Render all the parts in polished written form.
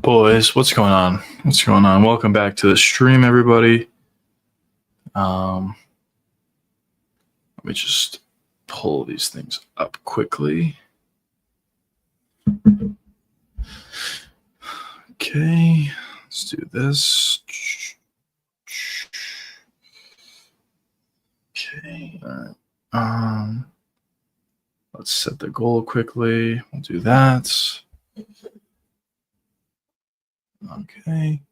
Boys, what's going on? What's going on? Welcome back to the stream, everybody. Let me just pull these things up quickly. Okay, let's do this. Okay, all right. Let's set the goal quickly. We'll do that. Okay.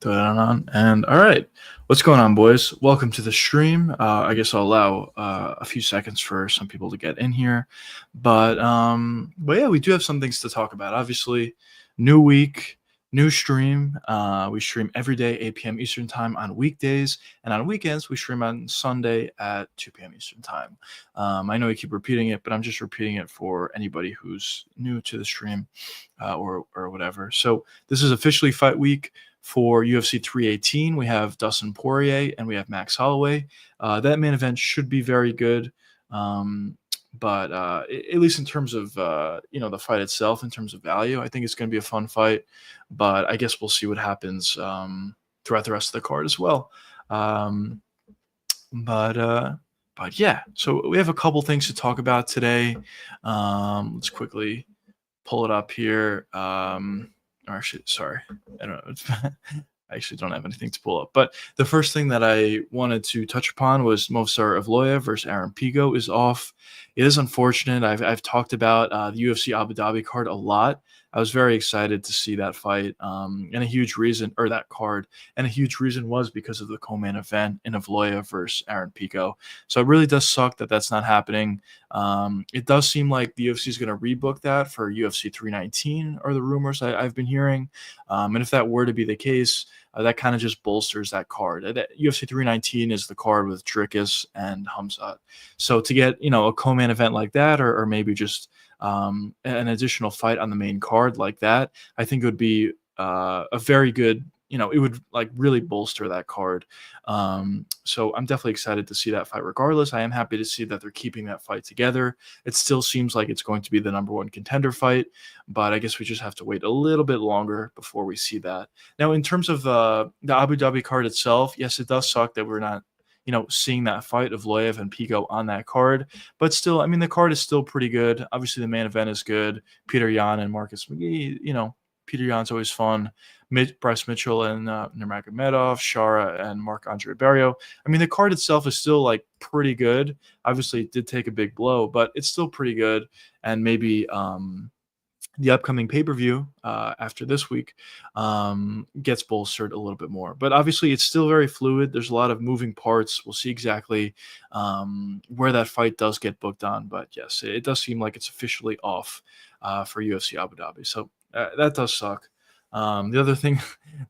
And all right, what's going on, boys? Welcome to the stream. I guess I'll allow a few seconds for some people to get in here, but yeah, we do have some things to talk about. Obviously, new week, new stream. We stream every day, 8 p.m. Eastern time on weekdays, and on weekends we stream on Sunday at 2 p.m. Eastern time. I know I keep repeating it, but I'm just repeating it for anybody who's new to the stream or whatever. So this is officially fight week. For UFC 318, we have Dustin Poirier and we have Max Holloway. That main event should be very good, but at least in terms of the fight itself, in terms of value, I think it's going to be a fun fight. But I guess we'll see what happens throughout the rest of the card as well. But yeah, so we have a couple things to talk about today. Let's quickly pull it up here. Actually, sorry, I don't know. I actually don't have anything to pull up. But the first thing that I wanted to touch upon was Movsar Evloev versus Aaron Pico is off. It is unfortunate. I've talked about the UFC Abu Dhabi card a lot. I was very excited to see that fight, and a huge reason, or that card, and a huge reason was because of the co-main event in Evloev versus Aaron Pico. So it really does suck that that's not happening. It does seem like the UFC is going to rebook that for UFC 319, are the rumors I've been hearing. And if that were to be the case, that kind of just bolsters that card. UFC 319 is the card with Dricus and Hamzat. So to get a co-main event like that, or maybe just an additional fight on the main card like that, I think it would be a very good. It would like really bolster that card. So I'm definitely excited to see that fight. Regardless, I am happy to see that they're keeping that fight together. It still seems like it's going to be the number one contender fight, but I guess we just have to wait a little bit longer before we see that. Now, in terms of the Abu Dhabi card itself, yes, it does suck that we're not, seeing that fight of Loev and Pico on that card. But still, I mean, the card is still pretty good. Obviously, the main event is good. Peter Yan and Marcus McGee, Peter Yan's always fun. Bryce Mitchell and Nurmagomedov, Shara and Marc-Andre Barrio. I mean, the card itself is still like pretty good. Obviously, it did take a big blow, but it's still pretty good. And maybe the upcoming pay-per-view after this week gets bolstered a little bit more. But obviously, it's still very fluid. There's a lot of moving parts. We'll see exactly where that fight does get booked on. But yes, it does seem like it's officially off for UFC Abu Dhabi. So that does suck. The other thing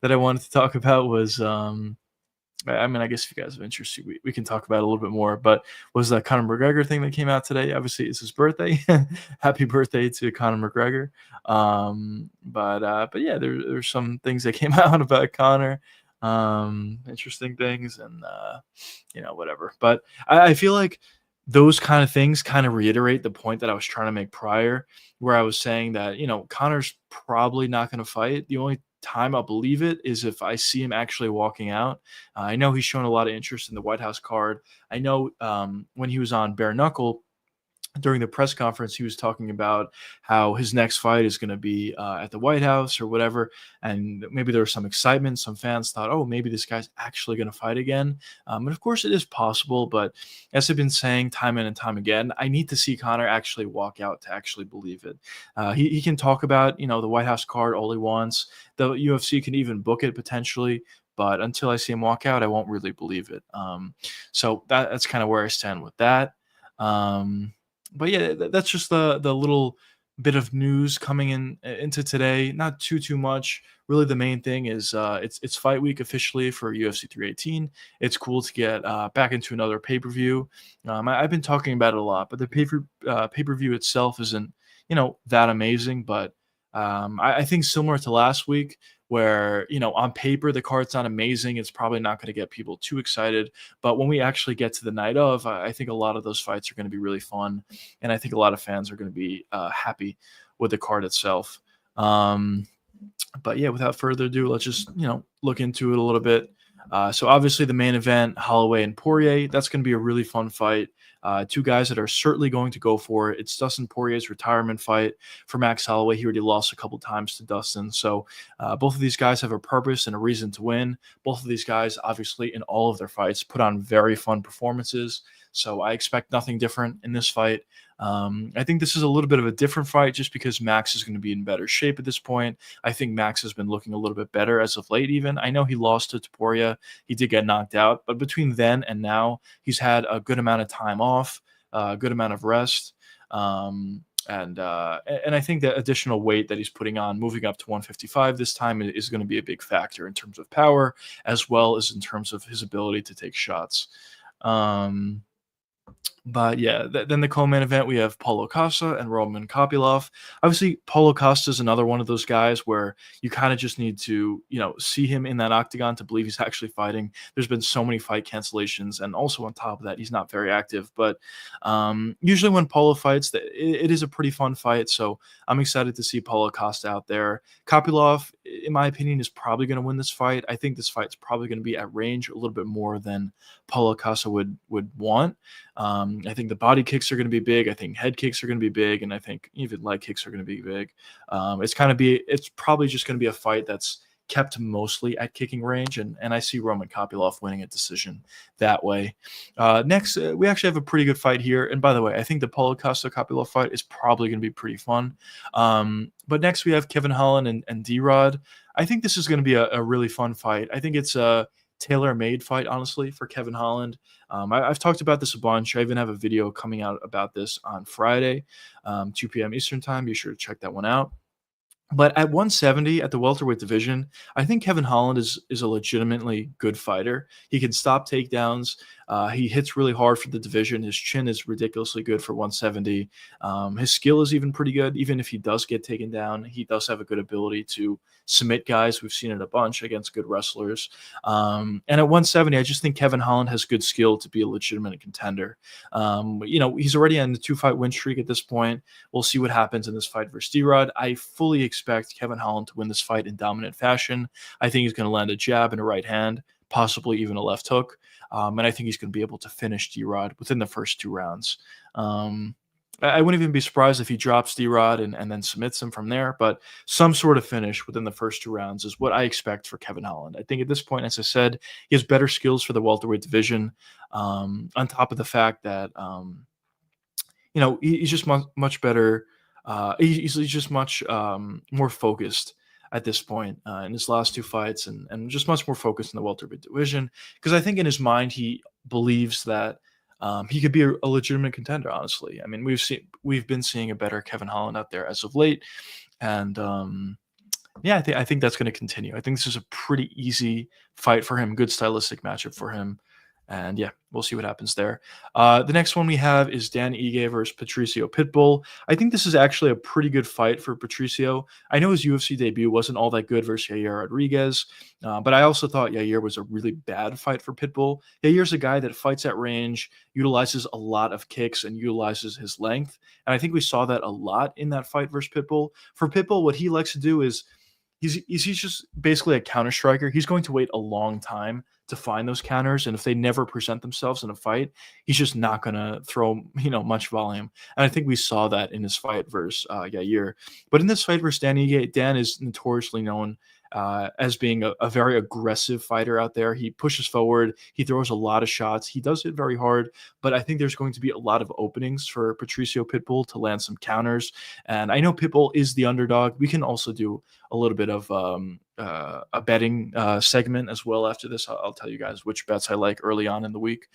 that I wanted to talk about was, I guess if you guys have interest, we can talk about it a little bit more, but was that Conor McGregor thing that came out today? Obviously, it's his birthday. Happy birthday to Conor McGregor. But yeah, there's some things that came out about Conor, interesting things, and whatever. But I feel like those kind of things kind of reiterate the point that I was trying to make prior, where I was saying that, Conor's probably not going to fight. The only time I'll believe it is if I see him actually walking out. I know he's shown a lot of interest in the White House card. I know when he was on Bare Knuckle, during the press conference, he was talking about how his next fight is going to be at the White House or whatever. And maybe there was some excitement. Some fans thought, oh, maybe this guy's actually going to fight again. And of course, it is possible. But as I've been saying time in and time again, I need to see Conor actually walk out to actually believe it. He can talk about, the White House card all he wants. The UFC can even book it potentially. But until I see him walk out, I won't really believe it. So that's kind of where I stand with that. But yeah, that's just the little bit of news coming into today. Not too much. Really, the main thing is it's fight week officially for UFC 318. It's cool to get back into another pay-per-view. I've been talking about it a lot, but the pay-per-view itself isn't that amazing. But I think similar to last week, where, on paper, the card's not amazing. It's probably not going to get people too excited. But when we actually get to the night of, I think a lot of those fights are going to be really fun. And I think a lot of fans are going to be happy with the card itself. Um, but yeah, without further ado, let's just look into it a little bit. So obviously the main event, Holloway and Poirier, that's going to be a really fun fight. Two guys that are certainly going to go for it. It's Dustin Poirier's retirement fight for Max Holloway. He already lost a couple times to Dustin, so both of these guys have a purpose and a reason to win. Both of these guys, obviously, in all of their fights, put on very fun performances. So I expect nothing different in this fight. I think this is a little bit of a different fight just because Max is going to be in better shape at this point. I think Max has been looking a little bit better as of late, even. I know he lost to Topuria. He did get knocked out, but between then and now, he's had a good amount of time off, a good amount of rest. And I think that additional weight that he's putting on, moving up to 155 this time, is going to be a big factor in terms of power, as well as in terms of his ability to take shots. But yeah, then the co-main event, we have Paulo Costa and Roman Kopylov. Obviously, Paulo Costa is another one of those guys where you kind of just need to, see him in that octagon to believe he's actually fighting. There's been so many fight cancellations, and also on top of that, he's not very active. But usually when Paulo fights, it is a pretty fun fight. So I'm excited to see Paulo Costa out there. Kopylov, in my opinion, is probably going to win this fight. I think this fight's probably going to be at range a little bit more than Paulo Costa would want. I think the body kicks are going to be big. I think head kicks are going to be big, and I think even leg kicks are going to be big. It's probably just going to be a fight that's kept mostly at kicking range, and I see Roman Kopylov winning a decision that way. Next, we actually have a pretty good fight here. And by the way, I think the Paulo Costa Kopylov fight is probably going to be pretty fun. But next we have Kevin Holland and D-Rod. I think this is going to be a really fun fight. I think it's a tailor-made fight, honestly, for Kevin Holland. I've talked about this a bunch. I even have a video coming out about this on Friday, 2 p.m. Eastern time. Be sure to check that one out. But at 170 at the welterweight division, I think Kevin Holland is a legitimately good fighter. He can stop takedowns. He hits really hard for the division. His chin is ridiculously good for 170. His skill is even pretty good. Even if he does get taken down, he does have a good ability to submit guys. We've seen it a bunch against good wrestlers. And at 170, I just think Kevin Holland has good skill to be a legitimate contender. He's already on the 2-fight win streak at this point. We'll see what happens in this fight versus D-Rod. I fully expect Kevin Holland to win this fight in dominant fashion. I think he's going to land a jab and a right hand, possibly even a left hook. And I think he's going to be able to finish D-Rod within the first 2 rounds. I wouldn't even be surprised if he drops D-Rod and then submits him from there, but some sort of finish within the first 2 rounds is what I expect for Kevin Holland. I think at this point, as I said, he has better skills for the welterweight division, on top of the fact that, he's just much better. He's just much more focused at this point in his last 2 fights, and just much more focused in the welterweight division, because I think in his mind he believes that he could be a legitimate contender. Honestly, I mean, we've been seeing a better Kevin Holland out there as of late, and yeah, I think that's going to continue. I think this is a pretty easy fight for him, good stylistic matchup for him. And yeah, we'll see what happens there. The next one we have is Dan Ige versus Patricio Pitbull. I think this is actually a pretty good fight for Patricio. I know his UFC debut wasn't all that good versus Yair Rodriguez, but I also thought Yair was a really bad fight for Pitbull. Yair's a guy that fights at range, utilizes a lot of kicks, and utilizes his length. And I think we saw that a lot in that fight versus Pitbull. For Pitbull, what he likes to do is he's just basically a counter striker. He's going to wait a long time to find those counters, and if they never present themselves in a fight, he's just not going to throw much volume. And I think we saw that in his fight versus Yair. But in this fight versus Dan Ige, Dan is notoriously known as being a very aggressive fighter out there. He pushes forward. He throws a lot of shots. He does it very hard, but I think there's going to be a lot of openings for Patricio Pitbull to land some counters. And I know Pitbull is the underdog. We can also do a little bit of a betting segment as well after this. I'll tell you guys which bets I like early on in the week.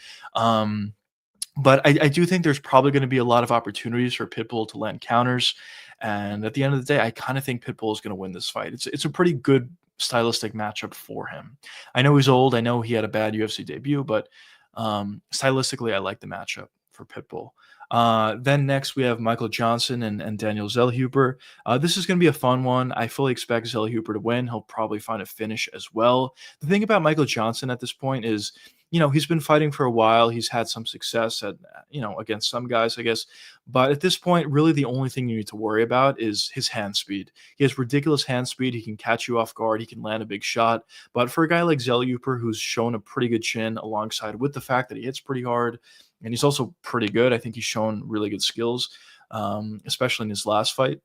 But I do think there's probably going to be a lot of opportunities for Pitbull to land counters. And at the end of the day, I kind of think Pitbull is going to win this fight. It's a pretty good stylistic matchup for him. I know he's old. I know he had a bad UFC debut, but stylistically, I like the matchup for Pitbull. Then next we have Michael Johnson and Daniel Zellhuber. This is going to be a fun one. I fully expect Zellhuber to win. He'll probably find a finish as well. The thing about Michael Johnson at this point is, he's been fighting for a while. He's had some success at, against some guys, I guess. But at this point, really the only thing you need to worry about is his hand speed. He has ridiculous hand speed. He can catch you off guard. He can land a big shot. But for a guy like Zellhuber, who's shown a pretty good chin alongside with the fact that he hits pretty hard, and he's also pretty good. I think he's shown really good skills, especially in his last fight.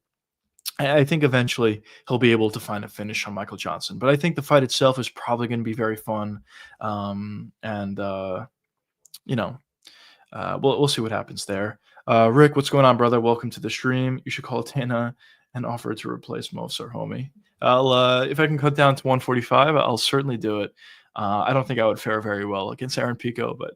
I think eventually he'll be able to find a finish on Michael Johnson. But I think the fight itself is probably going to be very fun. And you know, we'll see what happens there. Rick, what's going on, brother? Welcome to the stream. You should call Tana and offer to replace Movsar, homie. If I can cut down to 145, I'll certainly do it. I don't think I would fare very well against Aaron Pico, but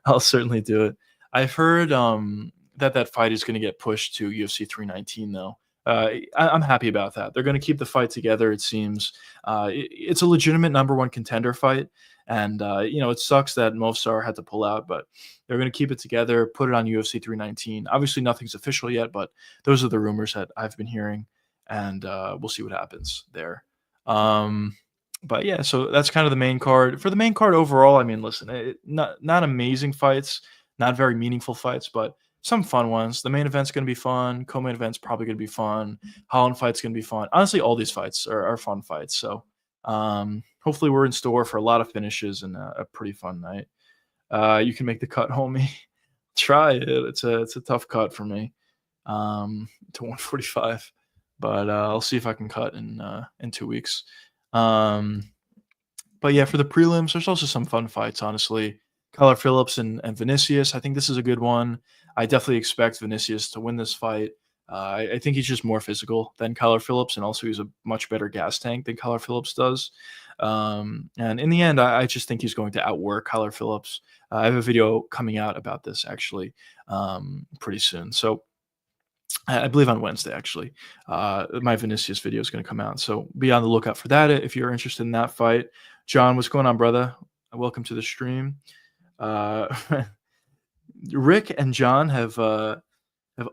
I'll certainly do it. I've heard that fight is going to get pushed to UFC 319, though. I'm happy about that. They're going to keep the fight together, it seems. It's a legitimate number one contender fight. And, it sucks that Movsar had to pull out, but they're going to keep it together, put it on UFC 319. Obviously, nothing's official yet, but those are the rumors that I've been hearing, and we'll see what happens there. But yeah, so that's kind of the main card. For the main card overall, I mean, listen, not amazing fights, not very meaningful fights, but some fun ones. The main event's going to be fun. Co-main event's probably going to be fun. Holland fight's going to be fun. Honestly, all these fights are fun fights. So hopefully we're in store for a lot of finishes and a pretty fun night. You can make the cut, homie. Try it. It's a tough cut for me to 145, but I'll see if I can cut in 2 weeks. But yeah, for the prelims, there's also some fun fights, honestly. Kyler Phillips and Vinicius. I think this is a good one. I definitely expect Vinicius to win this fight. I think he's just more physical than Kyler Phillips, and also he's a much better gas tank than Kyler Phillips does. And in the end, I just think he's going to outwork Kyler Phillips. I have a video coming out about this actually pretty soon. So I believe on Wednesday, actually. My Vinicius video is going to come out. So be on the lookout for that if you're interested in that fight. John, what's going on, brother? Welcome to the stream. Rick and John have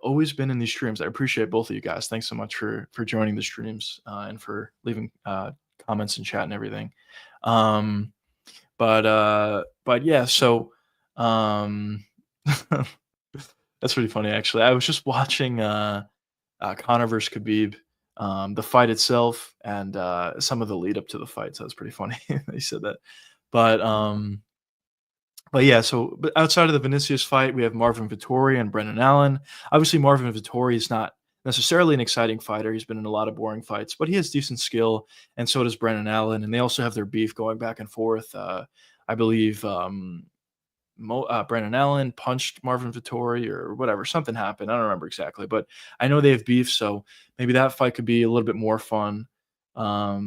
always been in these streams. I appreciate both of you guys. Thanks so much for joining the streams and for leaving comments in chat and everything. But yeah, so that's pretty funny, actually. I was just watching Conor versus Khabib, the fight itself, and some of the lead up to the fight. So that's pretty funny. They said that, but yeah. So, but outside of the Vinicius fight, we have Marvin Vettori and Brendan Allen. Obviously, Marvin Vettori is not necessarily an exciting fighter. He's been in a lot of boring fights, but he has decent skill, and so does Brendan Allen. And they also have their beef going back and forth. I believe Brendan Allen punched Marvin Vettori or whatever. Something happened. I don't remember exactly, but I know they have beef, so maybe that fight could be a little bit more fun. Yeah.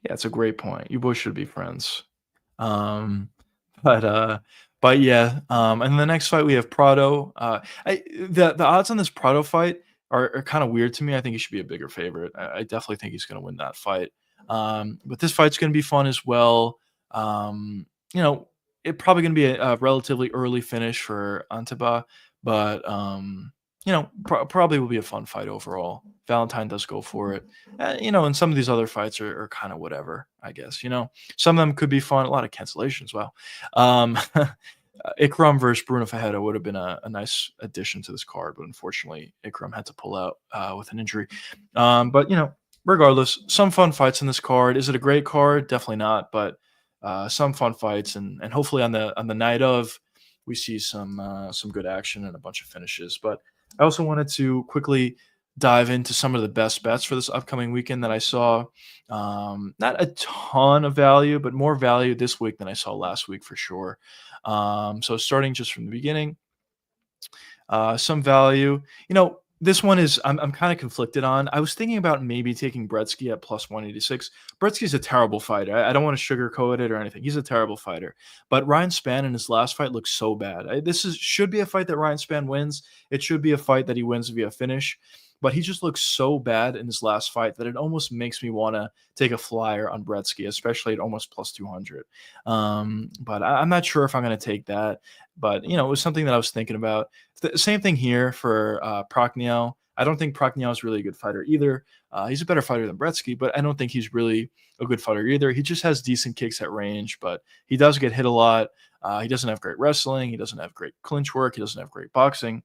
Yeah, it's a great point. You boys should be friends. But yeah. And the next fight we have Prado. The odds on this Prado fight are kind of weird to me. I think he should be a bigger favorite. I definitely think he's going to win that fight. But this fight's going to be fun as well. It's probably going to be a relatively early finish for Anteba, but probably will be a fun fight overall. Valentine does go for it. And some of these other fights are kind of whatever, I guess. Some of them could be fun. A lot of cancellations. Wow. Ikram versus Bruno Fajeda would have been a nice addition to this card, but unfortunately, Ikram had to pull out with an injury. But regardless, some fun fights in this card. Is it a great card? Definitely not, but some fun fights, and hopefully on the night of, we see some good action and a bunch of finishes. But I also wanted to quickly dive into some of the best bets for this upcoming weekend that I saw. Not a ton of value, but more value this week than I saw last week for sure. So starting just from the beginning, some value. This one is I'm kind of conflicted on. I was thinking about maybe taking Bretsky at plus 186. Bretsky's a terrible fighter. I don't want to sugarcoat it or anything. He's a terrible fighter. But Ryan Spann in his last fight looks so bad. Should be a fight that Ryan Spann wins. It should be a fight that he wins via finish. but he just looks so bad in his last fight that it almost makes me want to take a flyer on Bretsky, especially at almost plus 200. But I'm not sure if I'm going to take that. But it was something that I was thinking about. The same thing here for Prochniel. I don't think Prochniel is really a good fighter either. He's a better fighter than Bretsky, but I don't think he's really a good fighter either. He just has decent kicks at range, but he does get hit a lot. He doesn't have great wrestling. He doesn't have great clinch work. He doesn't have great boxing.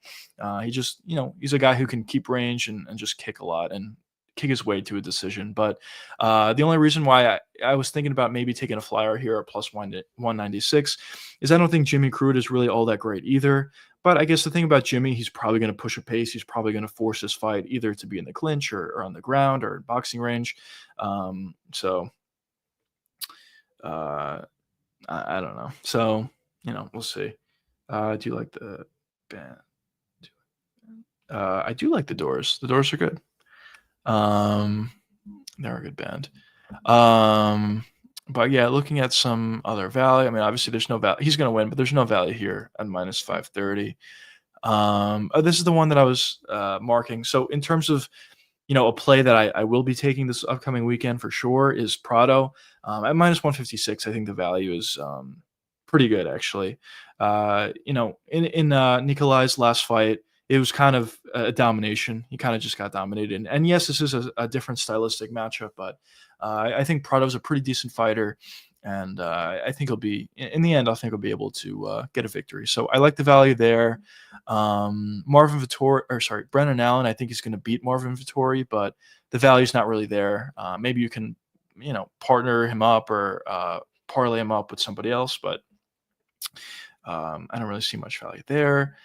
He just, he's a guy who can keep range and just kick a lot and kick his way to a decision. But the only reason why I was thinking about maybe taking a flyer here at plus 196 is I don't think Jimmy Crute is really all that great either. But I guess the thing about Jimmy, he's probably going to push a pace. He's probably going to force his fight either to be in the clinch or on the ground or in boxing range. So uh, I don't know. So, we'll see. Do you like the band? I do like the Doors. The Doors are good. They're a good band. But yeah, looking at some other value. I mean, obviously there's no value. He's going to win, but there's no value here at minus 530. This is the one that I was marking. So in terms of a play that I will be taking this upcoming weekend for sure is Prado. At minus 156, I think the value is pretty good, actually. In Nikolai's last fight, it was kind of a domination. He kind of just got dominated. And yes, this is a different stylistic matchup, but I think Prado's a pretty decent fighter. And I think he'll be, in the end, I think he'll be able to get a victory. So I like the value there. Marvin Vettori, or sorry, Brennan Allen, I think he's going to beat Marvin Vettori, but the value's not really there. Maybe you can, partner him up or parlay him up with somebody else, but I don't really see much value there.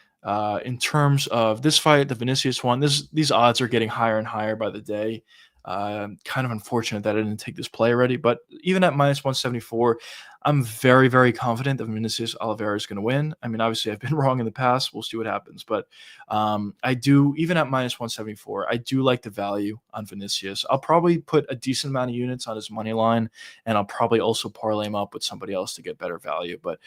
In terms of this fight, the Vinicius one, these odds are getting higher and higher by the day. Kind of unfortunate that I didn't take this play already, but even at minus 174, I'm very, very confident that Vinicius Oliveira is going to win. I mean, obviously, I've been wrong in the past. We'll see what happens, but I do, even at minus 174, I do like the value on Vinicius. I'll probably put a decent amount of units on his money line, and I'll probably also parlay him up with somebody else to get better value. But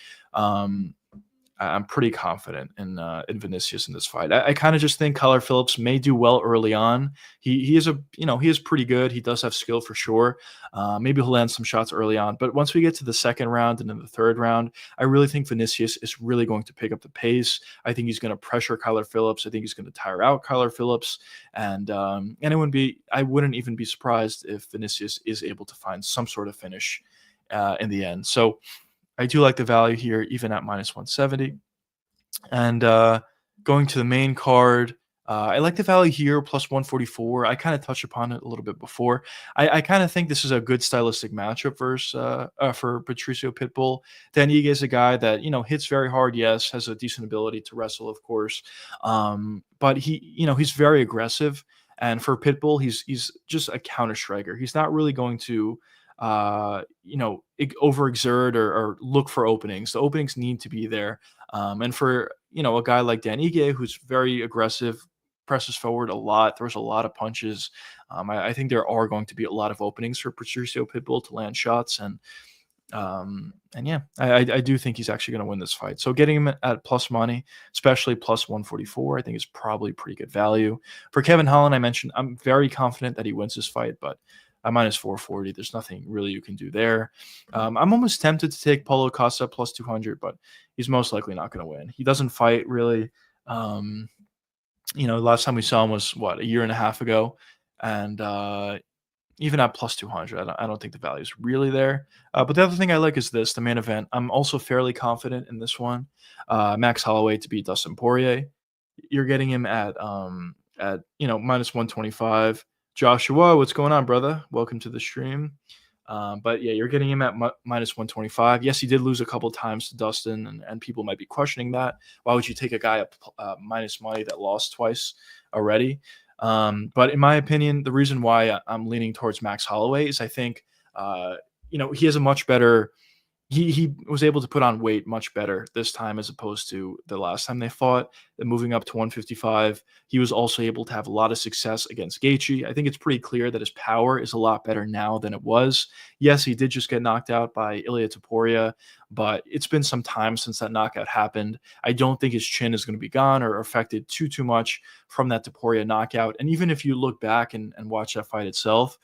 I'm pretty confident in Vinicius in this fight. I kind of just think Kyler Phillips may do well early on. He is he is pretty good. He does have skill for sure. Maybe he'll land some shots early on, but once we get to the second round and then the third round, I really think Vinicius is really going to pick up the pace. I think he's going to pressure Kyler Phillips. I think he's going to tire out Kyler Phillips, and I wouldn't even be surprised if Vinicius is able to find some sort of finish in the end. So I do like the value here, even at minus 170. And going to the main card, I like the value here, plus 144. I kind of touched upon it a little bit before. I kind of think this is a good stylistic matchup for Patricio Pitbull. Dan Ige is a guy that, hits very hard, yes, has a decent ability to wrestle, of course. But he's very aggressive. And for Pitbull, he's just a counter striker. He's not really going to overexert or look for openings. The openings need to be there. And for, a guy like Dan Ige, who's very aggressive, presses forward a lot, throws a lot of punches. I think there are going to be a lot of openings for Patricio Pitbull to land shots. And yeah, I do think he's actually going to win this fight. So getting him at plus money, especially plus 144, I think is probably pretty good value. For Kevin Holland, I mentioned I'm very confident that he wins this fight, but at minus 440, there's nothing really you can do there. I'm almost tempted to take Paulo Costa plus 200, but he's most likely not going to win. He doesn't fight really. Last time we saw him was a year and a half ago, and even at plus 200, I don't think the value is really there. But the other thing I like is the main event. I'm also fairly confident in this one. Max Holloway to beat Dustin Poirier. You're getting him at minus 125. Joshua, what's going on, brother? Welcome to the stream. But yeah, you're getting him at minus 125. Yes, he did lose a couple times to Dustin, and people might be questioning that. Why would you take a guy at minus money that lost twice already? But in my opinion, the reason why I'm leaning towards Max Holloway is I think, he has a much better he was able to put on weight much better this time as opposed to the last time they fought. And moving up to 155, he was also able to have a lot of success against Gaethje. I think it's pretty clear that his power is a lot better now than it was. Yes, he did just get knocked out by Ilia Topuria, but it's been some time since that knockout happened. I don't think his chin is going to be gone or affected too much from that Topuria knockout. And even if you look back and watch that fight itself,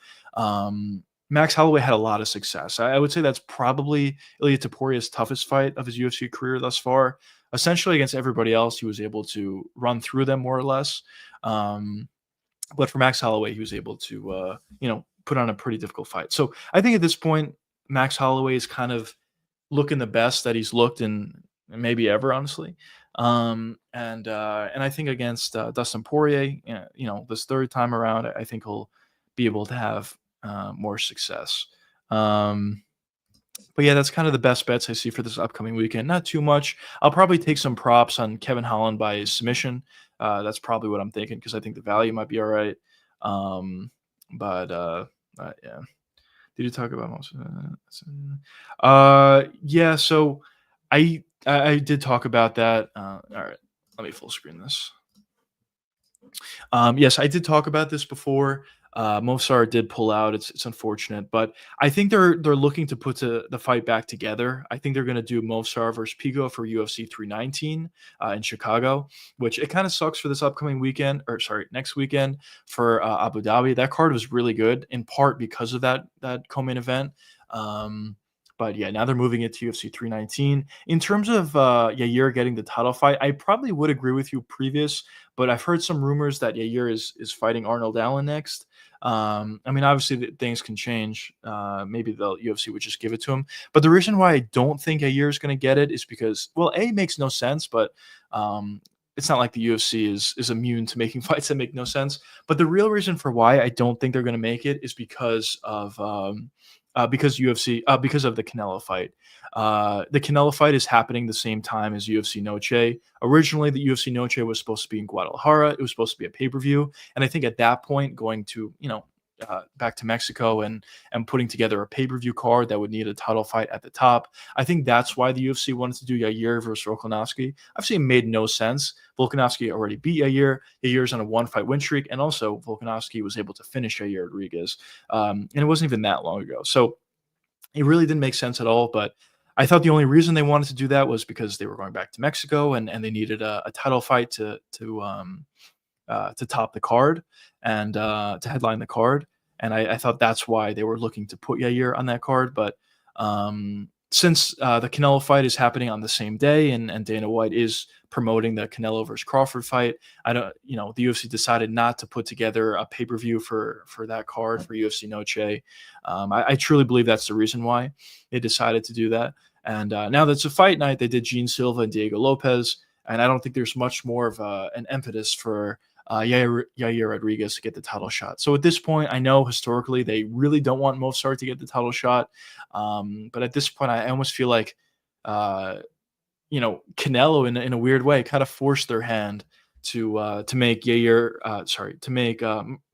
Max Holloway had a lot of success. I would say that's probably Ilia Topuria's toughest fight of his UFC career thus far. Essentially, against everybody else, he was able to run through them more or less. Um, but for Max Holloway, he was able to, put on a pretty difficult fight. So I think at this point, Max Holloway is kind of looking the best that he's looked in maybe ever, honestly. And I think against Dustin Poirier, this third time around, I think he'll be able to have more success. Um, but yeah, that's kind of the best bets I see for this upcoming weekend. Not too much. I'll probably take some props on Kevin Holland by submission. That's probably what I'm thinking because I think the value might be all right. But yeah. Did you talk about most? Yeah. So I did talk about that. All right, let me full screen this. Yes, I did talk about this before. Movsar did pull out. It's unfortunate, but I think they're looking to put the fight back together. I think they're going to do Movsar versus Pico for UFC 319 in Chicago, which it kind of sucks for this upcoming weekend, or sorry, next weekend for Abu Dhabi. That card was really good, in part because of that co-main event. But yeah, now they're moving it to UFC 319. In terms of Yair getting the title fight, I probably would agree with you previous, but I've heard some rumors that Yair is fighting Arnold Allen next. I mean, obviously things can change. Maybe the UFC would just give it to him. But the reason why I don't think Yair is going to get it is because, well, A, it makes no sense, but it's not like the UFC is immune to making fights that make no sense. But the real reason for why I don't think they're going to make it is because of the Canelo fight. The Canelo fight is happening the same time as UFC Noche. Originally, the UFC Noche was supposed to be in Guadalajara. It was supposed to be a pay-per-view. And I think at that point, going to, back to Mexico and putting together a pay-per-view card that would need a title fight at the top. I think that's why the UFC wanted to do Yair versus Volkanovski. Obviously, it made no sense. Volkanovski already beat Yair. Yair's on a one-fight win streak, and also Volkanovski was able to finish Yair Rodriguez. And it wasn't even that long ago. So it really didn't make sense at all. But I thought the only reason they wanted to do that was because they were going back to Mexico and they needed a title fight to top the card and to headline the card. And I thought that's why they were looking to put Yair on that card. But since the Canelo fight is happening on the same day and Dana White is promoting the Canelo versus Crawford fight, the UFC decided not to put together a pay-per-view for that card for UFC Noche. I truly believe that's the reason why they decided to do that. And now that's a fight night, they did Gene Silva and Diego Lopez. And I don't think there's much more of an impetus for Yair Rodriguez to get the title shot. So at this point, I know historically they really don't want Movsar to get the title shot. But at this point, I almost feel like, Canelo in a weird way kind of forced their hand to make Movsar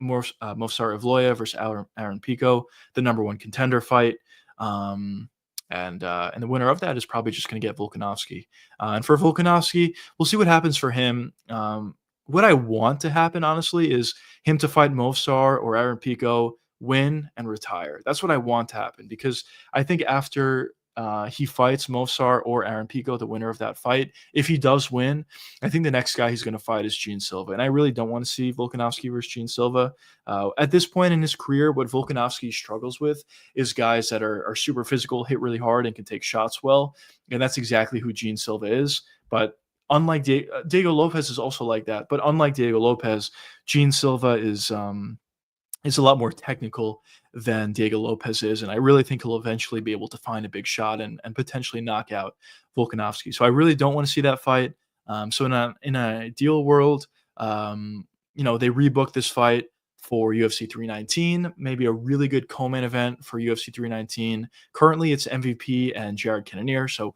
Evloev versus Aaron Pico the number one contender fight. And the winner of that is probably just going to get Volkanovski. And for Volkanovski, we'll see what happens for him. What I want to happen, honestly, is him to fight Movsar or Aaron Pico, win, and retire. That's what I want to happen because I think after he fights Movsar or Aaron Pico, the winner of that fight, if he does win, I think the next guy he's going to fight is Gene Silva. And I really don't want to see Volkanovski versus Gene Silva. At this point in his career, what Volkanovski struggles with is guys that are super physical, hit really hard, and can take shots well. And that's exactly who Gene Silva is. But unlike Diego Lopez is also like that, but unlike Diego Lopez, Gene Silva is a lot more technical than Diego Lopez is, and I really think he'll eventually be able to find a big shot and potentially knock out Volkanovski. So I really don't want to see that fight. So in an ideal world, they rebook this fight for UFC 319, maybe a really good co-main event for UFC 319. Currently, it's MVP and Jared Cannonier, so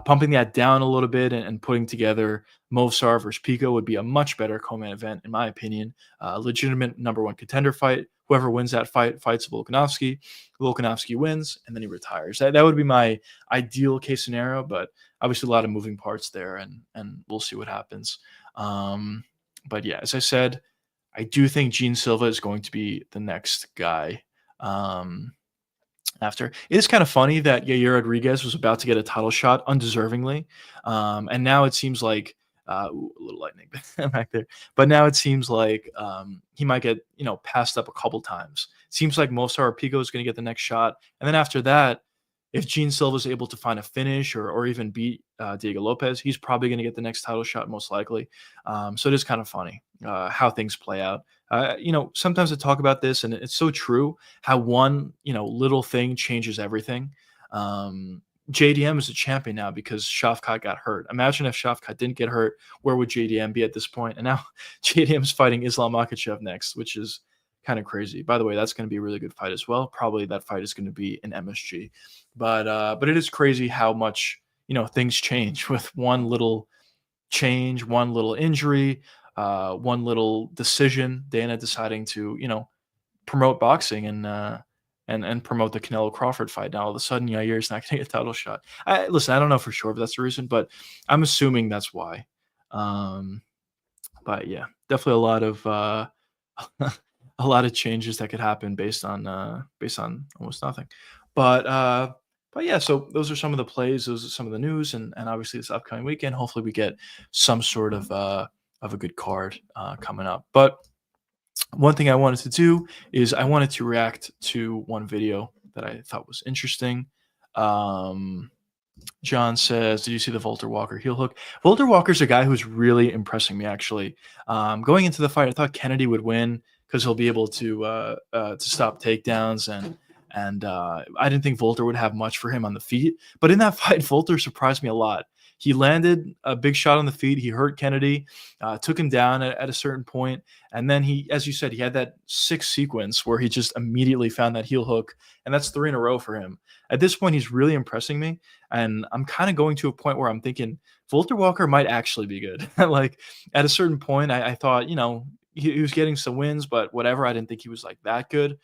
pumping that down a little bit and putting together Movsar versus Pico would be a much better co-main event, in my opinion. Legitimate number one contender fight whoever wins that fight fights Volkanovski. Volkanovski wins, and then he retires. That would be my ideal case scenario, but obviously a lot of moving parts there, and we'll see what happens. But yeah, as I said, I do think Gene Silva is going to be the next guy. Um, After it is kind of funny that Yair Rodriguez was about to get a title shot undeservingly, and now it seems like a little lightning back there. But now it seems like he might get passed up a couple times. Seems like Movsar or Pico is going to get the next shot, and then after that, if Gene Silva is able to find a finish or even beat Diego Lopez, he's probably going to get the next title shot most likely. So it is kind of funny how things play out. Sometimes I talk about this, and it's so true how one little thing changes everything. JDM is a champion now because Shavkat got hurt. Imagine if Shavkat didn't get hurt, where would JDM be at this point? And now JDM is fighting Islam Makhachev next, which is kind of crazy. By the way, that's going to be a really good fight as well. Probably that fight is going to be an MSG, but it is crazy how much things change with one little change, one little injury, one little decision. Dana deciding to promote boxing and promote the Canelo Crawford fight. Now all of a sudden, Yair is not getting a title shot. Listen, I don't know for sure if that's the reason, but I'm assuming that's why. Um, but yeah, definitely a lot of a lot of changes that could happen based on almost nothing. But but yeah, so those are some of the plays, those are some of the news, and obviously this upcoming weekend, hopefully we get some sort of a good card coming up. But one thing I wanted to do is I wanted to react to one video that I thought was interesting. Um, John says, "Did you see the Volter Walker heel hook?" Volter Walker's a guy who's really impressing me. Actually, going into the fight, I thought Kennedy would win because he'll be able to stop takedowns and I didn't think Volter would have much for him on the feet. But in that fight, Volter surprised me a lot. He landed a big shot on the feet. He hurt Kennedy, took him down at a certain point, and then he, as you said, he had that six sequence where he just immediately found that heel hook, and that's three in a row for him. At this point, he's really impressing me. And I'm kind of going to a point where I'm thinking Volter Walker might actually be good. Like at a certain point, I thought, he was getting some wins, but whatever. I didn't think he was like that good.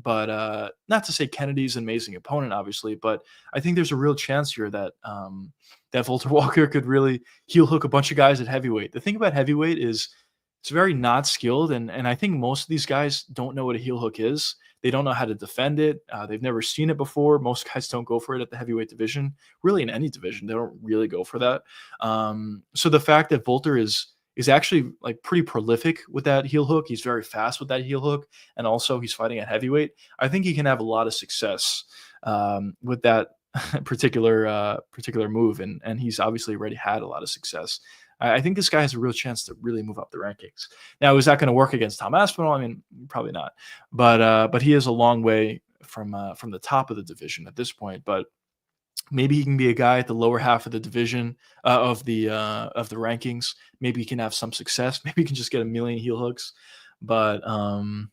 But not to say Kennedy's an amazing opponent, obviously, but I think there's a real chance here that Volter Walker could really heel hook a bunch of guys at heavyweight. The thing about heavyweight is it's very not skilled, and I think most of these guys don't know what a heel hook is. They don't know how to defend it. They've never seen it before. Most guys don't go for it at the heavyweight division. Really, in any division, they don't really go for that. So the fact that Volter is actually like pretty prolific with that heel hook. He's very fast with that heel hook, and also he's fighting at heavyweight. I think he can have a lot of success with that particular move, and he's obviously already had a lot of success. I think this guy has a real chance to really move up the rankings. Now, is that going to work against Tom Aspinall? I mean, probably not. But he is a long way from the top of the division at this point. But maybe he can be a guy at the lower half of the division of the rankings. Maybe he can have some success. Maybe he can just get a million heel hooks. But we'll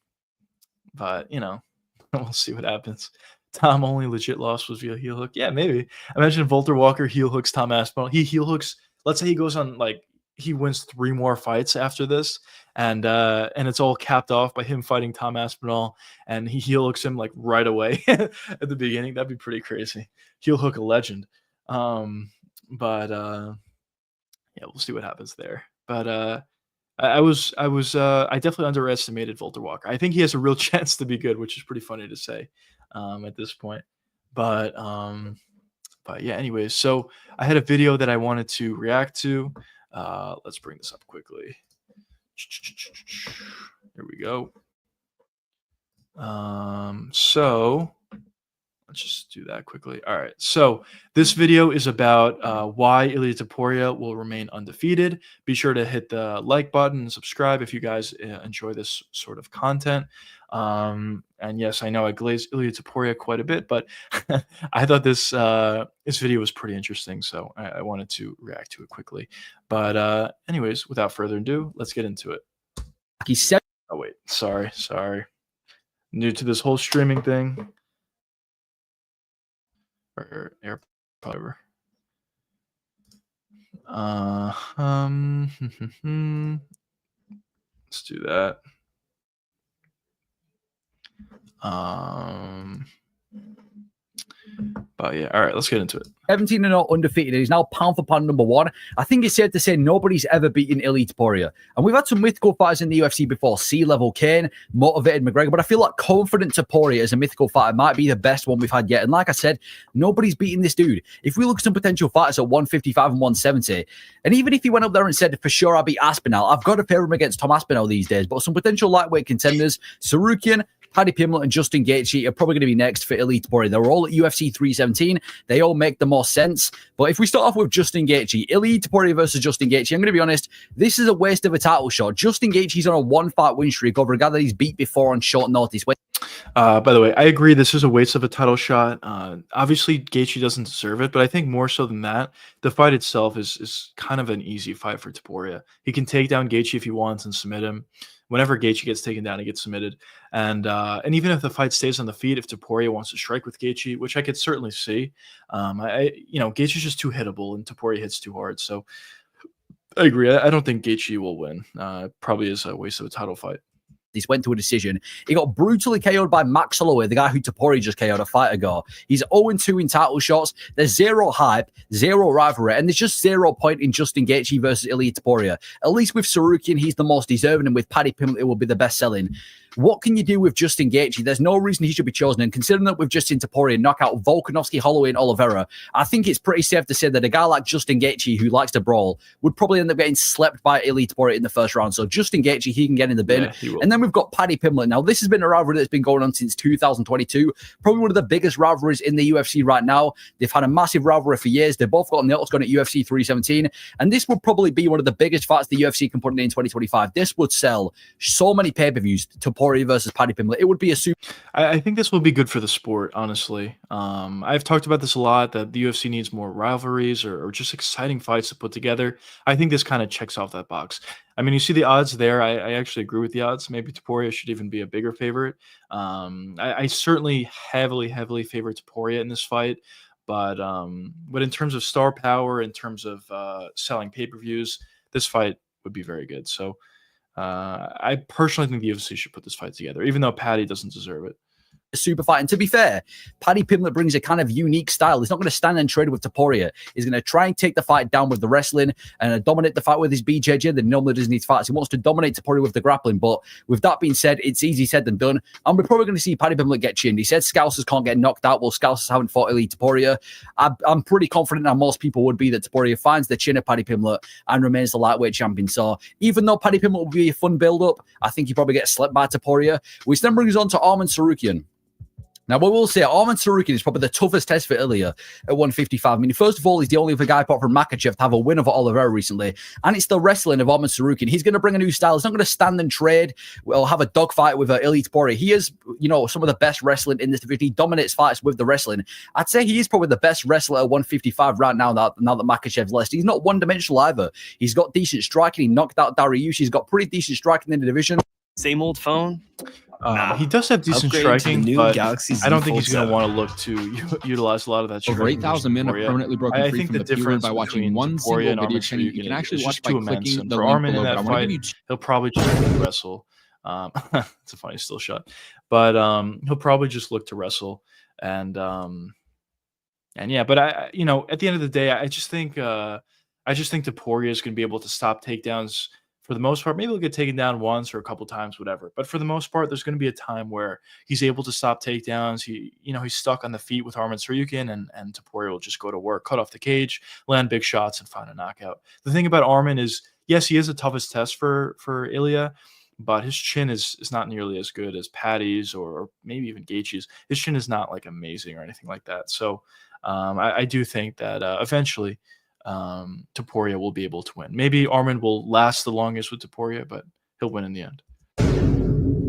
see what happens. Tom only legit loss was via heel hook. Yeah, maybe. Imagine Volter Walker heel hooks Tom Aspinall. He heel hooks. Let's say he goes on he wins 3 more fights after this, and it's all capped off by him fighting Tom Aspinall, and he heel hooks him like right away at the beginning. That'd be pretty crazy. Heel hook a legend. But yeah, we'll see what happens there. But I definitely underestimated Volter Walker. I think he has a real chance to be good, which is pretty funny to say at this point. But yeah, anyways, so I had a video that I wanted to react to. Let's bring this up quickly. Here we go. So let's just do that quickly. All right. So this video is about why Ilia Topuria will remain undefeated. Be sure to hit the like button and subscribe if you guys enjoy this sort of content. And yes, I know I glazed Ilia Topuria quite a bit, but I thought this video was pretty interesting, so I wanted to react to it quickly. But anyways, without further ado, let's get into it. He said, "Oh wait, sorry, new to this whole streaming thing." Or AirPod. Let's do that. But yeah, all right, let's get into it. 17-0 undefeated. He's now pound for pound number one. I think it's safe to say nobody's ever beaten Ilia Topuria. And we've had some mythical fighters in the UFC before. Sea-level Kane, motivated McGregor. But I feel like confident Topuria as a mythical fighter might be the best one we've had yet. And like I said, nobody's beaten this dude. If we look at some potential fighters at 155 and 170, and even if he went up there and said, for sure I'll beat Aspinall, I've got to pair him against Tom Aspinall these days. But some potential lightweight contenders, Sarukian, Paddy Pimblett and Justin Gaethje are probably going to be next for Ilia Topuria. They're all at UFC 317. They all make the more sense. But if we start off with Justin Gaethje, Ilia Topuria versus Justin Gaethje, I'm going to be honest, this is a waste of a title shot. Justin Gaethje's on a one-fight win streak over a guy that he's beat before on short notice. By the way, I agree this is a waste of a title shot. Obviously, Gaethje doesn't deserve it, but I think more so than that, the fight itself is kind of an easy fight for Topuria. He can take down Gaethje if he wants and submit him. Whenever Gaethje gets taken down, he gets submitted. And even if the fight stays on the feet, if Topuria wants to strike with Gaethje, which I could certainly see, Gaethje's just too hittable and Topuria hits too hard. So I agree. I don't think Gaethje will win. Probably is a waste of a title fight. This went to a decision. He got brutally KO'd by Max Holloway, the guy who Topuria just KO'd a fight ago. He's 0-2 in title shots. There's zero hype, zero rivalry, and there's just 0 point in Justin Gaethje versus Ilia Topuria. At least with Sarukian, he's the most deserving, and with Paddy Pimblett, it will be the best selling. What can you do with Justin Gaethje? There's no reason he should be chosen. And considering that we've just seen Topuria knock out Volkanovski, Holloway, and Oliveira, I think it's pretty safe to say that a guy like Justin Gaethje, who likes to brawl, would probably end up getting slept by Ilia Topuria in the first round. So Justin Gaethje, he can get in the bin. Yeah, and then we've got Paddy Pimblett. Now, this has been a rivalry that's been going on since 2022. Probably one of the biggest rivalries in the UFC right now. They've had a massive rivalry for years. They've both got on the octagon at UFC 317. And this would probably be one of the biggest fights the UFC can put in 2025. This would sell so many pay-per-views. Topuria versus Paddy Pimblett. It would be a super. I think this will be good for the sport, honestly. I've talked about this a lot, that the UFC needs more rivalries or just exciting fights to put together. I think this kind of checks off that box. I mean, you see the odds there. I actually agree with the odds. Maybe Topuria should even be a bigger favorite. I certainly heavily favor Topuria in this fight. But in terms of star power, in terms of selling pay-per-views, this fight would be very good. So I personally think the UFC should put this fight together, even though Paddy doesn't deserve it. Super fight. And to be fair, Paddy Pimblett brings a kind of unique style. He's not going to stand and trade with Topuria. He's going to try and take the fight down with the wrestling and dominate the fight with his BJJ that normally doesn't need fights. He wants to dominate Topuria with the grappling. But with that being said, it's easy said than done. And we're probably going to see Paddy Pimblett get chinned. He said Scousers can't get knocked out. Well, Scousers haven't fought Ilia Topuria. I'm pretty confident, and most people would be, that Topuria finds the chin of Paddy Pimblett and remains the lightweight champion. So even though Paddy Pimblett will be a fun build-up, I think he probably gets slept by Topuria, which then brings us on to Arman Sarukian. Now, what we'll say, Arman Sarukian is probably the toughest test for Ilia at 155. I mean, first of all, he's the only other guy apart from Makhachev to have a win over Oliveira recently. And it's the wrestling of Arman Sarukian. He's going to bring a new style. He's not going to stand and trade or have a dogfight with Ilia Topuria. He is, some of the best wrestling in this division. He dominates fights with the wrestling. I'd say he is probably the best wrestler at 155 right now that Makhachev's left. He's not one-dimensional either. He's got decent striking. He knocked out Dariush. He's got pretty decent striking in the division. Same old phone? He does have decent striking, but I don't think he's going to want to look to utilize a lot of that striking. Over 8,000 men are permanently broken free from the difference by watching one single video channel. You can actually watch by clicking the link below, but I want to give you... He'll probably just wrestle. It's a funny still shot. But he'll probably just look to wrestle. And yeah, but at the end of the day, I just think Topuria is going to be able to stop takedowns. For the most part, maybe he'll get taken down once or a couple times, whatever. But for the most part, there's going to be a time where he's able to stop takedowns. He's stuck on the feet with Arman Sarukian, and Topuria will just go to work, cut off the cage, land big shots, and find a knockout. The thing about Arman is, yes, he is the toughest test for Ilia, but his chin is not nearly as good as Paddy's or maybe even Gaethje's. His chin is not like amazing or anything like that. So I do think that eventually Topuria will be able to win. Maybe Arman will last the longest with Topuria, but he'll win in the end.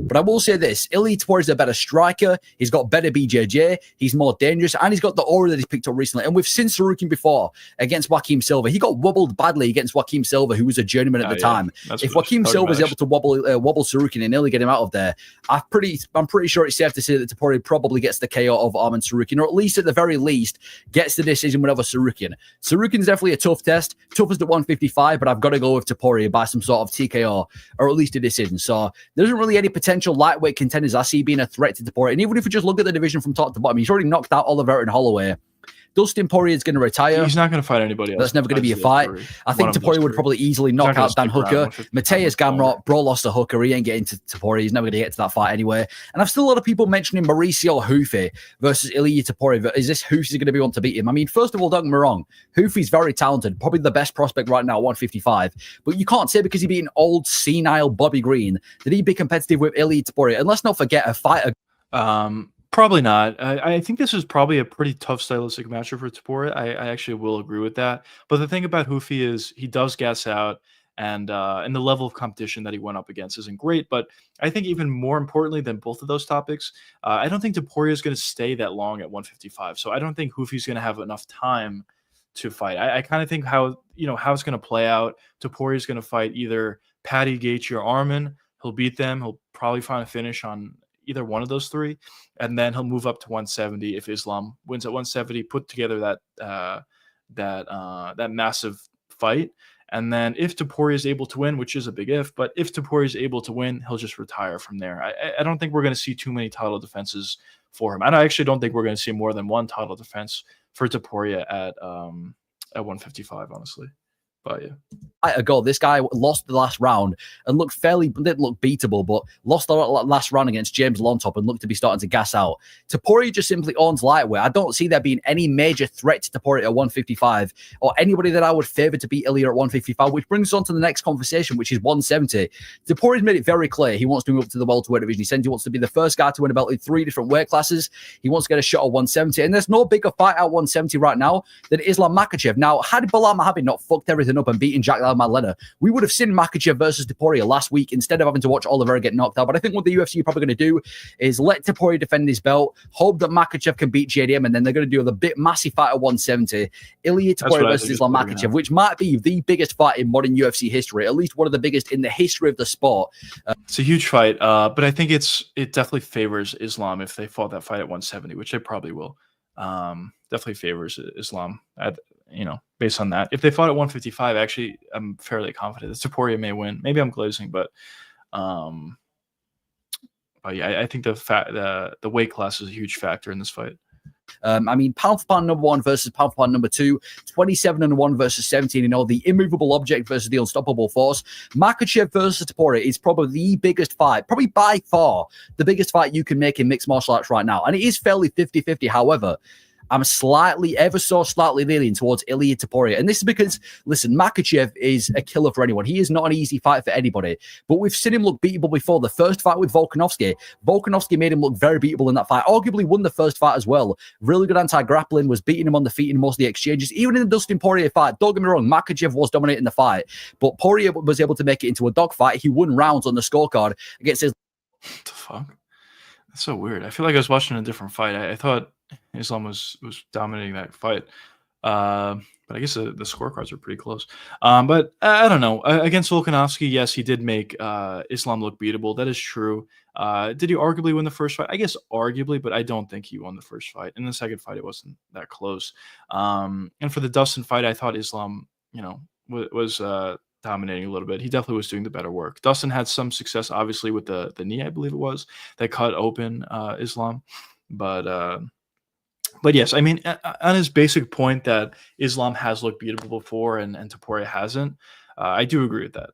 But I will say this, Ilia Topuria is a better striker. He's got better BJJ. He's more dangerous. And he's got the aura that he's picked up recently. And we've seen Sarukian before against Joaquim Silva. He got wobbled badly against Joaquim Silva, who was a journeyman at the time. If Joaquim Silva is able to wobble Sarukian and nearly get him out of there, I'm pretty sure it's safe to say that Topuria probably gets the KO of Arman Sarukian, or at least at the very least gets the decision whenever Sarukian. Sarukian's definitely a tough test. Toughest at 155, but I've got to go with Topuria by some sort of TKO or at least a decision. So there isn't really any potential potential lightweight contenders I see being a threat to Topuria. And even if we just look at the division from top to bottom, he's already knocked out Oliveira and Holloway. Dustin Poirier is going to retire. He's not going to fight anybody else. That's never going to be a fight. I think Topuria would probably easily knock out Dan Hooker. Mateus Gamrot, bro, lost to Hooker. He ain't getting to Topuria. He's never going to get to that fight anyway. And I've still a lot of people mentioning Mauricio Houfi versus Ilia Topuria. Is this Houfi's going to be one to beat him? I mean, first of all, don't get me wrong. Houfi's very talented, probably the best prospect right now at 155. But you can't say because he beat an old, senile Bobby Green that he'd be competitive with Ilia Topuria. And let's not forget a fighter. Probably not. I think this is probably a pretty tough stylistic matchup for Topuria. I actually will agree with that. But the thing about Houfi is he does gas out, and the level of competition that he went up against isn't great. But I think even more importantly than both of those topics, I don't think Topuria is going to stay that long at 155. So I don't think Houfi's going to have enough time to fight. I kind of think how it's going to play out. Topuria is going to fight either Patty, Gaethje, or Arman. He'll beat them. He'll probably find a finish on either one of those three, and then he'll move up to 170 if Islam wins at 170. Put together that massive fight, and then if Topuria is able to win, which is a big if, but if Topuria is able to win, he'll just retire from there. I don't think we're going to see too many title defenses for him, and I actually don't think we're going to see more than one title defense for Topuria at 155, honestly. But yeah. Ago, this guy lost the last round and didn't look beatable, but lost the last round against James Lontop and looked to be starting to gas out. Topuria just simply owns lightweight. I don't see there being any major threat to Topuria at 155 or anybody that I would favor to beat Ilia at 155, which brings us on to the next conversation, which is 170. Topuria's made it very clear he wants to move up to the welterweight division. He said he wants to be the first guy to win a belt in 3 different weight classes. He wants to get a shot at 170, and there's no bigger fight at 170 right now than Islam Makhachev. Now, had Belal Muhammad not fucked everything up and beaten Jack Madlena, we would have seen Makhachev versus Topuria last week instead of having to watch Oliveira get knocked out. But I think what the UFC are probably going to do is let Topuria defend his belt, hope that Makhachev can beat JDM, and then they're going to do the big massive fight at 170. Ilia Topuria versus Islam Makhachev, which might be the biggest fight in modern UFC history, at least one of the biggest in the history of the sport. It's a huge fight, but I think it definitely favors Islam if they fought that fight at 170, which they probably will. Definitely favors Islam based on that. If they fought at 155, actually, I'm fairly confident that Topuria may win. Maybe I'm glazing, but yeah, I think the weight class is a huge factor in this fight. I mean, pound for pound number 1 versus pound for pound number 2, 27-1 versus 17. The immovable object versus the unstoppable force. Makhachev versus Topuria is probably the biggest fight, probably by far the biggest fight you can make in mixed martial arts right now. And it is fairly 50-50. However, I'm ever so slightly leaning towards Ilia Topuria. And this is because, listen, Makhachev is a killer for anyone. He is not an easy fight for anybody. But we've seen him look beatable before. The first fight with Volkanovski made him look very beatable in that fight. Arguably won the first fight as well. Really good anti-grappling, was beating him on the feet in most of the exchanges. Even in the Dustin Poirier fight, don't get me wrong, Makhachev was dominating the fight. But Poirier was able to make it into a dogfight. He won rounds on the scorecard against his... What the fuck? That's so weird. I feel like I was watching a different fight. I thought Islam was dominating that fight. But I guess the scorecards are pretty close. But I don't know. Against Volkanovski, yes, he did make Islam look beatable. That is true. Did he arguably win the first fight? I guess arguably, but I don't think he won the first fight. In the second fight, it wasn't that close. And for the Dustin fight, I thought Islam, was dominating a little bit. He definitely was doing the better work. Dustin had some success, obviously, with the knee, I believe it was, that cut open Islam. But yes, I mean, on his basic point that Islam has looked beatable before and Topuria hasn't, I do agree with that.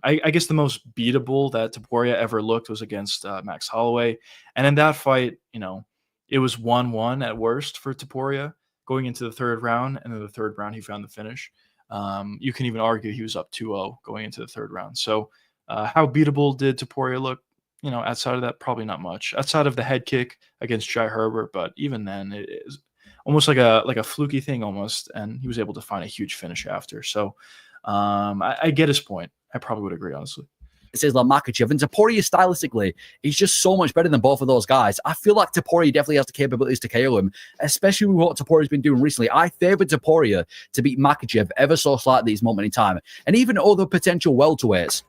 I guess the most beatable that Topuria ever looked was against Max Holloway. And in that fight, it was 1-1 at worst for Topuria going into the third round. And in the third round, he found the finish. You can even argue he was up 2-0 going into the third round. So how beatable did Topuria look? Outside of that, probably not much. Outside of the head kick against Jai Herbert, but even then, it is almost like a fluky thing almost, and he was able to find a huge finish after. So I get his point. I probably would agree, honestly. It says like Makhachev, and Topuria stylistically, he's just so much better than both of those guys. I feel like Topuria definitely has the capabilities to KO him, especially with what Topuria's been doing recently. I favored Topuria to beat Makhachev ever so slightly at this moment in time, and even other potential welterweights.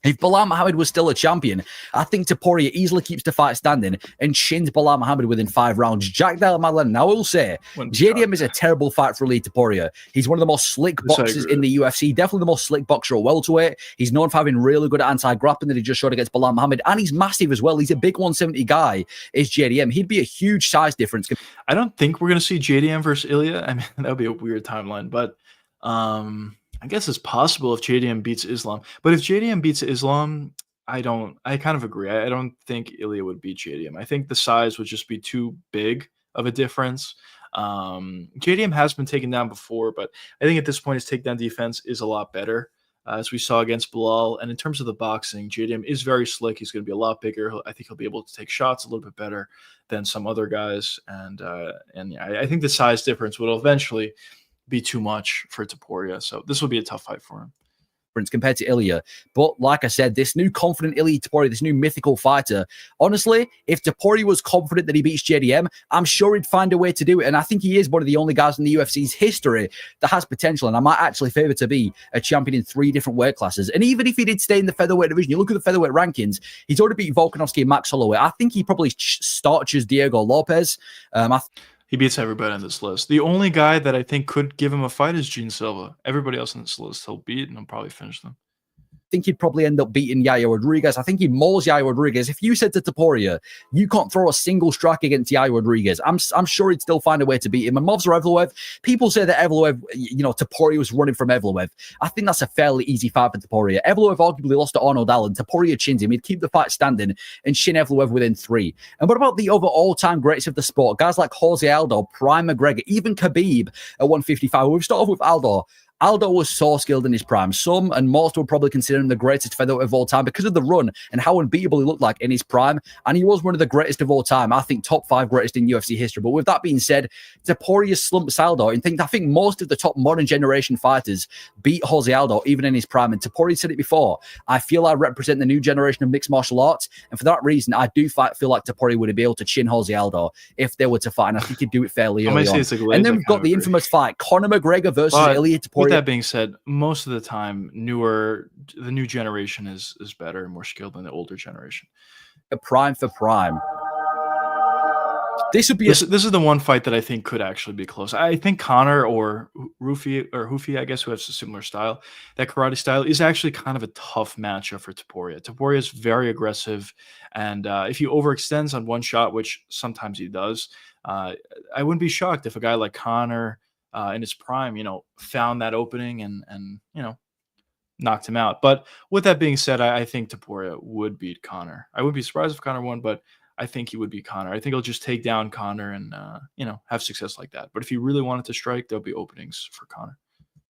If Belal Muhammad was still a champion, I think Topuria easily keeps the fight standing and chins Belal Muhammad within 5 rounds. Jack Della Maddalena. Now, I will say, JDM is a terrible fight for Ilia Topuria. He's one of the most slick boxers in the UFC, definitely the most slick boxer at welterweight. He's known for having really good anti-grappling that he just showed against Belal Muhammad, and he's massive as well. He's a big 170 guy, is JDM. He'd be a huge size difference. I don't think we're going to see JDM versus Ilia. I mean, that would be a weird timeline, but I guess it's possible if JDM beats Islam. But if JDM beats Islam, I kind of agree. I don't think Ilia would beat JDM. I think the size would just be too big of a difference. JDM has been taken down before, but I think at this point his takedown defense is a lot better, as we saw against Belal. And in terms of the boxing, JDM is very slick. He's going to be a lot bigger. I think he'll be able to take shots a little bit better than some other guys. And yeah, I think the size difference will eventually be too much for Topuria. So this will be a tough fight for him compared to Ilia. But like I said, this new confident Ilia Topuria, this new mythical fighter, honestly, if Topuria was confident that he beats JDM, I'm sure he'd find a way to do it. And I think he is one of the only guys in the UFC's history that has potential. And I might actually favor to be a champion in 3 different weight classes. And even if he did stay in the featherweight division, you look at the featherweight rankings, he's already beat Volkanovski and Max Holloway. I think he probably starches Diego Lopez. He beats everybody on this list. The only guy that I think could give him a fight is Gene Silva. Everybody else on this list he'll beat, and he'll probably finish them. I think he'd probably end up beating Yair Rodriguez. I think he mauls Yair Rodriguez. If you said to Topuria, you can't throw a single strike against Yair Rodriguez, I'm sure he'd still find a way to beat him. And Movsar Evloev, people say that Evloev, Topuria was running from Evloev. I think that's a fairly easy fight for Topuria. Evloev arguably lost to Arnold Allen. Topuria chins him. He'd keep the fight standing and shin Evloev within 3. And what about the other all-time greats of the sport? Guys like Jose Aldo, Prime McGregor, even Khabib at 155. We've started off with Aldo. Aldo was so skilled in his prime. Some and most would probably consider him the greatest featherweight of all time because of the run and how unbeatable he looked like in his prime. And he was one of the greatest of all time. I think top 5 greatest in UFC history. But with that being said, Topuria slumps Aldo. And I think most of the top modern generation fighters beat Jose Aldo even in his prime. And Topuria said it before. I feel I represent the new generation of mixed martial arts. And for that reason, I do feel like Topuria would be able to chin Jose Aldo if they were to fight. And I think he'd do it fairly early on. And then we've got the infamous fight, Conor McGregor versus Ilia Topuria. That being said, most of the time, the new generation is better and more skilled than the older generation. A prime for prime. This is the one fight that I think could actually be close. I think Conor or Hoofi, I guess, who has a similar style, that karate style, is actually kind of a tough matchup for Topuria. Topuria is very aggressive, and if he overextends on one shot, which sometimes he does, I wouldn't be shocked if a guy like Conor in his prime, found that opening and knocked him out. But with that being said, I think Topuria would beat Conor. I wouldn't be surprised if Conor won, but I think he would beat Conor. I think he'll just take down Conor and have success like that. But if he really wanted to strike, there'll be openings for Conor.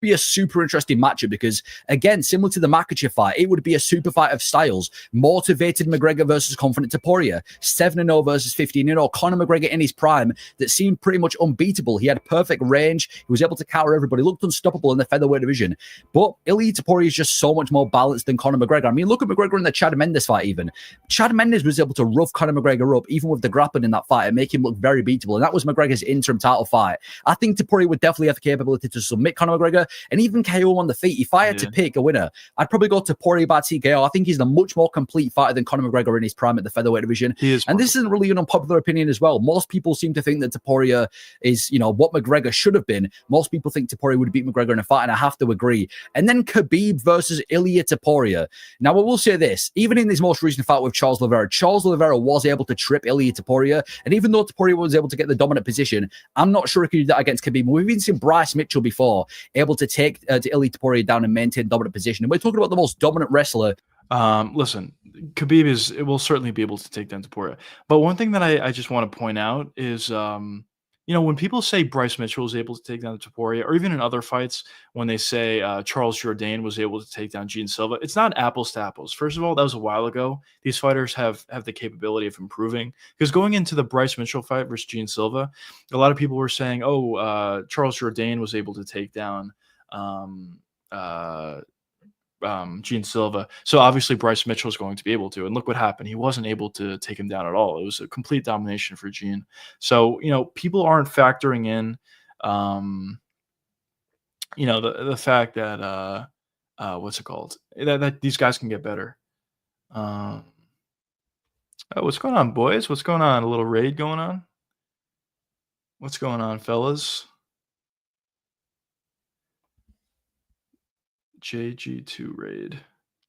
Be a super interesting matchup because, again, similar to the Makhachev fight, it would be a super fight of styles. Motivated McGregor versus confident Topuria. 7-0 versus 15-0. Conor McGregor in his prime that seemed pretty much unbeatable. He had perfect range. He was able to counter everybody. Looked unstoppable in the featherweight division. But Ilia Topuria is just so much more balanced than Conor McGregor. I mean, look at McGregor in the Chad Mendes fight even. Chad Mendes was able to rough Conor McGregor up, even with the grappling in that fight, and make him look very beatable. And that was McGregor's interim title fight. I think Topuria would definitely have the capability to submit Conor McGregor and even KO on the feet. If I had to pick a winner, I'd probably go to Topuria by TKO. I think he's a much more complete fighter than Conor McGregor in his prime at the featherweight division. And this isn't really an unpopular opinion as well. Most people seem to think that Topuria is, what McGregor should have been. Most people think Topuria would beat McGregor in a fight, and I have to agree. And then Khabib versus Ilia Topuria. Now, I will say this, even in this most recent fight with Charles Oliveira was able to trip Ilia Topuria. And even though Topuria was able to get the dominant position, I'm not sure he could do that against Khabib. We've even seen Bryce Mitchell before able to take to Ilia Topuria down and maintain dominant position. And we're talking about the most dominant wrestler. Listen, Khabib will certainly be able to take down Topuria. But one thing that I just want to point out is, when people say Bryce Mitchell was able to take down Topuria, or even in other fights, when they say Charles Jourdain was able to take down Gene Silva, it's not apples to apples. First of all, that was a while ago. These fighters have the capability of improving. Because going into the Bryce Mitchell fight versus Gene Silva, a lot of people were saying, Charles Jourdain was able to take down Gene Silva. So obviously Bryce Mitchell is going to be able to. And look what happened. He wasn't able to take him down at all. It was a complete domination for Gene. So, people aren't factoring in, the fact that, that these guys can get better. Oh, what's going on, boys? What's going on? A little raid going on? What's going on, fellas? JG2 raid.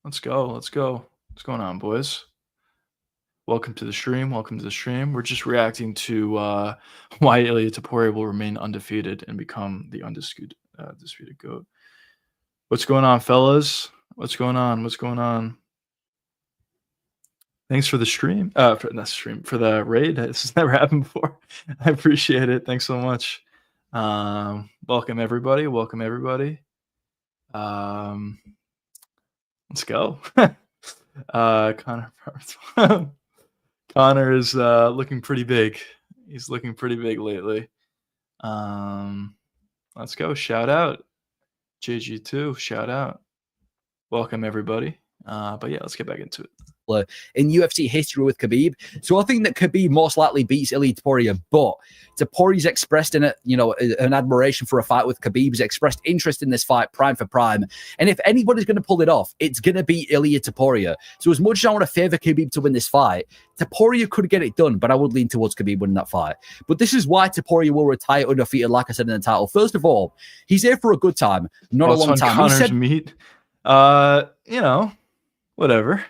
Let's go. Let's go. What's going on, boys? Welcome to the stream. Welcome to the stream. We're just reacting to why Ilia Topuria will remain undefeated and become the undisputed GOAT. What's going on, fellas? What's going on? What's going on? Thanks for the stream. For the raid. This has never happened before. I appreciate it. Thanks so much. Welcome everybody. Welcome everybody. Let's go. Conor. Conor is looking pretty big. He's looking pretty big lately. Let's go. Shout out. JG2. Shout out. Welcome everybody. But yeah, let's get back into it. In UFC history with Khabib. So I think that Khabib most likely beats Ilia Topuria, but Topuria's expressed an admiration for a fight with Khabib. He's expressed interest in this fight prime for prime. And if anybody's going to pull it off, it's going to be Ilia Topuria. So as much as I want to favor Khabib to win this fight, Topuria could get it done, but I would lean towards Khabib winning that fight. But this is why Topuria will retire undefeated, like I said in the title. First of all, he's here for a good time, not a long time. Conor's meat. Whatever.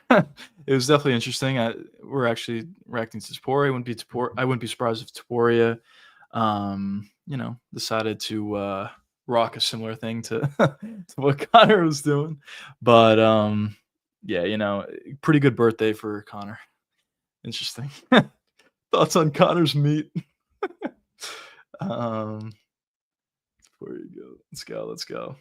It was definitely interesting. We're actually reacting to Topuria. I wouldn't be surprised if Topuria, decided to rock a similar thing to, to what Conor was doing. But yeah, pretty good birthday for Conor. Interesting. Thoughts on Conor's meat? Before you go, let's go.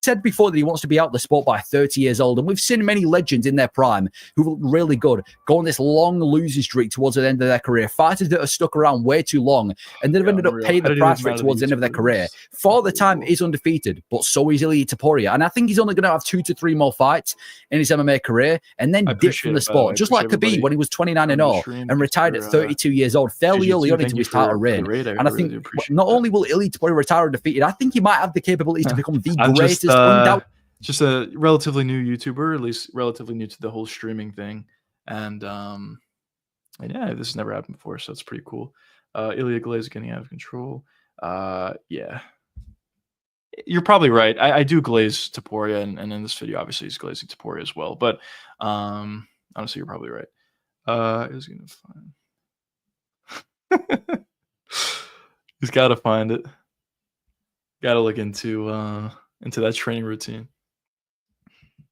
Said before that he wants to be out the sport by 30 years old, and we've seen many legends in their prime who look really good go on this long losing streak towards the end of their career. Fighters that have stuck around way too long and then have ended up paying the price for it towards the end of their career. For the time, he's undefeated, but so is Ilia Topuria, and I think he's only going to have 2 to 3 more fights in his MMA career and then dip from the sport, just like Khabib when he was 29-0 and retired at 32 years old, fairly early on into his title reign. And I think not only will Ilia Topuria retire undefeated, I think he might have the capabilities to become the greatest. Just a relatively new YouTuber, at least relatively new to the whole streaming thing, and yeah, this has never happened before, so it's pretty cool. Ilia Glaze getting out of control. Yeah, you're probably right. I do glaze Topuria, and in this video, obviously, he's glazing Topuria as well. But honestly, you're probably right. He's gonna find. He's got to find it. Got to look into that training routine.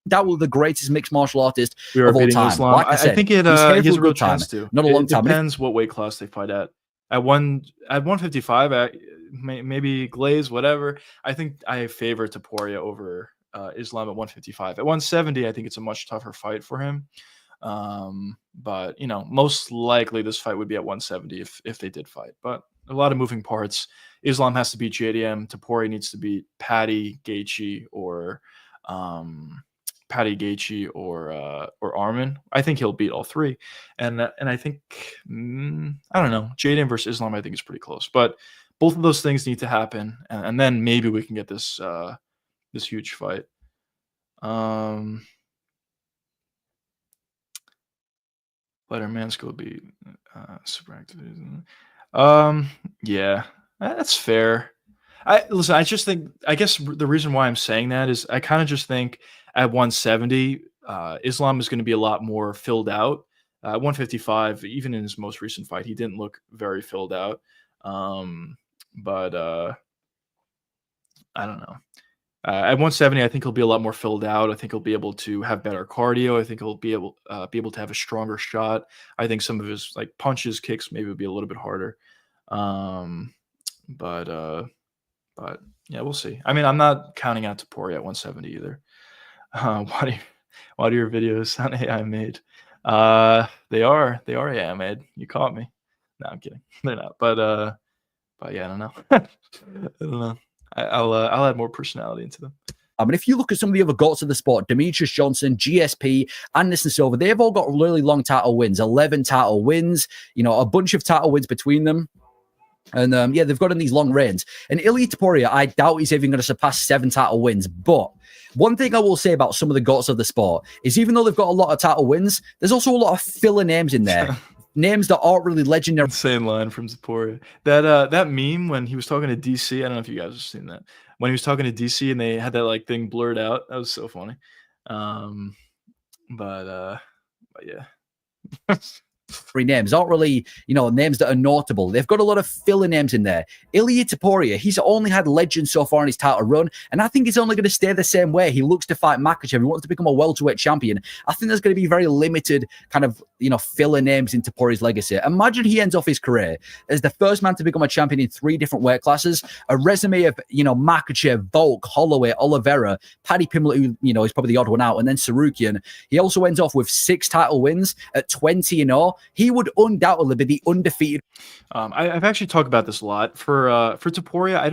That was the greatest mixed martial artist of all time. Islam. Like I said, I think he has a real chance to. Not a long time. It depends what weight class they fight at. At 155, maybe Glaze, whatever. I think I favor Topuria over Islam at 155. At 170, I think it's a much tougher fight for him. But most likely this fight would be at 170 if they did fight. But a lot of moving parts. Islam has to beat JDM. Topuria needs to beat Patty, Gaethje, or Arman. I think he'll beat all three. And I think I don't know. JDM versus Islam I think is pretty close. But both of those things need to happen, and then maybe we can get this this huge fight. Letterman's gonna be super active. Yeah, that's fair. I just think, I guess the reason why I'm saying that is I kind of just think at 170, Islam is going to be a lot more filled out. 155, even in his most recent fight, he didn't look very filled out. But I don't know. At 170, I think he'll be a lot more filled out. I think he'll be able to have better cardio. I think he'll be able to have a stronger shot. I think some of his punches, kicks maybe would be a little bit harder. But yeah, we'll see. I mean, I'm not counting out Topuria at 170 either. Why do your videos sound AI made? They are AI made. You caught me. No, I'm kidding. They're not. But yeah, I don't know. I don't know. I'll add more personality into them. I mean, if you look at some of the other goats of the sport, Demetrius Johnson, GSP, Anderson Silva, they've all got really long title wins, 11 title wins, a bunch of title wins between them. And yeah, they've got in these long reigns. And Ilia Topuria, I doubt he's even going to surpass 7 title wins. But one thing I will say about some of the goats of the sport is even though they've got a lot of title wins, there's also a lot of filler names in there. Names that aren't really legendary. Insane line from Topuria. That meme when he was talking to DC, I don't know if you guys have seen that. When he was talking to DC and they had that like thing blurred out, that was so funny. But yeah. Names aren't really, names that are notable. They've got a lot of filler names in there. Ilia Topuria, he's only had legends so far in his title run, and I think he's only going to stay the same way. He looks to fight Makhachev. He wants to become a welterweight champion. I think there's going to be very limited kind of, filler names in Topuria's legacy. Imagine he ends off his career as the first man to become a champion in 3 different weight classes, a resume of, Makhachev, Volk, Holloway, Oliveira, Paddy Pimblett, who, is probably the odd one out, and then Sarukian. He also ends off with 6 title wins at 20-0. He would undoubtedly be the undefeated. I've actually talked about this a lot. For Topuria, I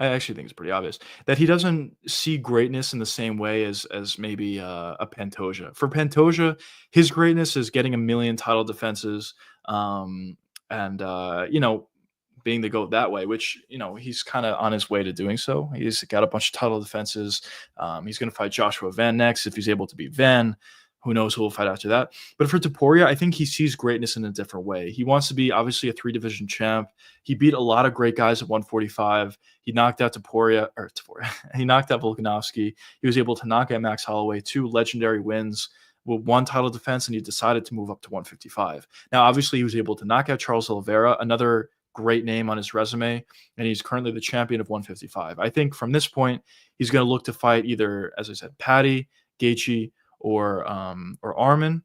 actually think it's pretty obvious that he doesn't see greatness in the same way as maybe a Pantoja. For Pantoja, his greatness is getting 1 million title defenses, and being the GOAT that way, which, he's kind of on his way to doing so. He's got a bunch of title defenses. He's going to fight Joshua Van next if he's able to beat Van. Who knows who will fight after that? But for Topuria, I think he sees greatness in a different way. He wants to be obviously a 3-division champ. He beat a lot of great guys at 145. He knocked out he knocked out Volkanovski. He was able to knock out Max Holloway, 2 legendary wins with 1 title defense, and he decided to move up to 155. Now, obviously, he was able to knock out Charles Oliveira, another great name on his resume, and he's currently the champion of 155. I think from this point, he's going to look to fight either, as I said, Paddy, Gaethje, or Arman.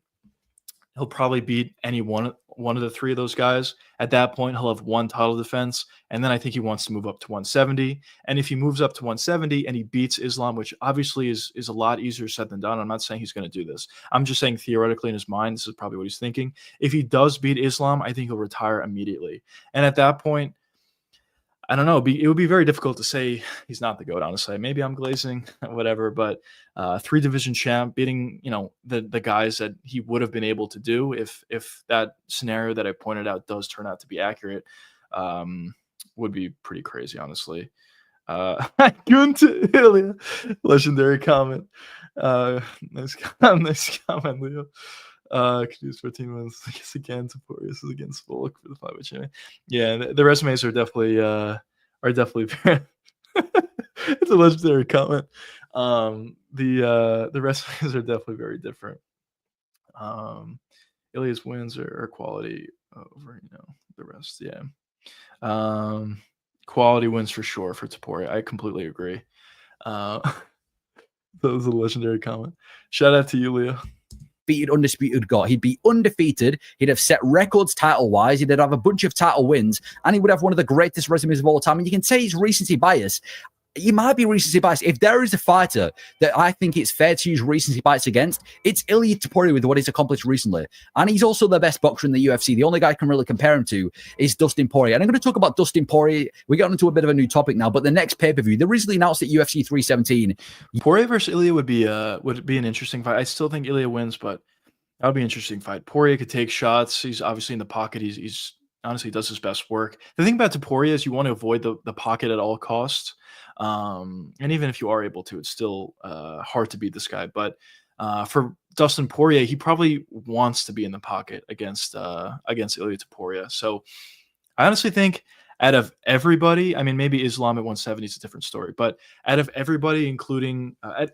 He'll probably beat any one of the 3 of those guys. At that point, he'll have 1 title defense, and then I think he wants to move up to 170. And if he moves up to 170 and he beats Islam, which obviously is a lot easier said than done, I'm not saying he's going to do this. I'm just saying theoretically in his mind, this is probably what he's thinking. If he does beat Islam, I think he'll retire immediately. And at that point, I don't know. It would be very difficult to say he's not the GOAT, honestly. Maybe I'm glazing, whatever. But 3-division champ, beating the guys that he would have been able to do if that scenario that I pointed out does turn out to be accurate, would be pretty crazy, honestly. Gunther Ilya, legendary comment. Nice comment, Leo. Could use 14 wins again. Topuria is against Volk for the flyweight champion. Yeah, the resumes are definitely very it's a legendary comment. The resumes are definitely very different. Ilya's wins are quality over the rest. Yeah, quality wins for sure for Topuria. I completely agree. That was a legendary comment. Shout out to you, Leo. Undisputed GOAT. He'd be undefeated. He'd have set records title-wise. He'd have a bunch of title wins, and he would have one of the greatest resumes of all time. And you can say he's recency bias. He might be recency bias. If there is a fighter that I think it's fair to use recency bias against, it's Ilia Topuria with what he's accomplished recently. And he's also the best boxer in the UFC. The only guy I can really compare him to is Dustin Poirier. And I'm going to talk about Dustin Poirier. We're getting into a bit of a new topic now, but the next pay-per-view, they recently announced at UFC 317. Poirier versus Ilia would be an interesting fight. I still think Ilia wins, but that would be an interesting fight. Poirier could take shots. He's obviously in the pocket. He's honestly does his best work. The thing about Topuria is you want to avoid the pocket at all costs. And even if you are able to, it's still hard to beat this guy. But for Dustin Poirier, he probably wants to be in the pocket against Ilia Topuria. So I honestly think out of everybody, I mean, maybe Islam at 170 is a different story, but out of everybody, including out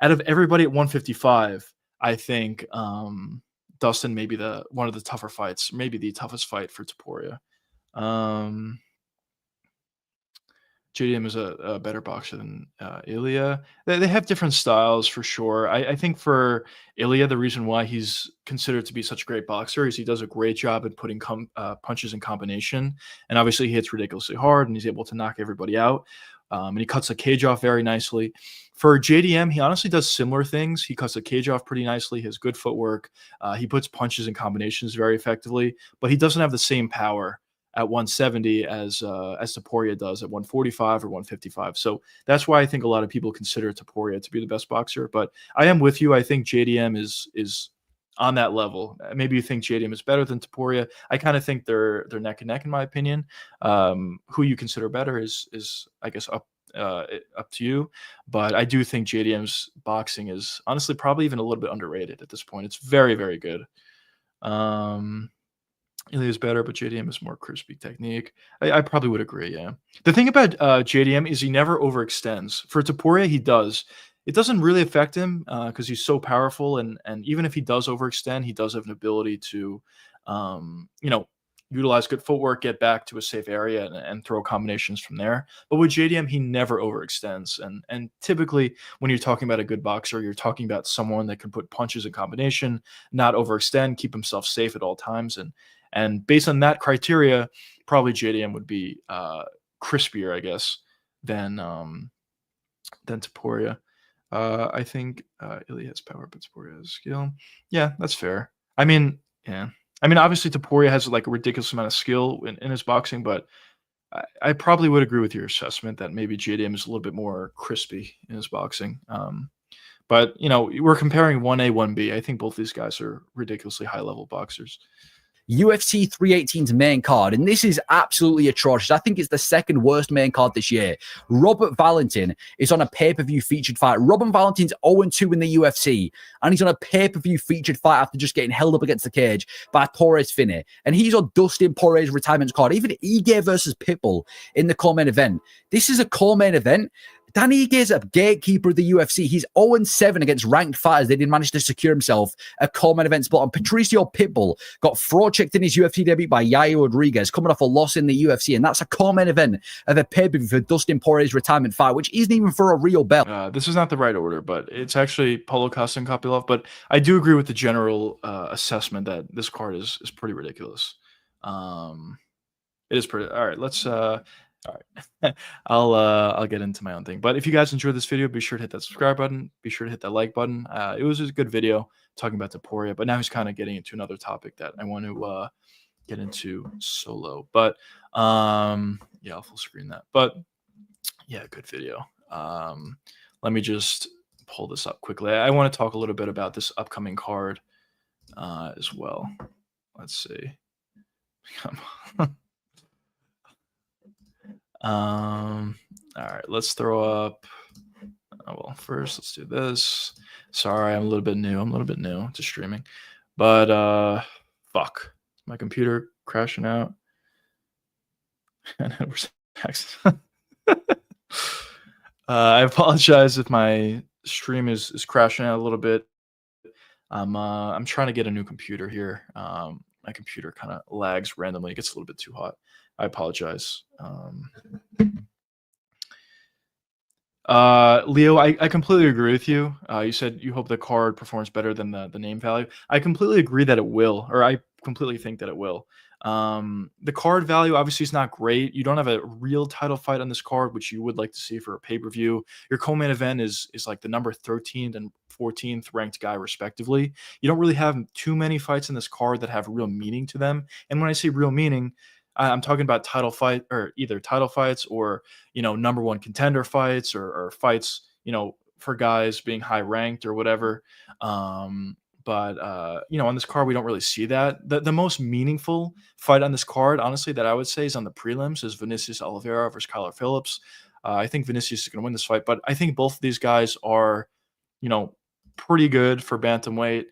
of everybody at 155, I think Dustin may be one of the tougher fights, maybe the toughest fight for Topuria. JDM is a better boxer than Ilia. They have different styles for sure. I think for Ilia, the reason why he's considered to be such a great boxer is he does a great job at putting punches in combination. And obviously he hits ridiculously hard and he's able to knock everybody out. And he cuts the cage off very nicely. For JDM, he honestly does similar things. He cuts the cage off pretty nicely. He has good footwork. He puts punches and combinations very effectively, but he doesn't have the same power at 170 as Topuria does at 145 or 155. So that's why I think a lot of people consider Topuria to be the best boxer. But I am with you. I think JDM is on that level. Maybe you think JDM is better than Topuria. I kind of think they're neck and neck in my opinion. Who you consider better is I guess up to you. But I do think JDM's boxing is honestly probably even a little bit underrated at this point. It's very, very good. Ilya is better, but JDM is more crispy technique. I probably would agree, yeah. The thing about JDM is he never overextends. For Topuria, he does. It doesn't really affect him because he's so powerful, and even if he does overextend, he does have an ability to, utilize good footwork, get back to a safe area, and throw combinations from there. But with JDM, he never overextends, and typically when you're talking about a good boxer, you're talking about someone that can put punches in combination, not overextend, keep himself safe at all times, and based on that criteria, probably JDM would be crispier, I guess, than Topuria. I think Ilya has power, but Topuria has skill. Yeah, that's fair. I mean, yeah. I mean, obviously Topuria has like a ridiculous amount of skill in his boxing, but I probably would agree with your assessment that maybe JDM is a little bit more crispy in his boxing. But, we're comparing 1A, 1B. I think both these guys are ridiculously high-level boxers. UFC 318's main card, and this is absolutely atrocious. I think it's the second worst main card this year. Robert Valentin is on a pay-per-view featured fight. Robert Valentin's 0-2 in the UFC, and he's on a pay-per-view featured fight after just getting held up against the cage by Torres Finney. And he's on Dustin Poirier's retirement card. Even Ige versus Pitbull in the co-main event. This is a co-main event. Danny Ige is a gatekeeper of the UFC. He's 0-7 against ranked fighters. They didn't manage to secure himself a co-main event spot. And Patricio Pitbull got fraud-checked in his UFC debut by Yair Rodriguez, coming off a loss in the UFC. And that's a co-main event of a pay-per-view for Dustin Poirier's retirement fight, which isn't even for a real belt. This is not the right order, but it's actually Paulo Costa and Kopylov. But I do agree with the general assessment that this card is pretty ridiculous. It is pretty. All right, let's... All right, I'll get into my own thing. But if you guys enjoyed this video, be sure to hit that subscribe button. Be sure to hit that like button. It was a good video talking about Topuria, but now he's kind of getting into another topic that I want to get into solo. But yeah, I'll full screen that. But yeah, good video. Let me just pull this up quickly. I want to talk a little bit about this upcoming card as well. Let's see. Come on. All right, let's throw up. Well, first let's do this. Sorry, I'm a little bit new to streaming, but fuck, my computer crashing out. I apologize if my stream is crashing out a little bit. I'm trying to get a new computer here. My computer kind of lags randomly. It gets a little bit too hot. I apologize. Leo, I completely agree with you. You said you hope the card performs better than the name value. I completely agree that it will, or I completely think that it will. The card value obviously is not great. You don't have a real title fight on this card, which you would like to see for a pay-per-view. Your co-main event is like the number 13th and 14th ranked guy respectively. You don't really have too many fights in this card that have real meaning to them. And when I say real meaning, I'm talking about title fight, or either title fights or, number one contender fights or fights, for guys being high ranked or whatever. On this card, we don't really see that. The most meaningful fight on this card, honestly, that I would say is on the prelims is Vinicius Oliveira versus Kyler Phillips. I think Vinicius is going to win this fight, but I think both of these guys are, pretty good for bantamweight,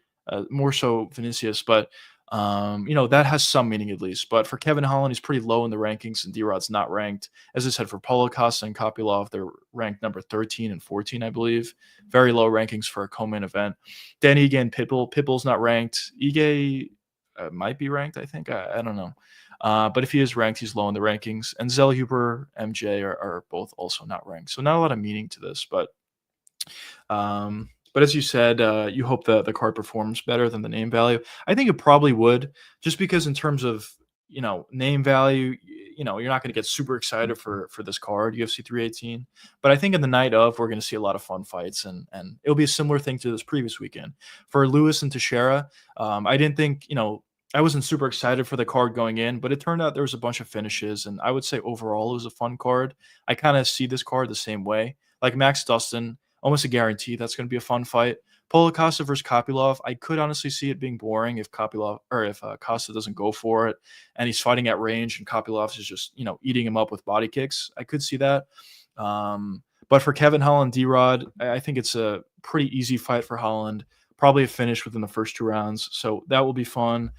more so Vinicius, but that has some meaning at least. But for Kevin Holland, he's pretty low in the rankings, and D-Rod's not ranked. As I said, for Paulo Costa and Kopylov, they're ranked number 13 and 14, I believe. Very low rankings for a co-main event. Danny Ige and Pitbull's not ranked. Ige might be ranked, I think. I don't know. But if he is ranked, he's low in the rankings. And Zellhuber, MJ are both also not ranked. So not a lot of meaning to this, but as you said, you hope the card performs better than the name value. I think it probably would, just because in terms of, name value, you're not going to get super excited for this card, UFC 318. But I think in the night of, we're going to see a lot of fun fights, and it'll be a similar thing to this previous weekend. For Lewis and Teixeira, I didn't think, I wasn't super excited for the card going in, but it turned out there was a bunch of finishes, and I would say overall it was a fun card. I kind of see this card the same way. Like Max Dustin, almost a guarantee that's going to be a fun fight. Paulo Costa versus Kopylov, I could honestly see it being boring if Costa doesn't go for it and he's fighting at range and Kopylov is just, eating him up with body kicks. I could see that. But for Kevin Holland, D-Rod, I think it's a pretty easy fight for Holland. Probably a finish within the first 2 rounds. So that will be fun.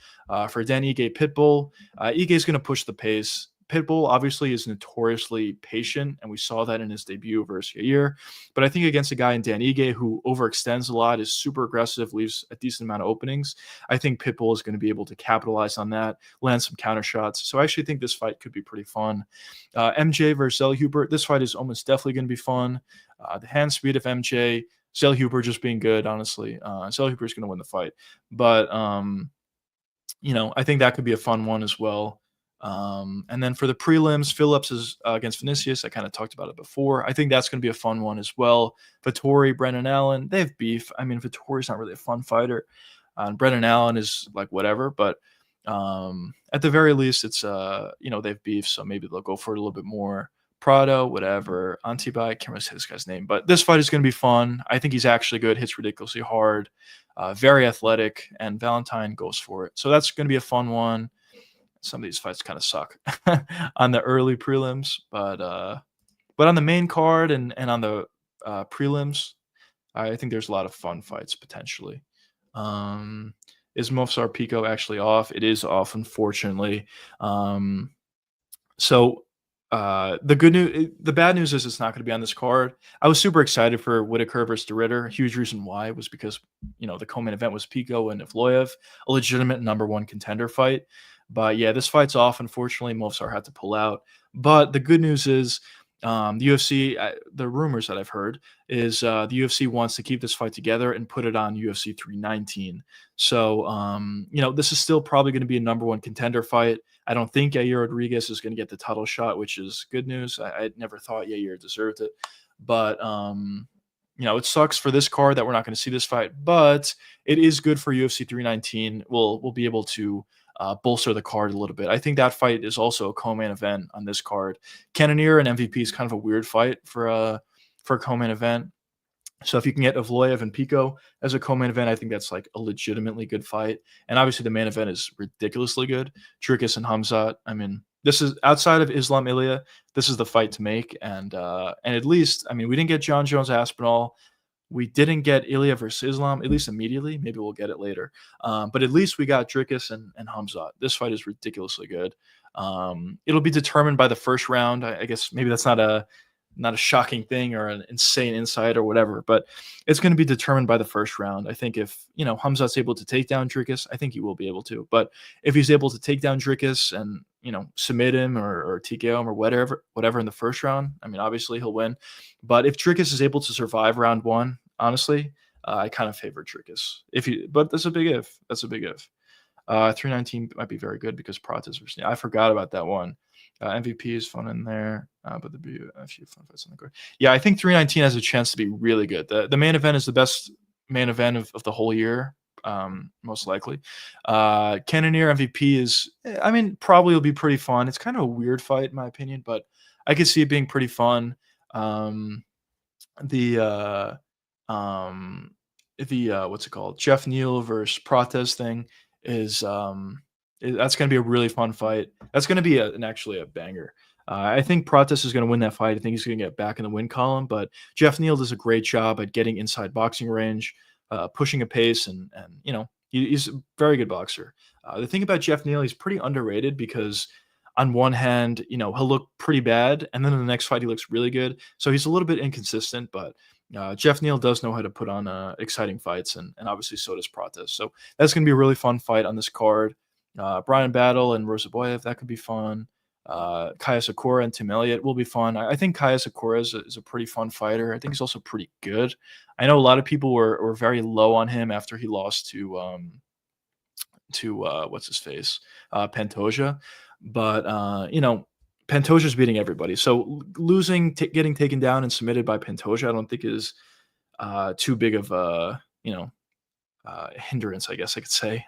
For Dan Ige, Pitbull, Ige is going to push the pace. Pitbull obviously is notoriously patient, and we saw that in his debut versus Yair. But I think against a guy in Dan Ige who overextends a lot, is super aggressive, leaves a decent amount of openings, I think Pitbull is going to be able to capitalize on that, land some counter shots. So I actually think this fight could be pretty fun. MJ versus Zellhuber, this fight is almost definitely going to be fun. The hand speed of MJ, Zellhuber just being good, honestly. Zellhuber is going to win the fight. But, I think that could be a fun one as well. And then for the prelims, Phillips is against Vinicius. I kind of talked about it before. I think that's going to be a fun one as well. Vittori, Brendan Allen, they have beef. I mean, Vittori's not really a fun fighter. And Brendan Allen is like whatever. But at the very least, it's, they have beef. So maybe they'll go for it a little bit more. Prado, whatever. Antibai, I can't remember this guy's name. But this fight is going to be fun. I think he's actually good. Hits ridiculously hard. Very athletic. And Valentine goes for it. So that's going to be a fun one. Some of these fights kind of suck on the early prelims, but on the main card and on the prelims, I think there's a lot of fun fights potentially. Is Movsar Pico actually off? It is off, unfortunately. So the bad news is it's not going to be on this card. I was super excited for Whitaker versus DeRitter. Huge reason why was because the co-main event was Pico and Evloev, a legitimate #1 contender fight. But yeah, this fight's off. Unfortunately, Movsar had to pull out. But the good news is the UFC, the rumors that I've heard is the UFC wants to keep this fight together and put it on UFC 319. So, this is still probably going to be a #1 contender fight. I don't think Yair Rodriguez is going to get the title shot, which is good news. I never thought Yair deserved it. But, it sucks for this card that we're not going to see this fight. But it is good for UFC 319. We'll be able to bolster the card a little bit. I think that fight is also a co-main event on this card. Cannonier and MVP is kind of a weird fight for a co-main event. So if you can get Evloev and Pico as a co-main event, I think that's like a legitimately good fight. And obviously the main event is ridiculously good. Dricus and Khamzat. I mean, this is outside of Islam Ilya. This is the fight to make. And at least, I mean, we didn't get John Jones Aspinall. We didn't get Ilya versus Islam, at least immediately. Maybe we'll get it later. But at least we got Dricus and Khamzat. This fight is ridiculously good. It'll be determined by the first round. I guess maybe that's not a shocking thing or an insane insight or whatever, but it's going to be determined by the first round. I think if, Khamzat's able to take down Dricus, I think he will be able to. But if he's able to take down Dricus and, submit him or TKO him or whatever in the first round, I mean, obviously he'll win. But if Dricus is able to survive round 1, honestly, I kind of favor Dricus. But that's a big if. 319 might be very good because Prates versus I forgot about that one. MVP is fun in there, but there'd be a few fun fights on the card. Yeah, I think 319 has a chance to be really good. The main event is the best main event of the whole year, most likely. Cannonier MVP is, I mean, probably will be pretty fun. It's kind of a weird fight in my opinion, but I could see it being pretty fun. What's it called? Jeff Neal versus Prates thing is that's going to be a really fun fight. That's going to be actually a banger. I think Prates is going to win that fight. I think he's going to get back in the win column, but Jeff Neal does a great job at getting inside boxing range, pushing a pace, and he's a very good boxer. The thing about Jeff Neal, he's pretty underrated because on one hand, he'll look pretty bad, and then in the next fight he looks really good. So he's a little bit inconsistent, but Jeff Neal does know how to put on exciting fights, and obviously so does Prates. So that's going to be a really fun fight on this card. Brian Battle and Rosaboyev, that could be fun. Kaya Sakura and Tim Elliott will be fun. I think Kaya Sakura is a pretty fun fighter. I think he's also pretty good. I know a lot of people were very low on him after he lost to what's his face, Pantoja, but Pantoja's beating everybody. So losing, getting taken down and submitted by Pantoja, I don't think is too big of a hindrance, I guess I could say,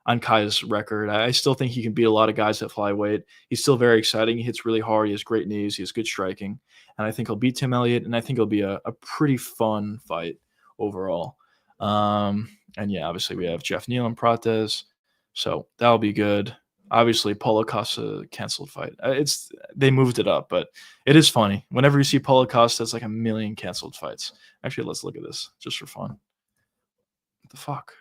on Kaya's record. I still think he can beat a lot of guys at flyweight. He's still very exciting. He hits really hard. He has great knees. He has good striking. And I think he'll beat Tim Elliott, and I think it'll be a pretty fun fight overall. And yeah, obviously we have Jeff Neal and Prates, so that'll be good. Obviously, Paulo Costa canceled fight. They moved it up, but it is funny whenever you see Paulo Costa, it's like a million canceled fights. Actually, let's look at this just for fun. What the fuck?